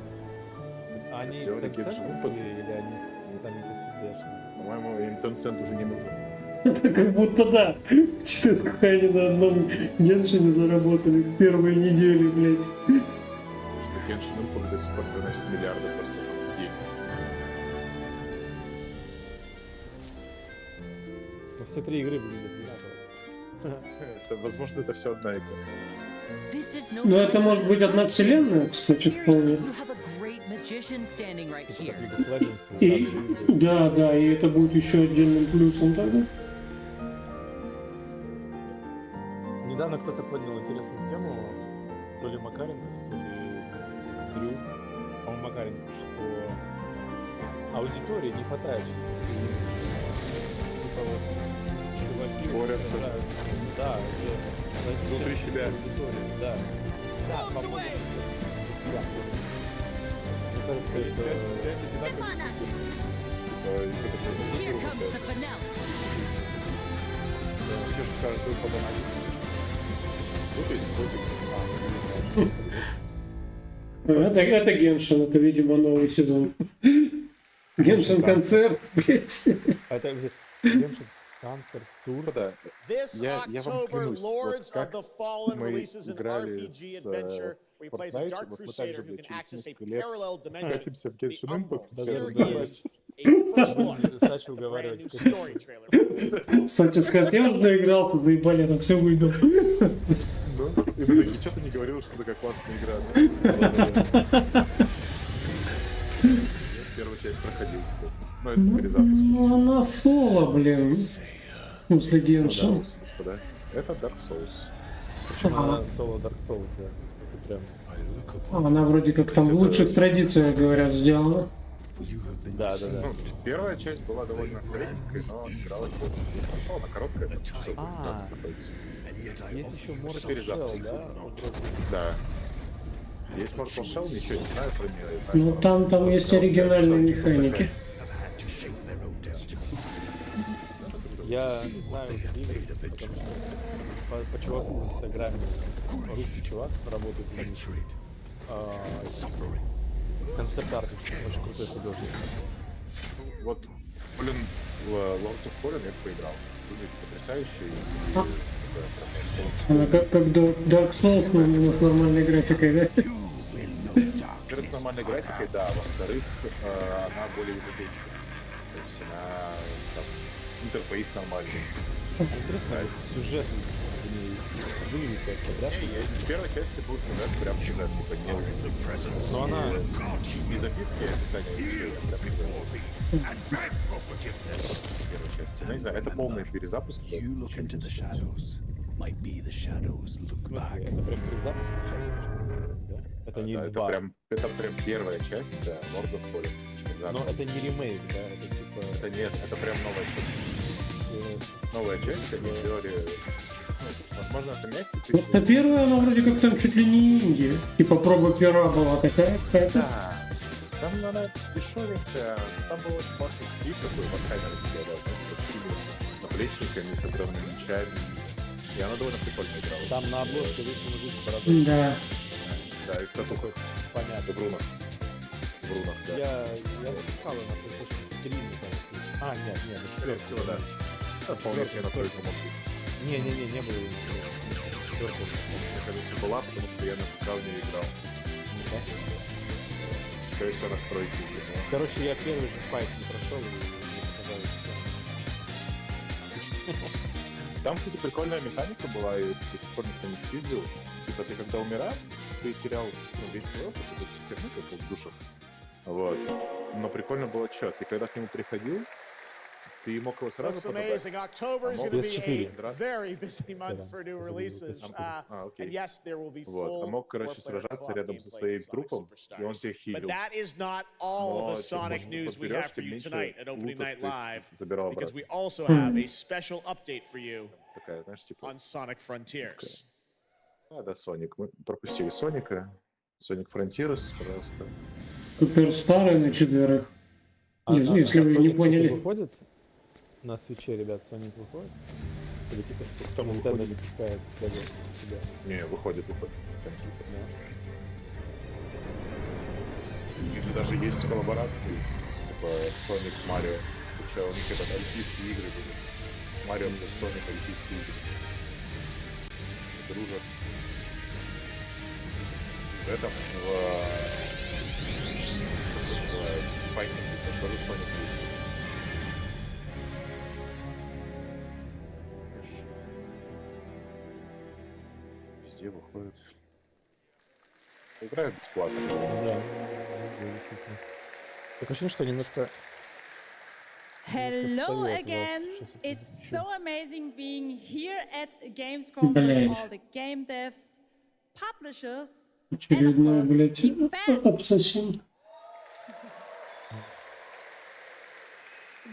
Они Tencent или они сами по себе? По-моему, им Tencent уже не нужен. Это как будто да. Что-то сколько они на одном Геншине заработали в первые недели, блядь. Потому что Genshin Impact до сих пор приносит миллиарды просто в день. Но все 3 игры выглядят одинаково. Возможно, это все одна игра. Ну, это может быть одна вселенная, кстати, вполне. И, да, и это будет еще отдельным плюсом тогда. Недавно кто-то поднял интересную тему, то ли Макаренков, то ли Дрю, по-моему, Макаренков, что аудитории не хватает сейчас. Типа вот чуваки борются. Да, уже внутри себя. Аудитории, да. Да, по-моему, мне кажется, это Геншин, это, видимо, новый сезон. Геншин концерт, блядь. Это Геншин концерт, тур. Да. Я вам клянусь, вот как мы играли с фортнайта, вот мы также, блядь, через несколько лет катимся в Genshin Impact. Сачи уговаривать. Сачи хотел, наиграл, ты заебали, там все выйдал. Ну, и ничего ты не говорил, что такая классная игра. Первую часть проходил, кстати. Ну, это перезапуск. Ну, она соло, блин. После Геншин. Это Dark Souls. Почему она соло Dark Souls, да? Это прям... Она вроде как там в лучших традициях, говорят, сделана. Да. Ну, первая часть была довольно средненькой, но игралась не хорошо, она короткая, это часов 15 проходится. Есть еще Mortal Shell, да? Да. Есть Mortal Shell, ничего не знаю про нее. Ну там есть оригинальные механики. Я знаю игры, потому что по чуваку в Инстаграме, русский чувак, работает в Английские. Концепт-артист, очень крутой художник. Вот, блин, в Lords of Fallen я поиграл. Выглядит потрясающе. Она как Dark Souls, но с нормальной графикой, да? Во-первых, с нормальной графикой, да. Во-вторых, она более европейская. То есть она там, интерфейс нормальный. Интересно, сюжет выглядит как-то, да? В первой части был сюжет, прям сюжет, типа не уже. Но она не записки, а описание прям сюжет. В первой части. Ну, не знаю, это полный перезапуск. В смысле, это прям перезапуск сейчас, да? Это не два. Это прям первая часть, да, Lord of Fallen. Но это не ремейк, да? Это типа... Это нет, это прям новая часть. Новая часть, они сделали... Возможно, это мягкий. Просто первая, она вроде как там чуть ли не Индия. Типа проба пера была такая какая-то. Да. Там она дешевенькая, там был очень классный стиль такой, вархаммер сделал, с наплечниками, с огромными мечами. И она довольно прикольно играла. Там на обложке вышел мужик с бородой. Да. Да, и кто такой? Понятно. Брунах, да. Я запускал ее на PlayStation 3, мне кажется. Нет, на 4 всего, да. Вполне себе на только мог быть. Не было ее на 4. Мне кажется, была, потому что я на ПК в нее играл. Скорее всего, настройки. Короче, я первый же файт не прошел, и мне показалось, что... Там, кстати, прикольная механика была, и до сих пор никто не спиздил. Типа, ты когда умирал, ты терял весь свой опыт, это херню, как в душах. Вот. Но прикольно было что, ты когда к нему приходил, Ты мог его сразу Looks amazing. October is going to be a very busy month for new releases. And yes, there will be Вот, а мог, короче, сражаться рядом со своим трупом, и он тебя хилил. But that is not all of the Sonic news we have for you tonight at Opening Night Live, because we also have a special update for you on Sonic Frontiers. Да, Соник. Мы пропустили Соника. Sonic Frontiers, пожалуйста. Супер старый на четверых. Если вы не поняли. Выходит на свече, ребят, Sonic выходит? Или типа Nintendo не пускает себя? Не, выходит. Конечно. У них же даже есть коллаборации с типа Sonic Mario. Причем у них это олимпийские игры были. Марио плюс Sonic олимпийские игры. Дружат. В этом, в файтинге, тоже Sonic есть. Везде выходит. Играют бесплатно. Да, везде действительно. Так ощущение, что немножко... Hello again. It's so amazing being here at Gamescom with all the game devs, publishers, and of course, fans.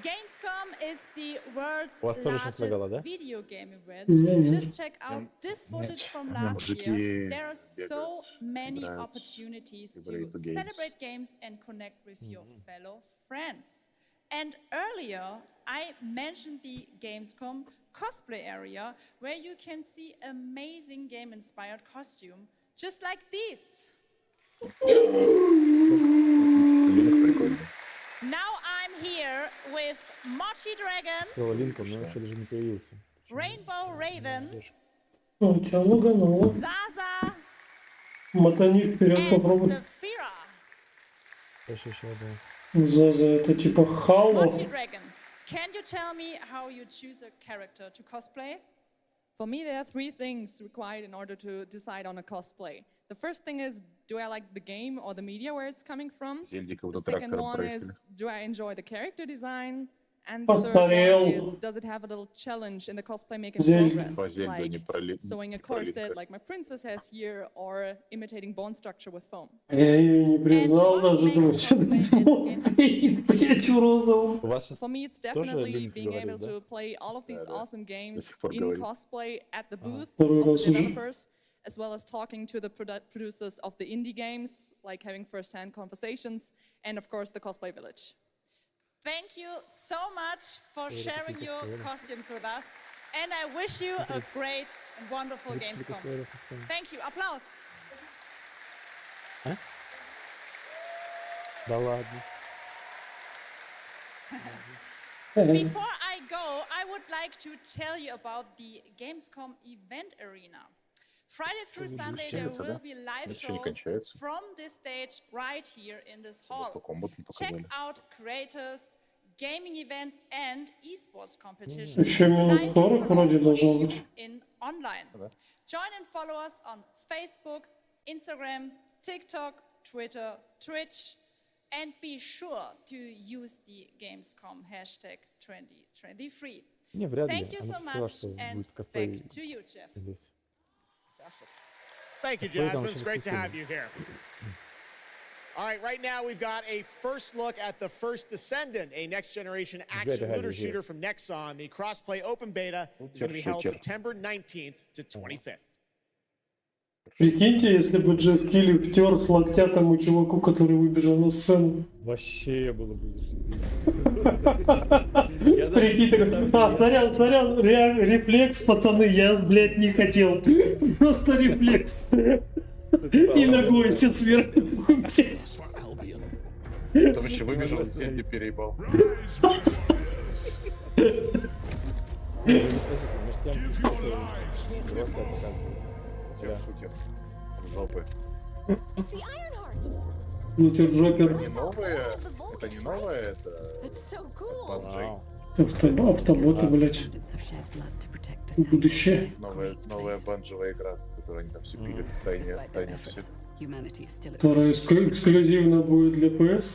Gamescom is the world's largest video game event. Just check out this footage from last year. There are so many opportunities to celebrate games and connect with your fellow friends. And earlier, I mentioned the Gamescom cosplay area, where you can see amazing game-inspired costume, just like this. Now I'm here with Mochi Dragon, Rainbow Raven, Zaza, and Zafira. Zaza, это типа Хаула. Mochi Dragon, can you tell me how you choose a character to cosplay? For me, there are three things required in order to decide on a cosplay. The first thing is, do I like the game or the media where it's coming from? The second one is, do I enjoy the character design? And the third one is, does it have a little challenge in the cosplay making progress? Like sewing a corset like my princess has here, or imitating bone structure with foam. Я ее не признал даже For me, it's definitely being able to play all of these awesome games in cosplay at the booth of the developers, as well as talking to the producers of the indie games, like having first-hand conversations, and of course the cosplay village. Thank you so much for sharing your costumes with us, and I wish you a great and wonderful Gamescom. Thank you. Applause. Да ладно. Before I go, I would like to tell you about the Gamescom event arena. Friday through Sunday, there will be live shows from this stage right here in this hall. Check out creators, gaming events, and esports competitions live in online. Join and follow us on Facebook, Instagram, TikTok, Twitter, Twitch, and be sure to use the Gamescom hashtag 2023. Thank you so much, and back to you, Jeff. Thank you, Jasmine. It's great to have you here. All right, right now we've got a first look at the First Descendant, a next-generation action looter shooter from Nexon. The cross-play open beta is going to be held September 19th to 25th. Прикиньте, если бы Джефф Килли втер с локтя тому чуваку, который выбежал на сцену. Вообще было бы Прикиньте, сорян, рефлекс, пацаны, я, блядь, не хотел. Просто рефлекс. И ногой сейчас сверху такой, блядь. Потом еще выбежал из земли, переебал. Шутер. Жопы. Шутер, Джокер. Это не новое, это банджей. Автоботы, блядь. Будущее. Новая банджевая игра, которую они там все пилят в тайне все. Которая эксклюзивно будет для PS.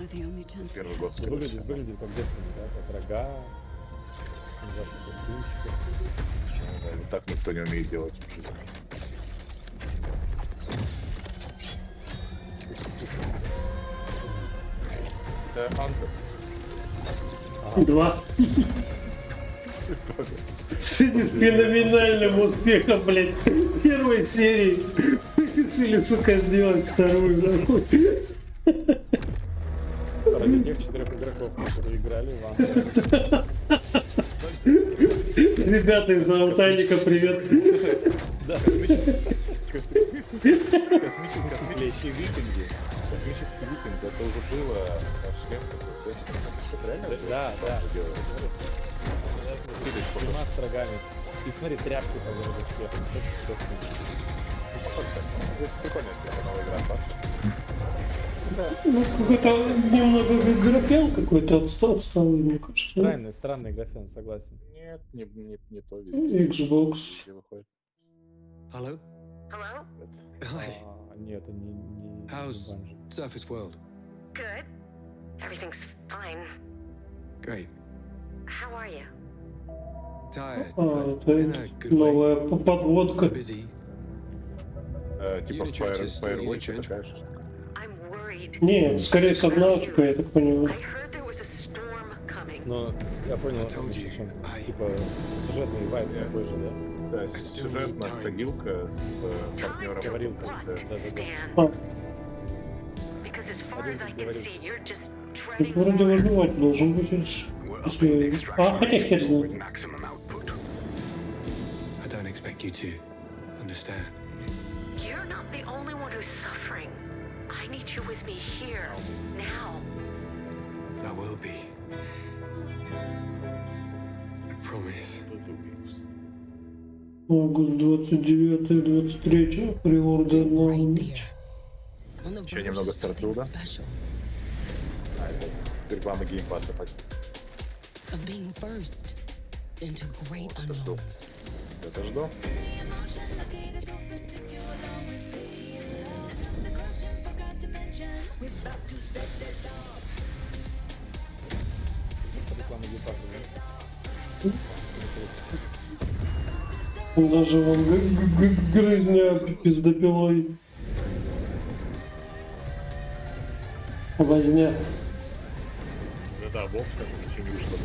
are the only chance we Первый have. год Выглядит как девственник, да? Как рога, ужасный костюмчик. Да, так никто не умеет делать. Это Антон. 2. С феноменальным успехом, блядь, первой серии решили, сука, сделать вторую, нахуй. Ради тех 4 игроков, которые играли в Англии. Ребята из Алтайника, привет. Да, космические викинги. Космический викинг, это уже было шлем какой-то. Что-то реально? Да. С строгами. И смотри, тряпки по городу успехом. Это прикольно, если это новая игра. Ну, какой-то немного графен какой-то отсталый, мне кажется. Странный графен, согласен. Нет, не то везде. Xbox. Везде выходит. Hello? Hello? Hi. Нет, это не How's Surface World? Good. Everything's fine. Great. How are you? Tired, А, but in a это good way. новая подводка. Busy. Типа Firewatch такая же штука. I'm worried. Не, скорее Сабнатика, я так понимаю. I heard there was a storm coming. Но я понял, типа сюжетный вайб такой же, да? Да, сюжетная ходилка с партнером. Говорилка, Because as far as I can see, you're just Тут treading вроде water. выживать должен быть, если... А, хотя хер знает. I don't expect you to understand. You're not the only one who's suffering. I need you with me here, now. I will be. I promise. Август 29-23, приордер на... Еще немного Старфилда. Это реклама геймпасса. Of being first into great unknowns. Это жду. Даже вон грызня пиздопилой. Возня. Да, Бог, как еще не вышло.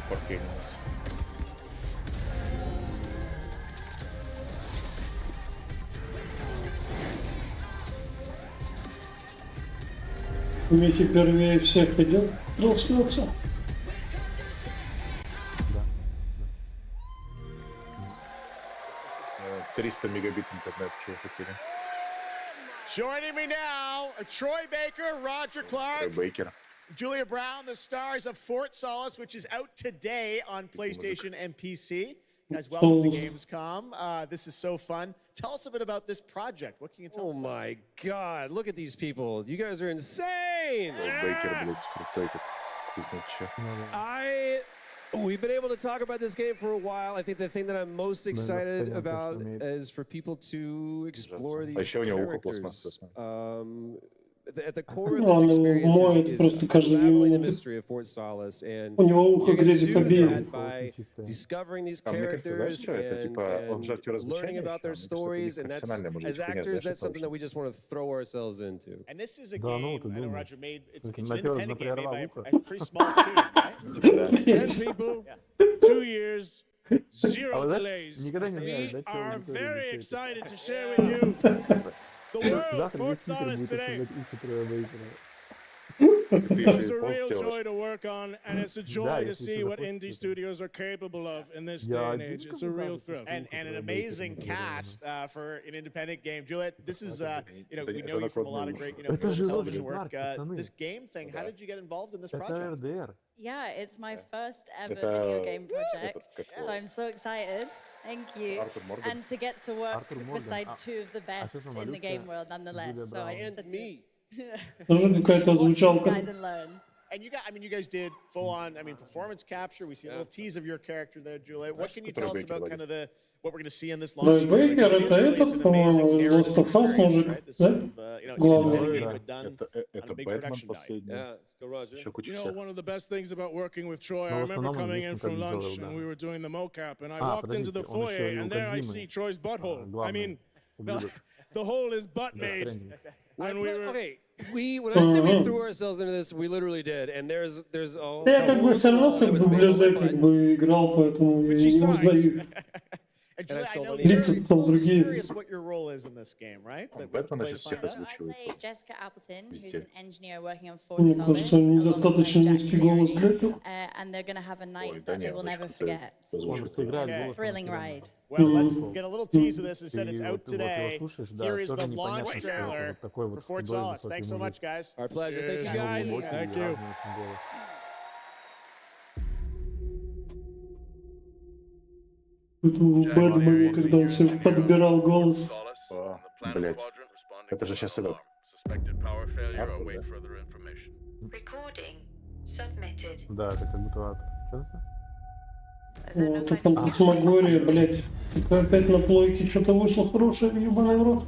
Портфель у нас. Михи первее всех идет, транслируется. 300 мегабит интернет, чего хотели. Joining me now, Troy Baker, Roger Clark, Baker. Julia Brown, the stars of Fort Solace, which is out today on PlayStation and PC. Guys, welcome to Gamescom. This is so fun. Tell us a bit about this project. What can you tell us? Oh my God, look at these people. You guys are insane. We've been able to talk about this game for a while. I think the thing that I'm most excited about is for people to explore these characters. At the core of this experience is unraveling the mystery of Fort Solace, and you're going to do that by discovering these characters and learning about their stories, and that's, as actors, that's something that we just want to throw ourselves into. And this is a game, I know Roger made, it's an independent game made by a pretty small team, right? 10 people, 2 years, 0 delays. We are very excited to share with you the world, Fort Solace today. It's a real joy to work on, and it's a joy to see what indie studios are capable of in this day and age. It's a real thrill. And an amazing cast for an independent game. Juliet, this is, we know you from a lot of great, film and television work. This game thing, how did you get involved in this project? Yeah, it's my first ever video game project, so I'm so excited. Thank you. And to get to work beside two of the best in the game world nonetheless. So I just had to Тоже какая-то watch these звучалка. guys and learn. And you guys did full on, performance capture. We see a little tease of your character there, Julia. What can you tell us about kind of what we're going to see in this launch? Бейкер это этот, по-моему, Last of Us мужик, да? Главный. Это Бэтмен последний. Еще куча всех. One of the best things about working with Troy, I remember coming in from lunch and we were doing the mocap, and I walked into the foyer, and there I see Troy's butthole. I mean, the hole is butt made. And we were... Okay, when I said we threw ourselves into this, we literally did, and there's a... Я как бы все равно в дубляже как бы играл, поэтому я не узнаю. And Julia, I know you're curious what your role is in this game, right? Бэтмена сейчас всех I озвучивает. play Jessica Appleton, who's Везде. an engineer working on Ford Мне Solid, кажется, недостаточно низкий голос для этого. and they're going to have a night Ой, да that they нет, will never очень крутой. forget. Он просто играет It's a голосом. thrilling ride. Well, let's get a little tease of this. It said Ты it's вот out его today. слушаешь, да, Here is тоже the непонятно, launch что это trailer вот такой вот for Ford худой, Solid. высокий Thanks so мужик. much, guys. Our pleasure. Thank you, Cheers. guys. Глубокий, Thank явный you. очень голос. Это в Бэтмене, когда он все подбирал голос. О, блядь. Это же сейчас этот. Артур, да? Да, это как будто ад. Что это? Вот, это фантасмагория, блядь. Это опять на плойке что-то вышло хорошее, ебаный в рот.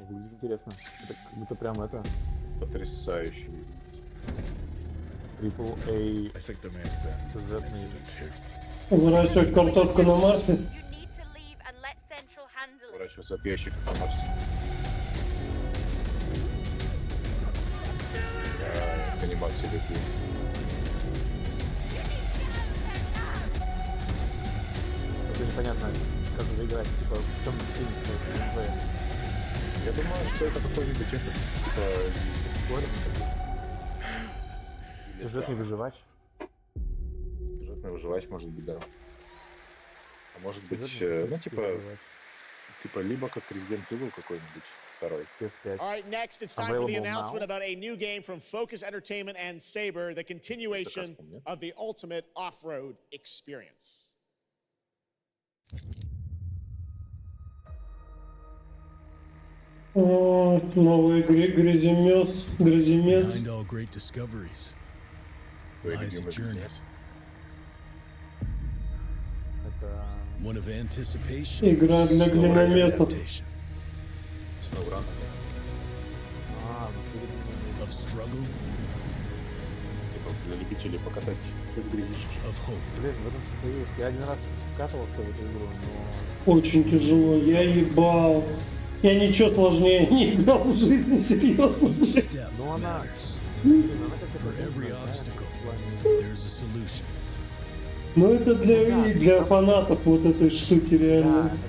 Выглядит интересно. Это как будто прям это... Потрясающе. AAA сюжетный. Выращивать картошку на Марсе. Выращиваться от ящика на Марсе. Анимации такие. Это непонятно, как же играть, типа, в чем фильм. Я думаю, что это какой-нибудь типа сюжетный выживач. Сюжетный выживач, может быть, да. А может быть, ну, типа либо как Resident Evil какой-нибудь второй. All right, next it's time for the announcement about a new game from Focus Entertainment and Saber, the continuation of the ultimate off-road experience. Новый гряземес. Behind all great discoveries lies a journey. One of anticipation. Игра для глинометов. Of struggle. Для любителей покатать грязишки. Of hope. Блин, в этом что-то есть. Я один раз вкатывался в эту игру, но... Очень тяжело, я ебал. Я ничего сложнее не играл в жизни, серьезно. Ну она... For every obstacle, there's a solution. Ну это для фанатов вот этой штуки реально. Там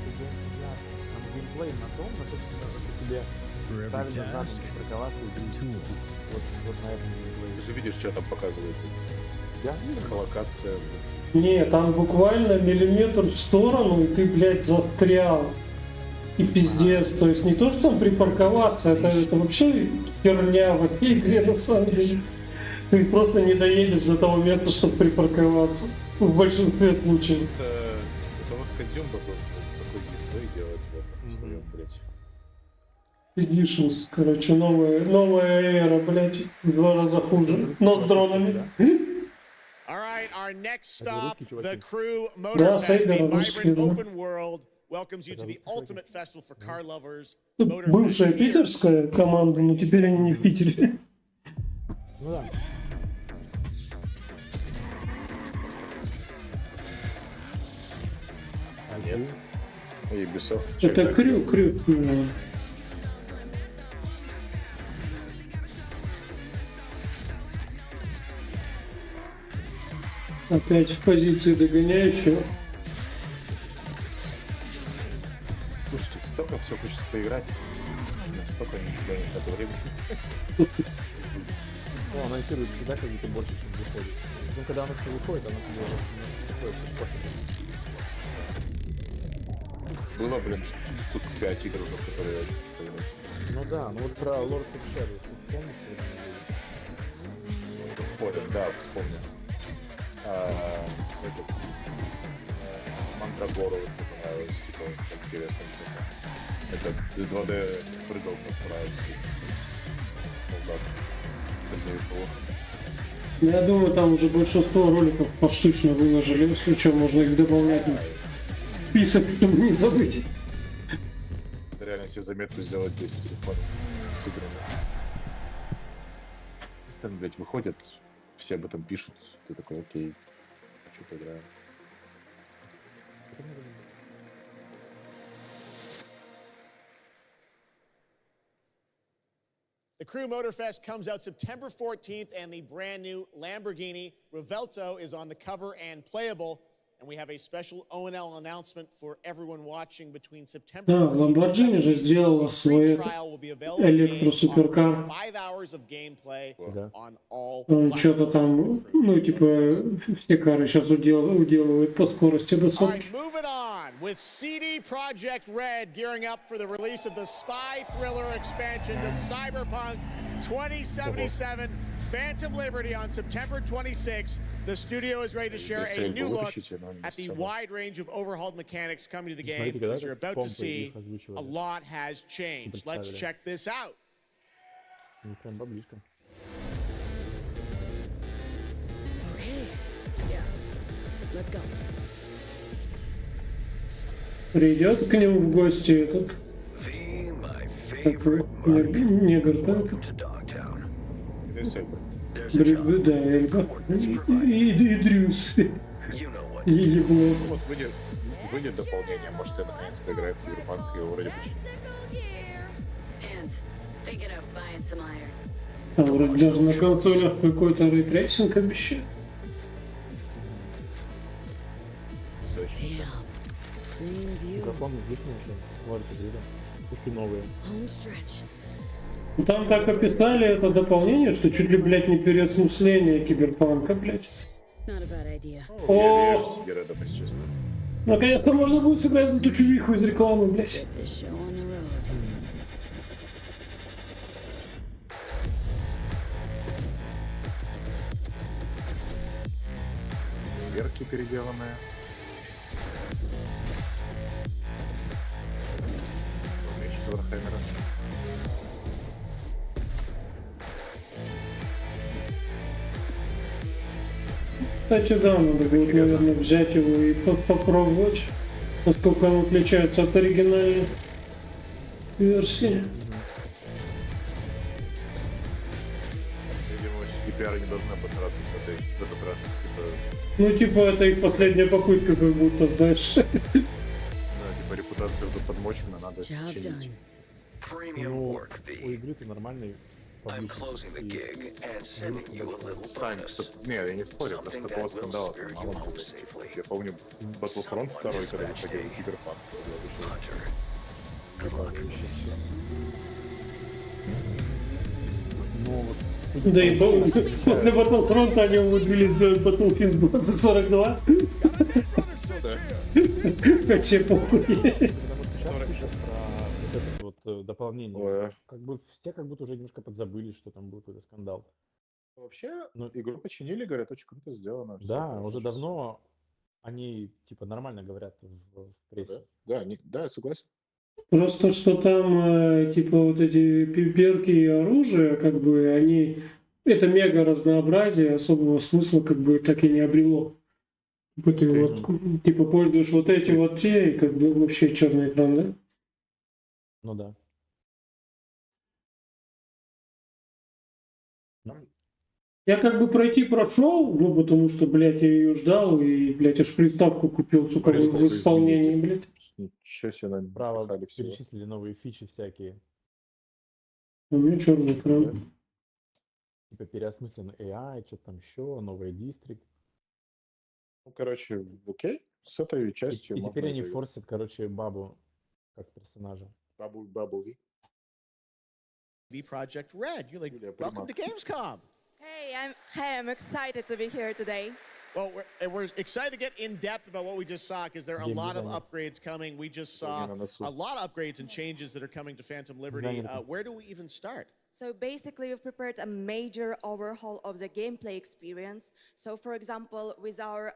геймплей на том, на то, что тебе ставили задачу приколаться и tool. Вот на этом геймплее. Ты же видишь, что там показывает. Локация. Не, там буквально миллиметр в сторону, и ты, блядь, застрял. И пиздец, то есть не то, что там припарковаться, это вообще херня в этой игре на самом деле. Ты просто не доедешь до того места, чтобы припарковаться. В большинстве случаев. Это вот Кодзюм такой геймплей делает в своем, блядь. Editions, короче, новая эра, блядь, в 2 раза хуже, но с дронами. All right, our next stop, the Crew Motorfest, a vibrant open world, welcomes you to the ultimate festival for car lovers. Бывшая питерская команда, но теперь они не в Питере. Ну да. А нет. Ubisoft. Это Крю. Опять в позиции догоняющего. Слушайте, столько все хочется поиграть. Столько никуда не хватает времени. Ну, анонсирует всегда как будто больше, чем выходит. Ну, когда оно все выходит, оно тебе выходит. Было, блин, штук 5 игр уже, которые я очень хочу поиграть. Ну да, ну вот про Lord of Shadows, ты вспомнишь? Вспомнил, да, вспомнил. Мандрагору вот мне понравилось, типа, интересно что-то. Это 2D прыгалка про солдат. Я думаю, там уже большинство роликов поштучно выложили, если что, можно их добавлять. Список, чтобы не забыть. Реально себе заметку сделать здесь телефон с играми. Если там, блядь, выходят, все об этом пишут, ты такой, окей, хочу поиграю. The Crew Motorfest comes out September 14th, and the brand new Lamborghini Revelto is on the cover and playable. And we have a special O&L announcement for everyone watching between September 14th. Lamborghini же сделала свой электросуперкар. 5 hours of gameplay on all. Что-то там, ну типа все кары сейчас уделывают по скорости до сотки. Moving on with CD Projekt Red gearing up for the release of the spy thriller expansion to Cyberpunk 2077 Phantom Liberty on September 26th. The studio is ready to share a new look at the wide range of overhauled mechanics coming to the game. As you're about to see, a lot has changed. Let's check this out. Okay. Yeah. Let's go. Придет к нему в гости этот такой негр, да? Да, Эльба. И Дрюс. И ебло. Вот выйдет дополнение, может я наконец поиграю в Киберпанк, и его вроде почти. А вроде даже на консолях какой-то рейтрейсинг обещают. Микрофон отличный вообще. Ладно, видно. Пушки новые. Там так описали это дополнение, что чуть ли, блядь, не переосмысление киберпанка, блядь. О! Наконец-то можно будет сыграть на ту чувиху из рекламы, блядь. Верки переделанные. Меч Вархаммера. Кстати, да, надо будет, наверное, взять его и попробовать, насколько он отличается от оригинальной версии. Видимо, CDPR не должны опасаться в этот раз. Ну, типа, это их последняя попытка, как будто, знаешь. Да, типа, репутация тут подмочена, надо чинить. Ну, у игры-то нормальный. I'm closing the gig and sending you a little bonus. Не, я не спорю, просто такого скандала мало было. Я помню Battlefront 2, когда выходил Киберпанк. Да и после Battlefront они умудрились сделать Battlefield 2042. Вообще похуй. Дополнение. Как бы все как будто уже немножко подзабыли, что там был какой-то скандал. Вообще, игру починили, говорят, очень круто сделано. Да, уже давно они типа нормально говорят в прессе. Да, я согласен. Просто что там типа вот эти перки и оружие, как бы они это мега разнообразие, особого смысла как бы так и не обрело. Ты вот типа пользуешь вот эти вот те, и как бы вообще черный экран, да? Ну да. Я как бы пройти прошел, ну потому что, блядь, я ее ждал и, блядь, аж приставку купил, сука, в исполнении, блядь. Ничего себе, нам право перечислили новые фичи всякие. У меня черный экран. Типа переосмысленный AI, что-то там еще, новый дистрикт. Ну, короче, окей, с этой частью. И теперь они форсят, короче, бабу как персонажа. Бабу. CD Projekt Red, you're like, welcome to Gamescom. Hey, I'm excited to be here today. Well, we're excited to get in depth about what we just saw because there are a lot of upgrades coming. We just saw a lot of upgrades and changes that are coming to Phantom Liberty. Where do we even start? So basically, we've prepared a major overhaul of the gameplay experience. So for example, with our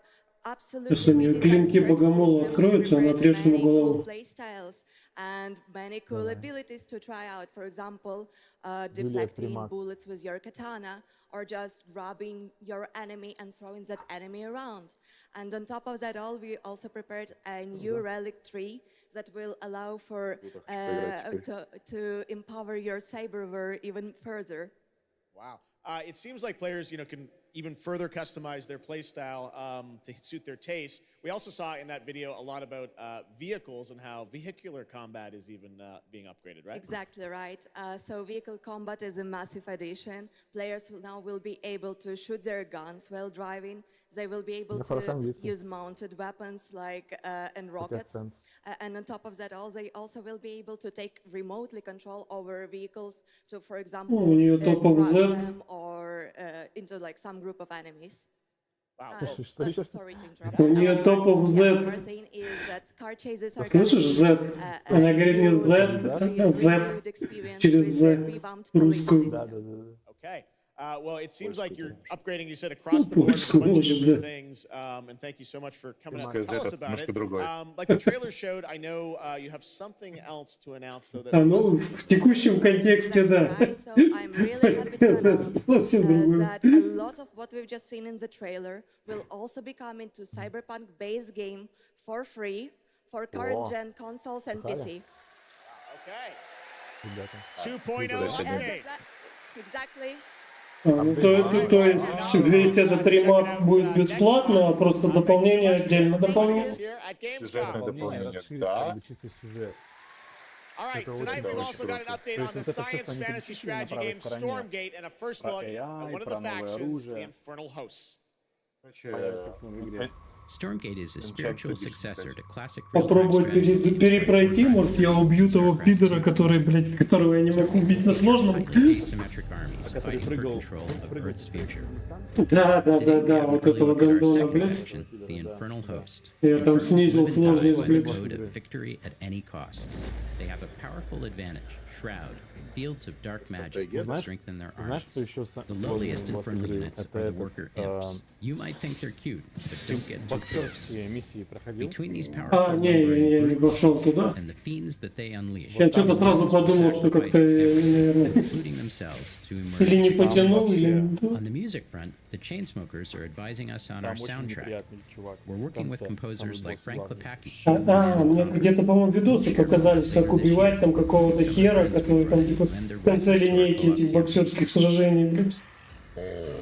Если у нее клинки богомола откроются, она отрежет ему голову. And many cool abilities to try out. For example, deflecting bullets with your katana, or just grabbing your enemy and throwing that enemy around. And on top of that all, we also prepared a new relic tree that will allow for to empower your cyberware even further. Wow. It seems like players, can even further customize their playstyle to suit their taste. We also saw in that video a lot about vehicles and how vehicular combat is even being upgraded, right? Exactly right. So vehicle combat is a massive addition. Players now will be able to shoot their guns while driving. They will be able to use mounted weapons like and rockets. And on top of that all, they also will be able to take remotely control over vehicles to, for example, crush them or into like some group of enemies. Wow. Sorry to interrupt. У нее топов Z. Слышишь, Z? Она говорит не Z, а Z через Z русскую. Okay. Well, it seems like you're upgrading, you said, across the board with a bunch of different things, and thank you so much for coming out to tell us about it. Like the trailer showed, I know you have something else to announce, so that... Ну, в текущем контексте, да. So I'm really happy to announce that a lot of what we've just seen in the trailer will also be coming to Cyberpunk base game for free for current-gen consoles and PC. Okay. 2.0 update. Exactly. То есть весь этот ремап будет бесплатно, а просто дополнение отдельно дополнение. Сюжетное дополнение, да. Чисто сюжет. All right, tonight we've also got an update on the science fantasy strategy game Stormgate and a first look at one of the factions, the Infernal Hosts. Stormgate is a spiritual successor to classic Попробовать перепройти, может, я убью того пидора, которого я не могу убить на сложном. Который прыгал. Да, вот этого гондона, блядь. Я там снизил сложность, блядь. Fields of dark magic will strengthen their arms. The lowliest infernal units are the worker imps. You might think they're cute, but don't get too close. Between these powerful and the fiends that they unleash, Я что-то сразу подумал, что как-то, наверное, или не потянул, или... On the music front, the Chainsmokers are advising us on our soundtrack. We're working with composers like Frank Lepaki. Мне где-то, по-моему, видосы показались, как убивать там какого-то хера, который там типа в конце линейки этих боксерских сражений, блядь.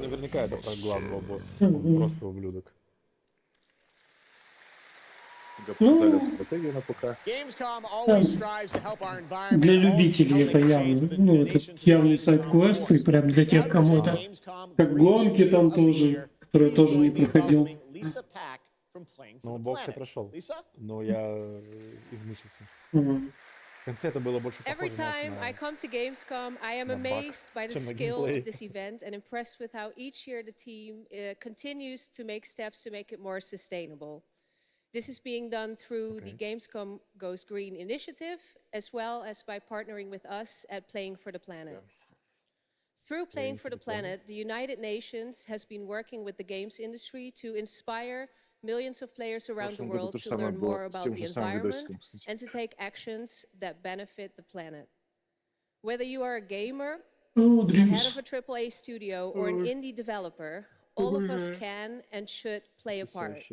Наверняка это про главного босса. Он просто ублюдок. Для любителей это явно. Ну, это явный сайд-квест, и прям для тех, кому это... Как гонки там тоже, которые тоже не проходил. Ну, бокс я прошел, но я измучился. Every time I come to Gamescom, I am amazed by the skill of this event and impressed with how each year the team continues to make steps to make it more sustainable. This is being done through the Gamescom Goes Green initiative, as well as by partnering with us at Playing for the Planet. Through Playing for the Planet, the United Nations has been working with the games industry to inspire millions of players around the world to learn more about the environment and to take actions that benefit the planet. Whether you are a gamer, the head of a AAA studio, or an indie developer, all of us can and should play a part.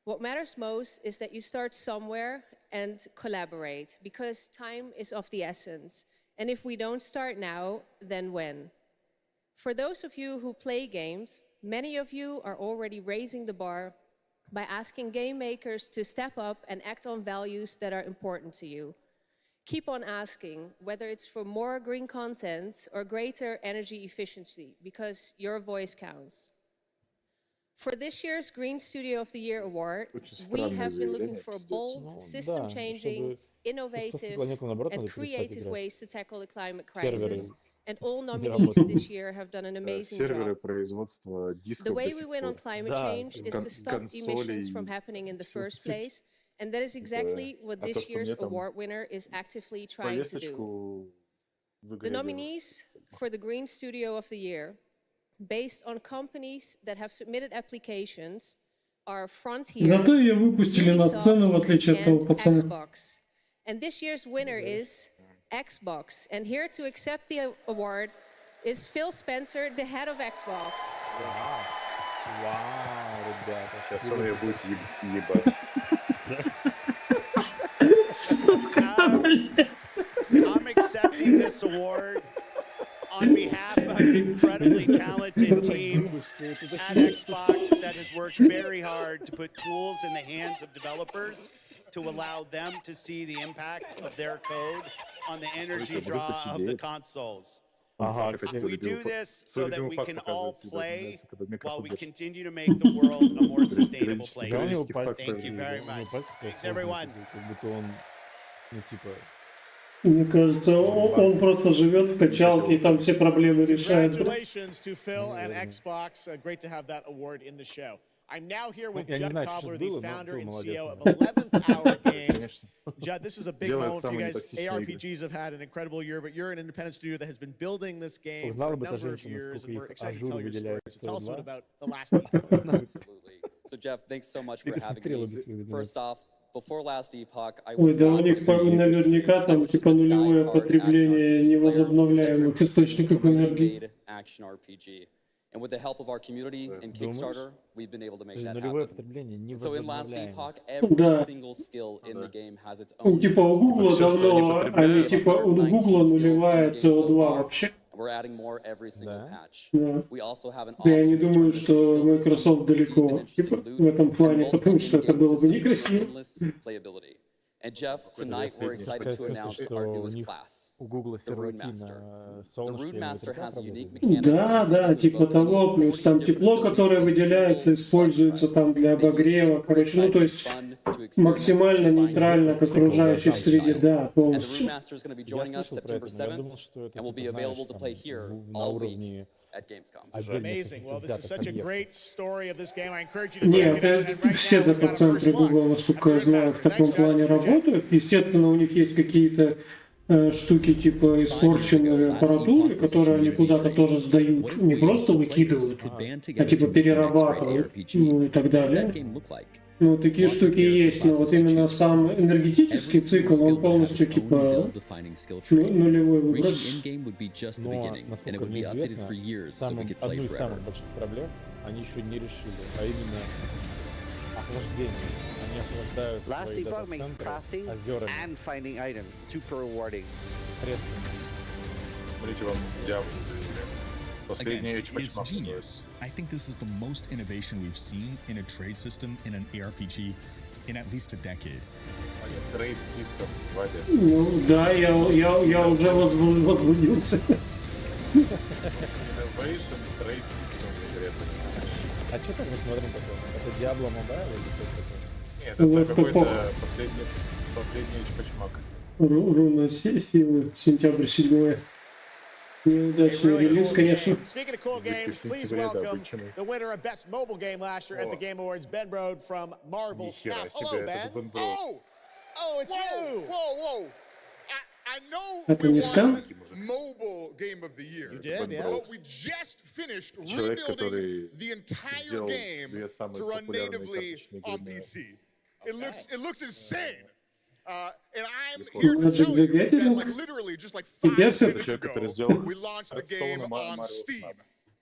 What matters most is that you start somewhere and collaborate, because time is of the essence. And if we don't start now, then when? For those of you who play games, many of you are already raising the bar by asking game makers to step up and act on values that are important to you. Keep on asking, whether it's for more green content or greater energy efficiency, because your voice counts. For this year's Green Studio of the Year award, we have been looking for bold, system-changing, innovative, and creative ways to tackle the climate crisis. And all nominees this year have done an amazing job. The way we win on climate change is to stop emissions from happening in the first place, and that is exactly what this year's award winner is actively trying to do. The nominees for the Green Studio of the Year, based on companies that have submitted applications, are Frontier, Зато ее выпустили на сцену, в отличие от того and пацана. Xbox. And this year's winner is Xbox. And here to accept the award is Phil Spencer, the head of Xbox. Вау, ребята. Сейчас он ее будет ебать. I'm accepting this award on behalf of an incredibly talented team at Xbox that has worked very hard to put tools in the hands of developers to allow them to see the impact of their code on the energy draw of the consoles. We do this so that we can all play while we continue to make the world a more sustainable place. Thank you very much. Thanks, everyone. Мне кажется, он просто живет в качалке и там все проблемы решает. Congratulations to Phil and Xbox. Great to have that award in the show. I'm now here with Judd Cobbler, the founder and CEO of 11th Hour Games. Judd, this is a big moment for you guys. ARPGs have had an incredible year, but you're an independent studio that has been building this game for a number of years, and we're excited to tell your story. So tell us about the last week. Absolutely. So Jeff, thanks so much for having me. First off, before last epoch, I Ой, was да у них наверняка там типа нулевое потребление невозобновляемых источников энергии. action RPG. And with the help of our community and Kickstarter, we've been able to make that happen. So in last epoch, every single skill in the game has its own. Типа у Гугла давно, они типа у Гугла нулевая CO2 вообще. We're adding more every single patch. Да. We also have an Я не думаю, что Microsoft далеко типа, в этом плане, потому что это было бы некрасиво. Playability. And Jeff, tonight we're excited to announce our newest class, the Rune Master. The Rune Master has a unique mechanic. Да, да, типа того, плюс там тепло, которое выделяется, используется там для обогрева, короче, ну то есть максимально нейтрально к окружающей среде, да, полностью. And the Rune Master is going to be joining us September 7th, and will be available to play here all week at Gamescom. Amazing. Well, this is such a great story of this game. I encourage you to Нет, check it out. And right все now, we've got a дата-центры first look. Google, насколько я знаю, в таком плане работают. Естественно, у них есть какие-то штуки типа испорченной аппаратуры, которые они куда-то тоже сдают, не просто выкидывают, а типа перерабатывают, ну и так далее. Ну, такие штуки есть, но вот именно сам энергетический цикл, он полностью типа нулевой выброс. Но, насколько мне известно, одну из самых больших проблем они еще не решили, а именно охлаждение. Они охлаждают свои дата-центры озерами. And finding items super rewarding. Смотрите, вам диабло. Again, it's genius. I think this is the most innovation we've seen in a trade system in an ARPG in at least a decade. Trade system, Вадя. Ну да, я уже возбудился. Innovation, trade system в игре. А что так мы смотрим такое? Это Diablo Mobile или что это такое? Нет, это какой-то последний чпачмак. Руна силы, сентябрь 7. Неудачный релиз, конечно. Speaking of cool games, please welcome the winner of Best Mobile Game last year at the Game Awards, Ben Brode from Marvel Snap. Hello, Ben. Oh, it's you. Whoa. I know Это we не won скам? Mobile Game of the Year. You did, yeah. But we just finished rebuilding the entire game to run natively on PC. It looks insane. And I'm here to tell you that, like, literally just like 5 minutes ago, we launched the game on Steam.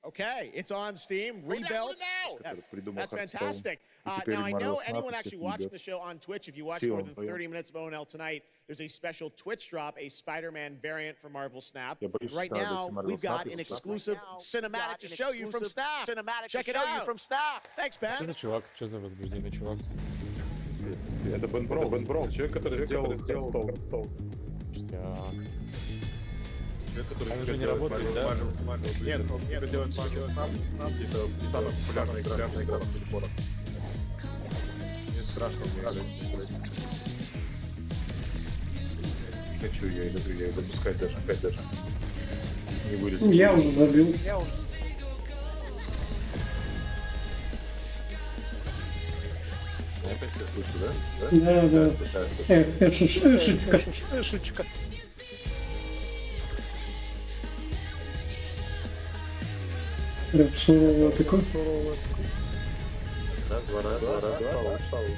Okay, it's on Steam, rebuilt. Yes, that's fantastic. Now, I know anyone actually watching the show on Twitch, if you watch more than 30 minutes of ONL tonight, there's a special Twitch drop, a Spider-Man variant for Marvel Snap. Right now, we've got an exclusive cinematic to show you from Snap. Check it out. Thanks, Ben. Что за чувак? Что за возбужденный чувак? Это Бен Брол, человек, который сделал стол. Человек, который уже не работает, да? Нет, он не делает это самая популярная игра на телефонах. Мне страшно играть. Не хочу я запускать даже, опять даже. Не вылезу. Я уже забил. Опять все слышу, да? Да. Эшечка. Прям суровое такое.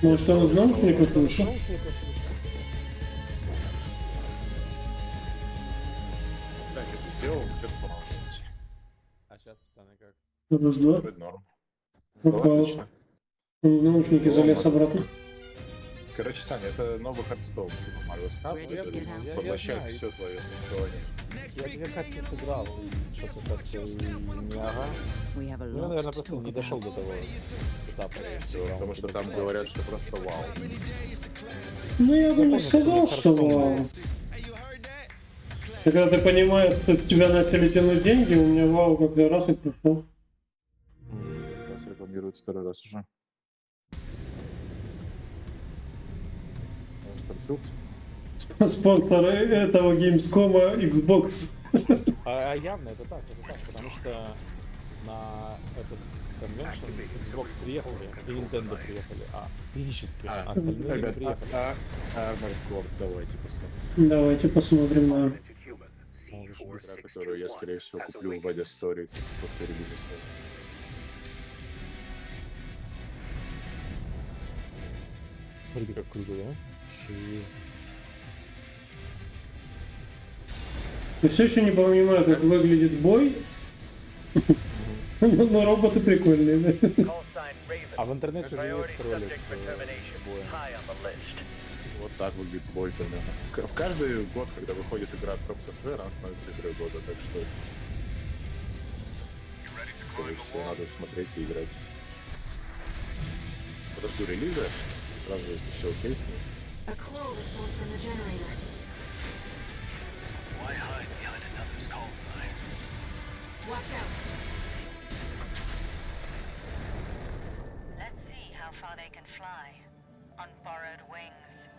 Может, он из наушников вышел? Так, это сделал, что-то сломалось. А сейчас, пацаны, как? Раз, два. Норм. Отлично. Он в наушники залез обратно. Короче, Саня, это новый хардстоун, типа Марио Снап, поглощает все твое существование. Я тебе как-то сыграл, что-то как-то не ага. Ну, я, наверное, просто не дошел до того этапа. Потому что там говорят, что просто вау. Ну, я бы не сказал, что вау. Когда ты понимаешь, что с тебя начали тянуть деньги, у меня вау как-то раз и пришел. Нас рекламируют второй раз уже. Спонсор этого Gamescom Xbox. А явно это так, потому что на этот конвеншн Xbox приехали и Nintendo приехали, физически, а остальные не приехали. Armored Core, давайте посмотрим. Давайте посмотрим на... Игра, которую я, скорее всего, куплю в Bad Story после релиза своего. Смотрите, как круто, да? Я все еще не понимаю, как выглядит бой. Но роботы прикольные, да? А в интернете уже есть ролик боя. Вот так выглядит бой примерно. В каждый год, когда выходит игра от From Software, она становится игрой года, так что... Скорее всего, надо смотреть и играть. Подожду релиза, сразу, если все окей с ним. Why hide behind another's call sign? Watch out. Let's see how far they can fly on borrowed wings.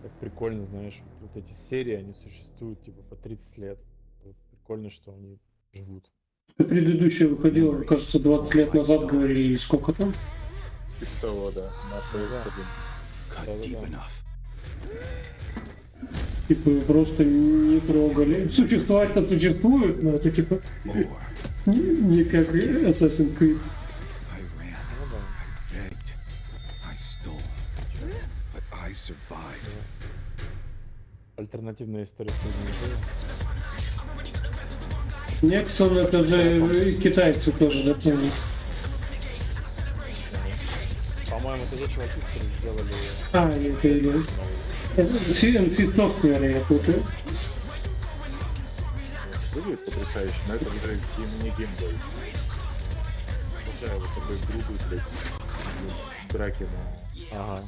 Как прикольно, знаешь, вот эти серии, они существуют типа по 30 лет. Вот прикольно, что они живут. Предыдущая выходила, кажется, 20 лет назад, говорили, сколько там? Того, да, на PS1. Типа просто не трогали. Существовать-то существует, но это типа не как Assassin's Creed. Альтернативная история. Нексон это же китайцы тоже, да, помню. По-моему, это те чуваки, которые сделали... Это или... NC Software, я путаю. Выглядит потрясающе, но это уже не геймплей. Обожаю вот такой грубый, блядь, драки на... Ага.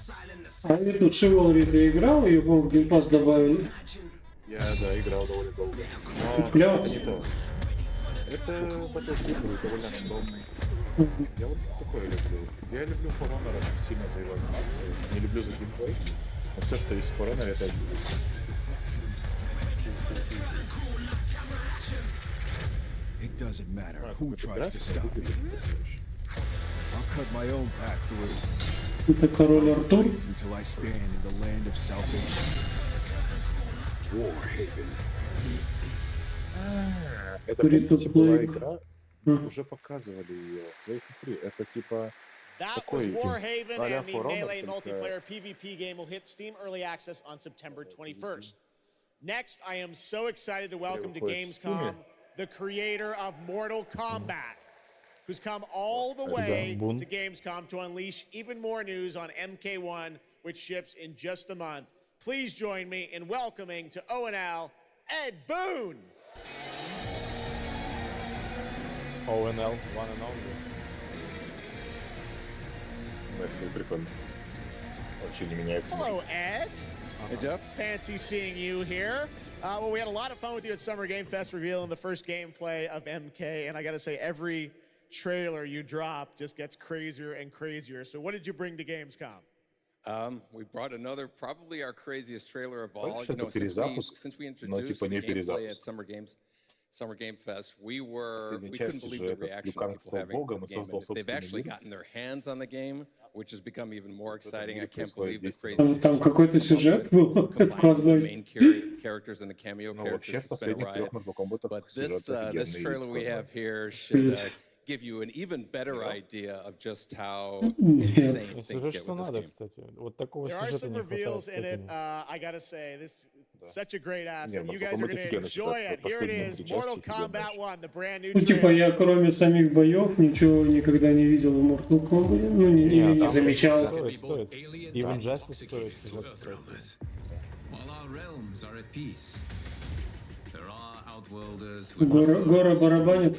А эту Chivalry ты играл, его в Game Pass добавили? Я, да, играл довольно долго. Но клёво. это не то. Это Battlefield довольно рандомный. Я вот такое люблю. Я люблю For Honor сильно за его анимацию. Не люблю за геймплей. Но все, что есть в For Honor, это я люблю. It doesn't matter who tries to stop me. I'll cut my own path through. Это король Артур. Until I stand in the land of salvation. Warhaven. Это, помните, была игра, уже показывали ее. Это типа That was Warhaven, and the Melee multiplayer PvP game will hit Steam Early Access on September 21st. Next, I am so excited to welcome to Gamescom the creator of Mortal Kombat, who's come all the way to Gamescom to unleash even more news on MK1, which ships in just a month. Please join me in welcoming to ONL, Ed Boon. ONL, one and only. Это прикольно. Вообще не меняется. Hello, Ed. Hey, Jeff. Fancy seeing you here. Well, we had a lot of fun with you at Summer Game Fest revealing the first gameplay of MK, and I got to say, every trailer you drop just gets crazier and crazier. So what did you bring to Gamescom? We brought another, probably our craziest trailer of all. You know, since we introduced the gameplay at Summer Games, Summer Game Fest, we couldn't believe the reaction people having to the game. And they've actually gotten their hands on the game, which has become even more exciting. I can't believe the crazy. Там какой-то сюжет был сквозной. Main characters and the cameo characters. It's been a riot. But this trailer we have here should give you an even better idea of just how insane things get with this game. There are some reveals in it. I gotta say, this is such a great asset. You guys are gonna enjoy it. Here it is, Mortal Kombat 1, the brand new Ну, типа, я кроме самих боев ничего никогда не видел в Mortal Kombat, ну, или не замечал. Стоит. И в Injustice стоит. Гора барабанит.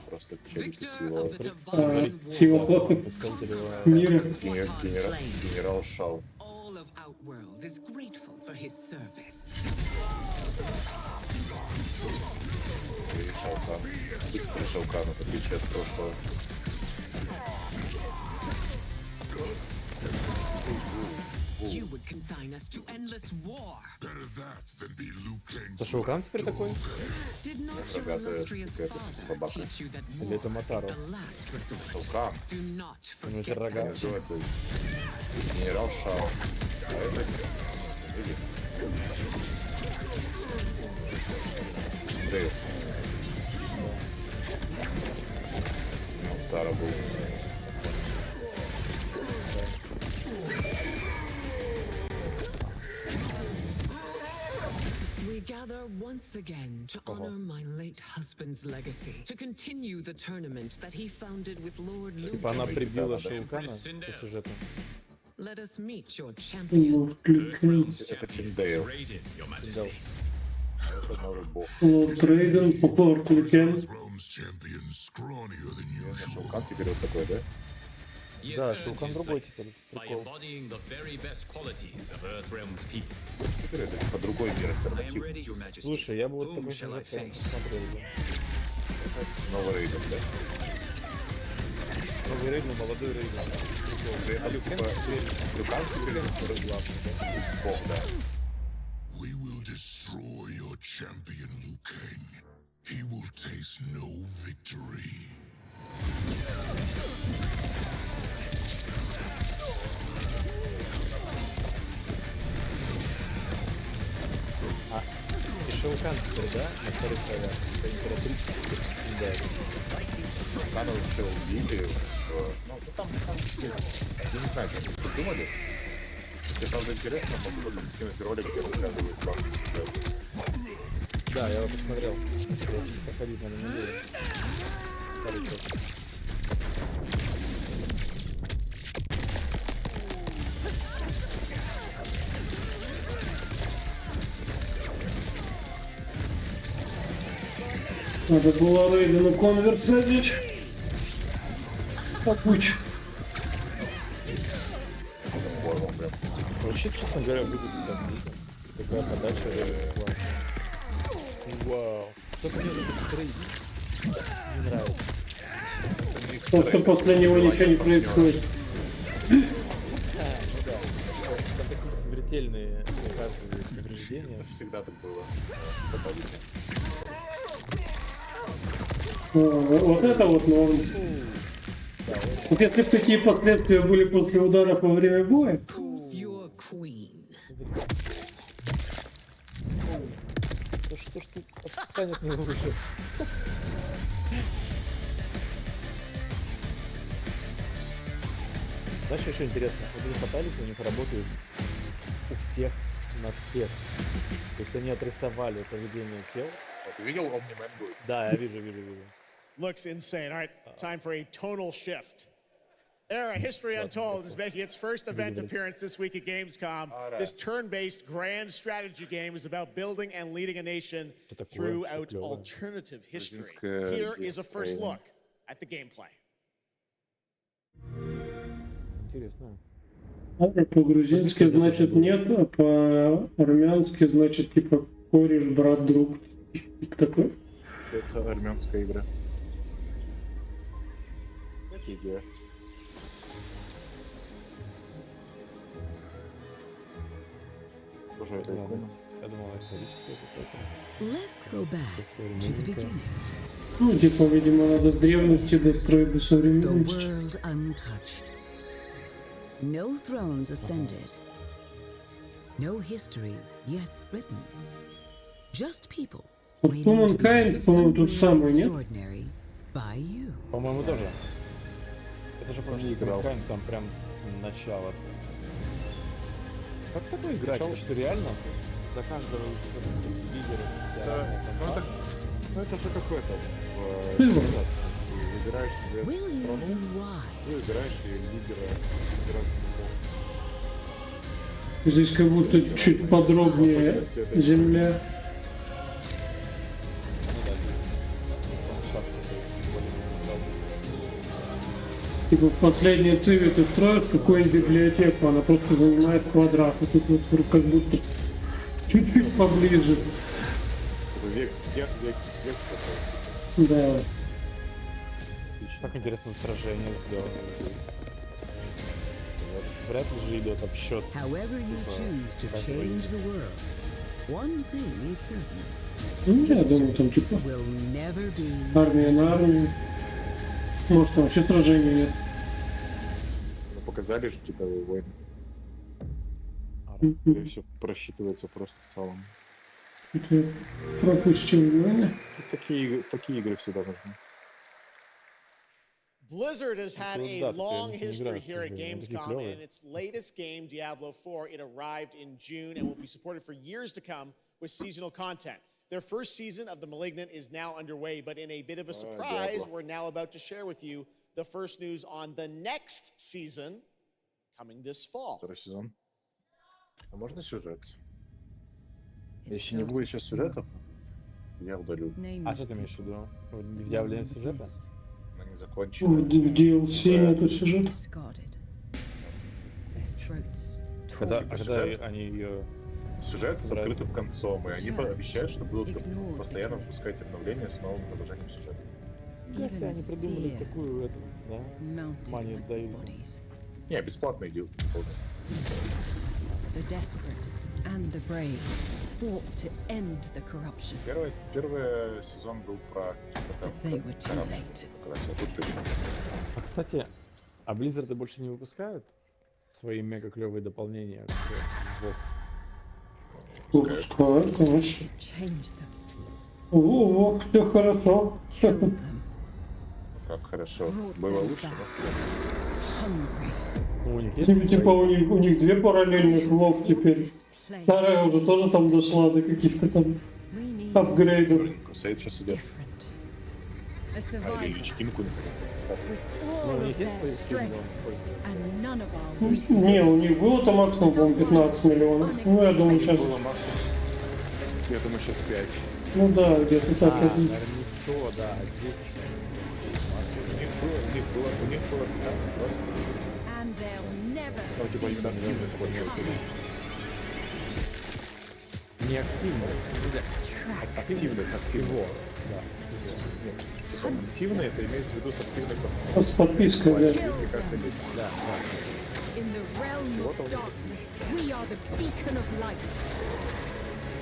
Просто челюсти с его мира. Генерал Шау. Быстрый Шаукан, в отличие от прошлого. Это Шаукан теперь такой? Собака. Или это Матаро? Шаукан. У него теперь рога. Генерал Шау. А это... Быстрее. Матаро был. We gather once again to honor my late husband's legacy, to continue the tournament that he founded with Lord Luke. Типа она прибила Шаукана по сюжету. Let us meet your champion. Это Синдейл. Лорд Рейден, Лорд Люкен. Шаукан теперь вот такой, да? Да, Шаукан другой теперь. Прикол. Теперь это по другой мир альтернатив. Слушай, я бы вот такой сюжет посмотрел. Новый Рейден, да? Новый Рейден, молодой Рейден. А Люкан теперь это главный, да? Бог, да. We will destroy your champion, Liu Kang. He will taste no victory. А, и Шаукан теперь, да? На вторых ролях. Императричка. Да. Шаукан уже убили. Ну, там, я не знаю, как вы придумали. Если правда интересно, могу потом скинуть ролик, где рассказывают главный сюжет. Да, я его посмотрел. Походить надо не будет. Старый чёрт. Надо было Рейдену конверс надеть. Попуть. Вообще, честно говоря, будет там такая подача реально классная. Вау. Только мне этот трейд не нравится. Просто после него ничего не происходит. Ну да. Там такие смертельные, оказывается, повреждения. Всегда так было. Вот это вот норм. Вот если бы такие последствия были после ударов во время боя. Что ж ты отстанет не лучше? Знаешь, еще интересно, вот эти фаталити у них работают у всех на всех. То есть они отрисовали поведение тел. Ты видел Omni-Man будет? Да, я вижу. Looks insane. All right, time for a tonal shift. Era History Untold is making its first event appearance this week at Gamescom. This turn-based grand strategy game is about building and leading a nation throughout alternative history. Here is a first look at the gameplay. Интересно. По-грузински значит нет, а по-армянски значит типа кореш, брат, друг. Типа такой. Это армянская игра. Какие игры? Тоже это Я думал, историческое какое-то. Let's go back to the beginning. Ну, типа, видимо, надо с древности достроить до The современности. world untouched. No thrones ascended. No history yet written. Just people Вот waiting to be Humankind, по-моему, тот something самый, нет? extraordinary by you. По-моему, тоже. Это же просто Humankind там прям с начала. Как в такое играть? Это что, реально? За каждого из этих лидеров? Ну это же какой-то в цивилизации. Ты выбираешь себе страну, ты выбираешь ее лидера. Здесь как будто чуть подробнее земля. Типа в последней циве ты строишь какую-нибудь библиотеку, она просто занимает квадрат. И тут вот как будто чуть-чуть поближе. Векс. Да. Как интересно сражение сделано здесь. Вряд ли же идет обсчет. However you choose to change the world, one thing is certain. Ну, я думаю, там типа Will never be армия на армию. Может, там вообще сражений нет. Ну, показали же китовые войны. И все просчитывается просто в салон. Я пропустил войны. Такие игры всегда нужны. Blizzard has had a long history here at Gamescom, and in its latest game, Diablo 4, it arrived in June and will be supported for years to come with seasonal content. Their first season of The Malignant is now underway, but in a bit of a surprise, we're now about to share with you the first news on the next season coming this fall. Второй сезон. А можно сюжет? Если не будет сейчас сюжетов, я удалю. А что ты имеешь в виду? В Диабле нет сюжета? Они закончили. В DLC нету сюжета. Когда они ее... Сюжет закрытым концом, и они обещают, что будут постоянно выпускать обновления с новым продолжением сюжета. Если они придумали такую, это, да, манию дают. Не, бесплатно идет. Первый сезон был про А, кстати, а Blizzard больше не выпускают свои мега клевые дополнения к WoW? Выпускают, конечно. О, все хорошо. Как хорошо. Было лучше, да? Ну, у них есть Типа у них две параллельных WoW теперь. Старая уже тоже там дошла до каких-то там апгрейдов. Сейд сейчас идет. А или лички ну у них есть свои скины? Не, у них было там максимум, по-моему, 15 миллионов. Ну, я думаю, сейчас... Было максимум. Я думаю, сейчас 5. Ну да, где-то так. Наверное, не 100, да, 10. У них было 15-20. Ну, типа, они там не активно. Активно, всего. Да, нет. Активно это имеется в виду с активной подпиской. С подпиской, да. Да,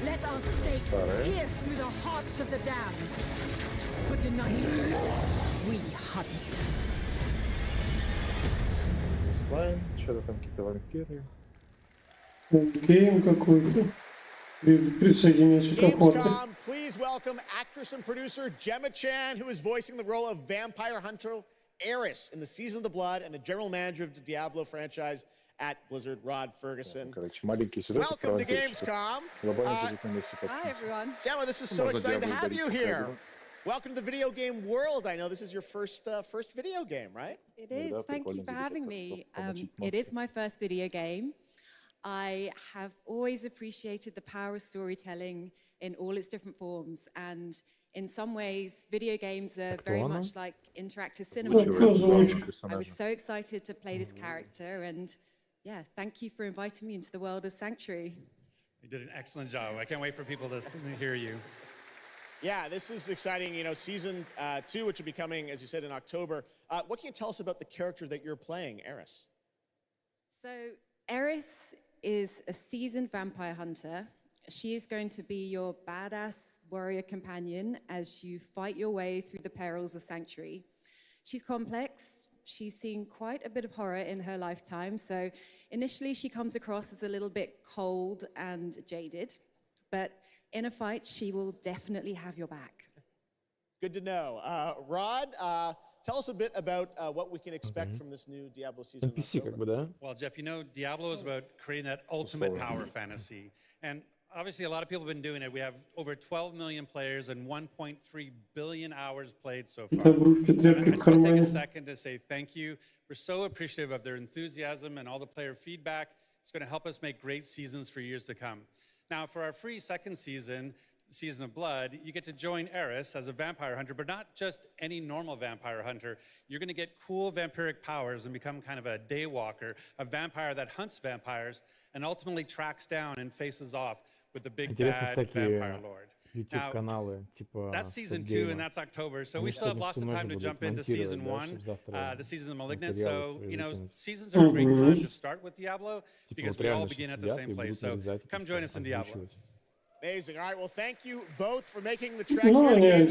Let our stake pierce through the hearts of the damned. For tonight, we hunt. Слайм, что-то там какие-то вампиры. Гейм какой-то. Присоединяйся к охоте. Gamescom, please welcome actress and producer Gemma Chan, who is voicing the role of vampire hunter Eris in the Season of the Blood, and the general manager of the Diablo franchise at Blizzard, Rod Ferguson. Welcome to Gamescom. Hi, everyone. Gemma, this is so exciting to have you here. Welcome to the video game world. I know this is your first video game, right? It is. Thank you for having me. It is my first video game. I have always appreciated the power of storytelling in all its different forms, and in some ways, video games are very much like interactive cinema. I was so excited to play this character, and yeah, thank you for inviting me into the world of Sanctuary. You did an excellent job. I can't wait for people to hear you. Yeah, this is exciting. You know, season 2, which will be coming, as you said, in October. What can you tell us about the character that you're playing, Eris? So, Eris is a seasoned vampire hunter She is going to be your badass warrior companion as you fight your way through the perils of Sanctuary. She's complex. She's seen quite a bit of horror in her lifetime, so initially she comes across as a little bit cold and jaded, but in a fight, she will definitely have your back. Good to know. Rod, tell us a bit about what we can expect from this new Diablo season. NPC, как бы, да? Well, Jeff, you know, Diablo is about creating that ultimate power fantasy. And obviously, a lot of people have been doing it. We have over 12 million players and 1.3 billion hours played so far. I just want to take a second to say thank you. We're so appreciative of their enthusiasm and all the player feedback. It's going to help us make great seasons for years to come. Now, for our free second season, Season of Blood, you get to join Eris as a vampire hunter, but not just any normal vampire hunter. You're going to get cool vampiric powers and become kind of a daywalker, a vampire that hunts vampires and ultimately tracks down and faces off with the big bad vampire lord. YouTube-каналы, типа that's season 2 and that's October, so we still have lots of time to jump into season 1, the season of Malignant. So, you know, seasons are a great time to start with Diablo because we all begin at the same place. So come join us in Diablo. Amazing. All right, well, thank you both for making the trek here to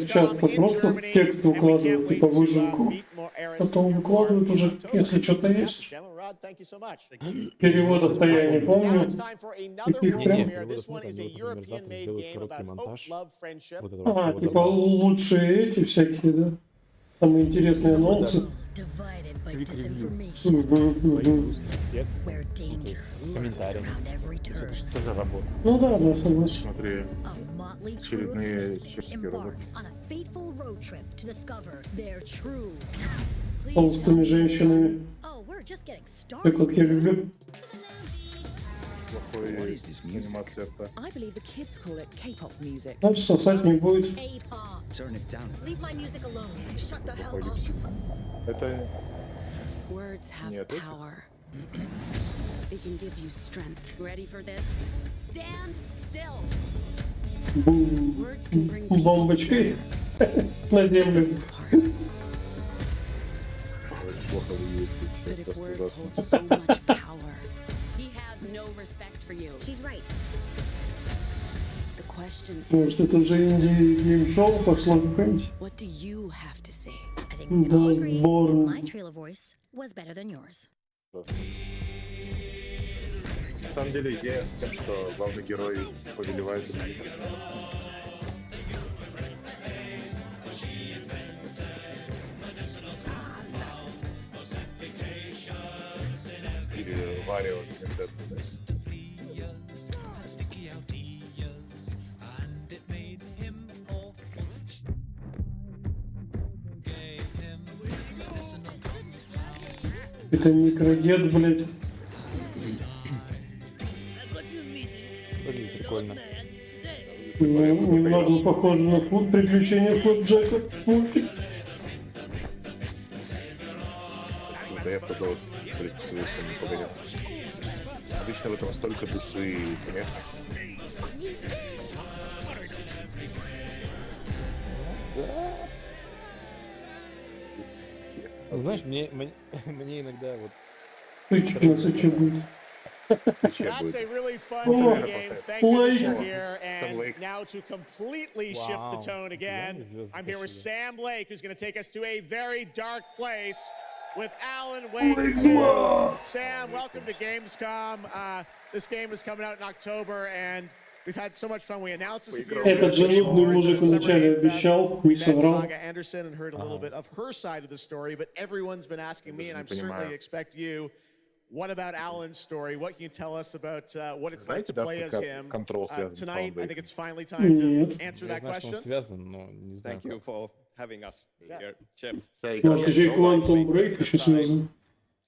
Gamescom in Germany, and we can't wait to meet more Eris. Потом выкладывают уже, если что-то есть. Rod, thank you so much. Переводов-то я не помню. Now it's time for another world premiere. This one is a European-made game about hope, love, friendship. Типа лучшие эти всякие, да? Самые интересные анонсы. Комментарии. Что за работа? Ну да, да, согласен. Смотри, очередные чешские роботы. Толстыми женщинами. Так как я люблю. Плохой анимация. Значит, сосать не будет. Это... Words have Нет, power. They can give you strength. Ready for this? Stand still. Words can bring бомбочкой на землю. But if words hold so much power, he has no respect for you. She's right. The question Может, это уже инди-гейм-шоу пошло какое-нибудь? What do you have to say? Да, сборно. My trailer voice was better than yours. На самом деле, идея с тем, что главный герой повелевает Варио, Это микродед, блядь. Блин, прикольно. Немного похоже на фут приключения Флэпджека. Мультик. Да я в такой вот предчувствие не погонял. Обычно в этом столько души и смеха. Знаешь, мне иногда вот... Сычек на сыче будет. That's a really fun game. Thank you for being here. And now to completely shift the tone again, I'm here with Sam Lake, who's going to take us to a very dark place with Alan Wake 2. Sam, welcome to Gamescom. This game is coming out in October, and we've had so much fun. We announced this a few years ago. Этот жалобный мужик вначале обещал, не соврал. Saga Anderson and heard a little bit of her side of the story, but everyone's been asking me, and I'm certainly expect you. What about Alan's story? What can you tell us about what it's like to play as him? Tonight, I think it's finally time to answer that question. Thank you for having us here, Chef. Может, еще и Quantum Break еще связан.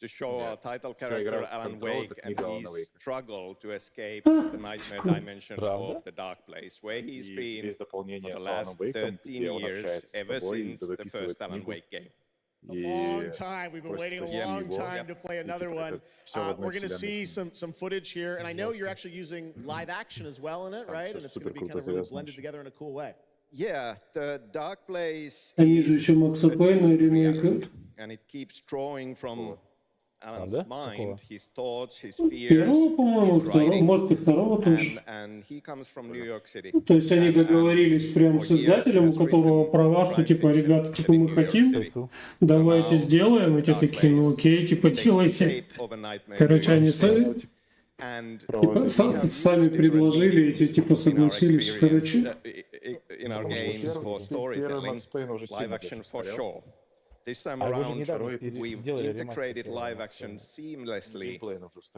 To show our title character, Alan Wake, and his struggle to escape the nightmare dimension of the dark place, where he's been for the last 13 years, ever since the first Alan Wake game. A long time. We've been waiting a long time to play another one. We're going to see some footage here, and I know you're actually using live action as well in it, right? And it's going to be kind of really blended together in a cool way. Yeah, the dark place Они же еще Макса Пейна ремейкают. and it keeps drawing from Alan's mind, his thoughts, his Первого, fears, по-моему, his writing, может и второго тоже. and he comes from New York City. То есть они договорились прямо с издателем, у которого права, что типа, ребята, типа мы хотим, давайте сделаем, и те такие, ну окей, типа делайте. Короче, они сами предложили, и те типа согласились, короче. This time around, we've integrated live action seamlessly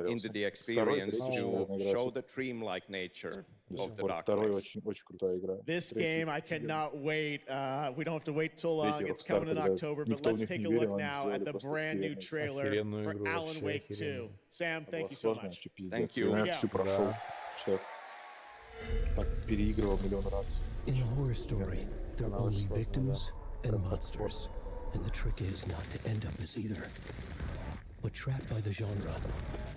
into the experience to show the dreamlike nature of the Dark Place. This game, I cannot wait. We don't have to wait too long. It's coming in October, but let's take a look now at the brand new trailer for Alan Wake 2. Sam, thank you so much. Thank you. In a horror story, there are only victims and monsters. And the trick is not to end up as either. But trapped by the genre,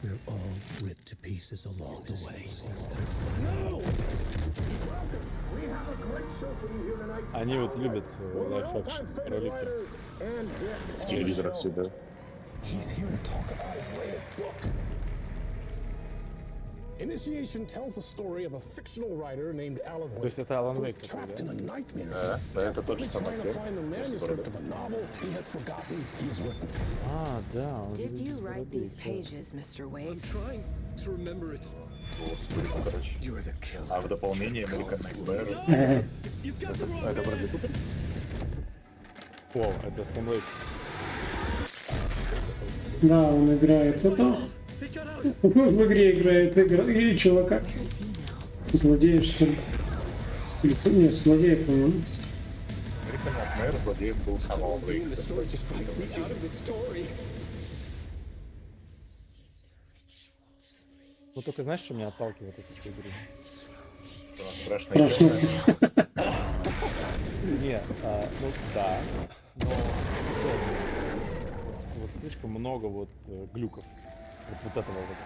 we're all ripped to pieces along the way. Они вот любят лайф-экшн ролики. Телевизор всегда. He's here to talk about his latest book. Initiation tells the story of a fictional writer named Alan Wake, who is trapped in a nightmare. Desperately trying to find the manuscript of a novel he has forgotten he's written. Did you write these pages, Mr. Wake? I'm trying to remember it. You're the killer. А в дополнение American Nightmare. Это Брэдли Купер? О, это Сэм Лейк. Да, он играет это. В игре играет и чувака. Злодея, что ли? Нет, злодея, по-моему. Злодеев был самого Блейка. Ну только знаешь, что меня отталкивает от этой игры? Страшная игра. Нет, ну да, но вот слишком много вот глюков. Вот этого вот.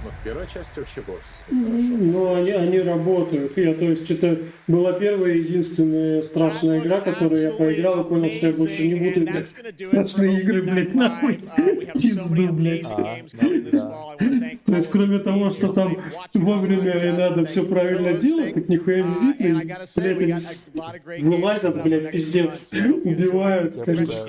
Но в первой части вообще было все Ну, они работают. То есть это была первая и единственная страшная игра, которую я поиграл и понял, что я больше не буду играть. Страшные игры, блядь, нахуй. Пизду, блядь. То есть кроме того, что там вовремя и надо все правильно делать, так нихуя не видно. Блядь, они вылазят, блядь, пиздец. Убивают, кажется.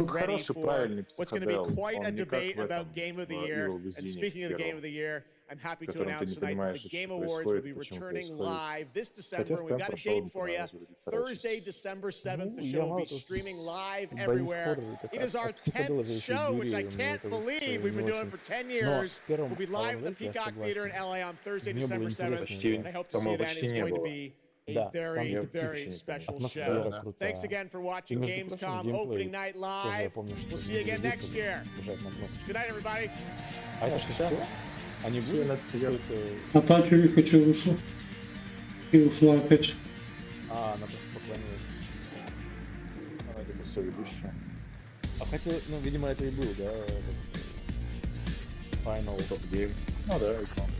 Хороший, правильный психодел. Он не как в этом And speaking of the Game of the Year, I'm happy to announce tonight that the Game Awards will be returning live this December. We've got a date for you. Thursday, December 7th. The show will be streaming live everywhere. It is our 10th show, which I can't believe we've been doing for 10 years. We'll be live at the Peacock Theater in LA on Thursday, December 7th. And I hope to see you then. It's going to be a very, very special show. Thanks again for watching Gamescom Opening Night Live. We'll see you again next year. Good night, everybody. А это что, все? Они будут? А та чувиха вышла? И ушла опять. Она просто поклонилась. Это все ведущая. А хотя, ну, видимо, это и был, да? Final Top Game. Ну да, экран.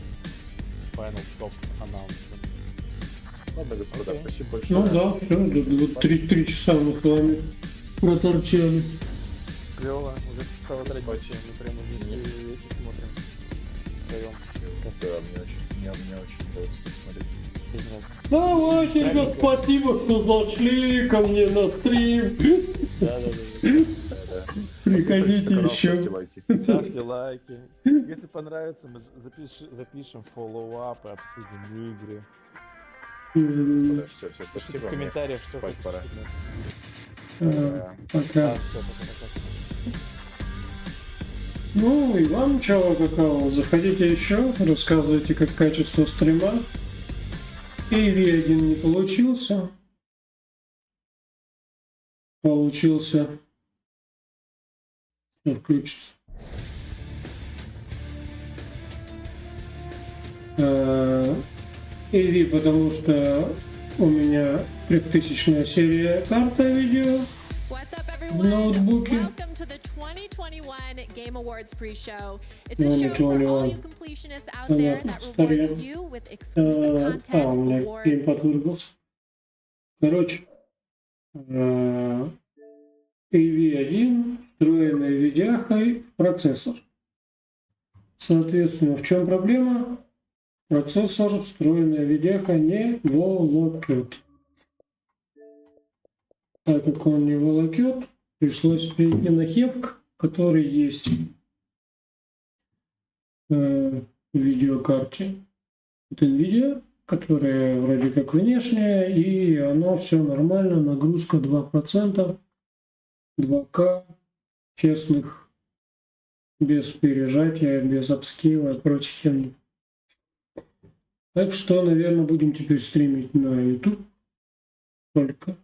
Final Top Announcement. Ладно, господа, спасибо большое. Ну да, все, 3 часа мы с вами проторчали. Клево, уже стало традиция, мы прямо вместе смотрим. Вдвоем. Да, мне очень нравится смотреть. Давайте, ребят, спасибо, что зашли ко мне на стрим. Да. Приходите еще. Ставьте лайки. Если понравится, мы запишем фоллоуап и обсудим игры. Все, спасибо. В комментариях что хотите. Пока. Все, пока. Ну и вам чего какого, заходите еще, рассказывайте, как качество стрима. AV1 не получился. Получился. Включится. AV, потому что у меня 3000-я серия карта видео в ноутбуке. Welcome to the 2021 Game Awards pre-show. It's a show for all you completionists out there that rewards you with exclusive content, awards. Короче, AV1, встроенной видяхой, процессор. Соответственно, в чем проблема? Процессор, встроенная видяха, не волокет. Так как он не волокет, пришлось перейти на хевк, который есть в видеокарте. Это NVIDIA, которая вроде как внешняя, и оно все нормально, нагрузка 2%, 2К, честных, без пережатия, без апскейла и прочих херни. Так что, наверное, будем теперь стримить на YouTube только.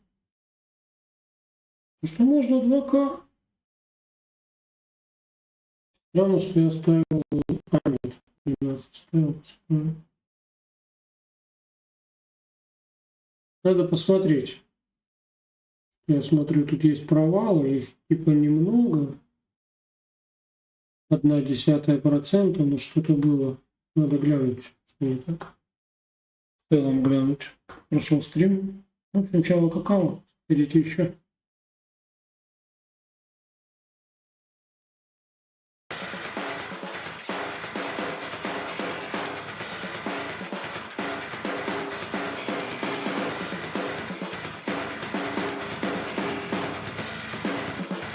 Что можно 2К. Странно, что я оставил... нет, 12 оставил. Надо посмотреть. Я смотрю, тут есть провалы, их типа немного. 0,1%, но что-то было. Надо глянуть, что не так. В целом глянуть. Прошел стрим. Ну, сначала какао. Идите еще.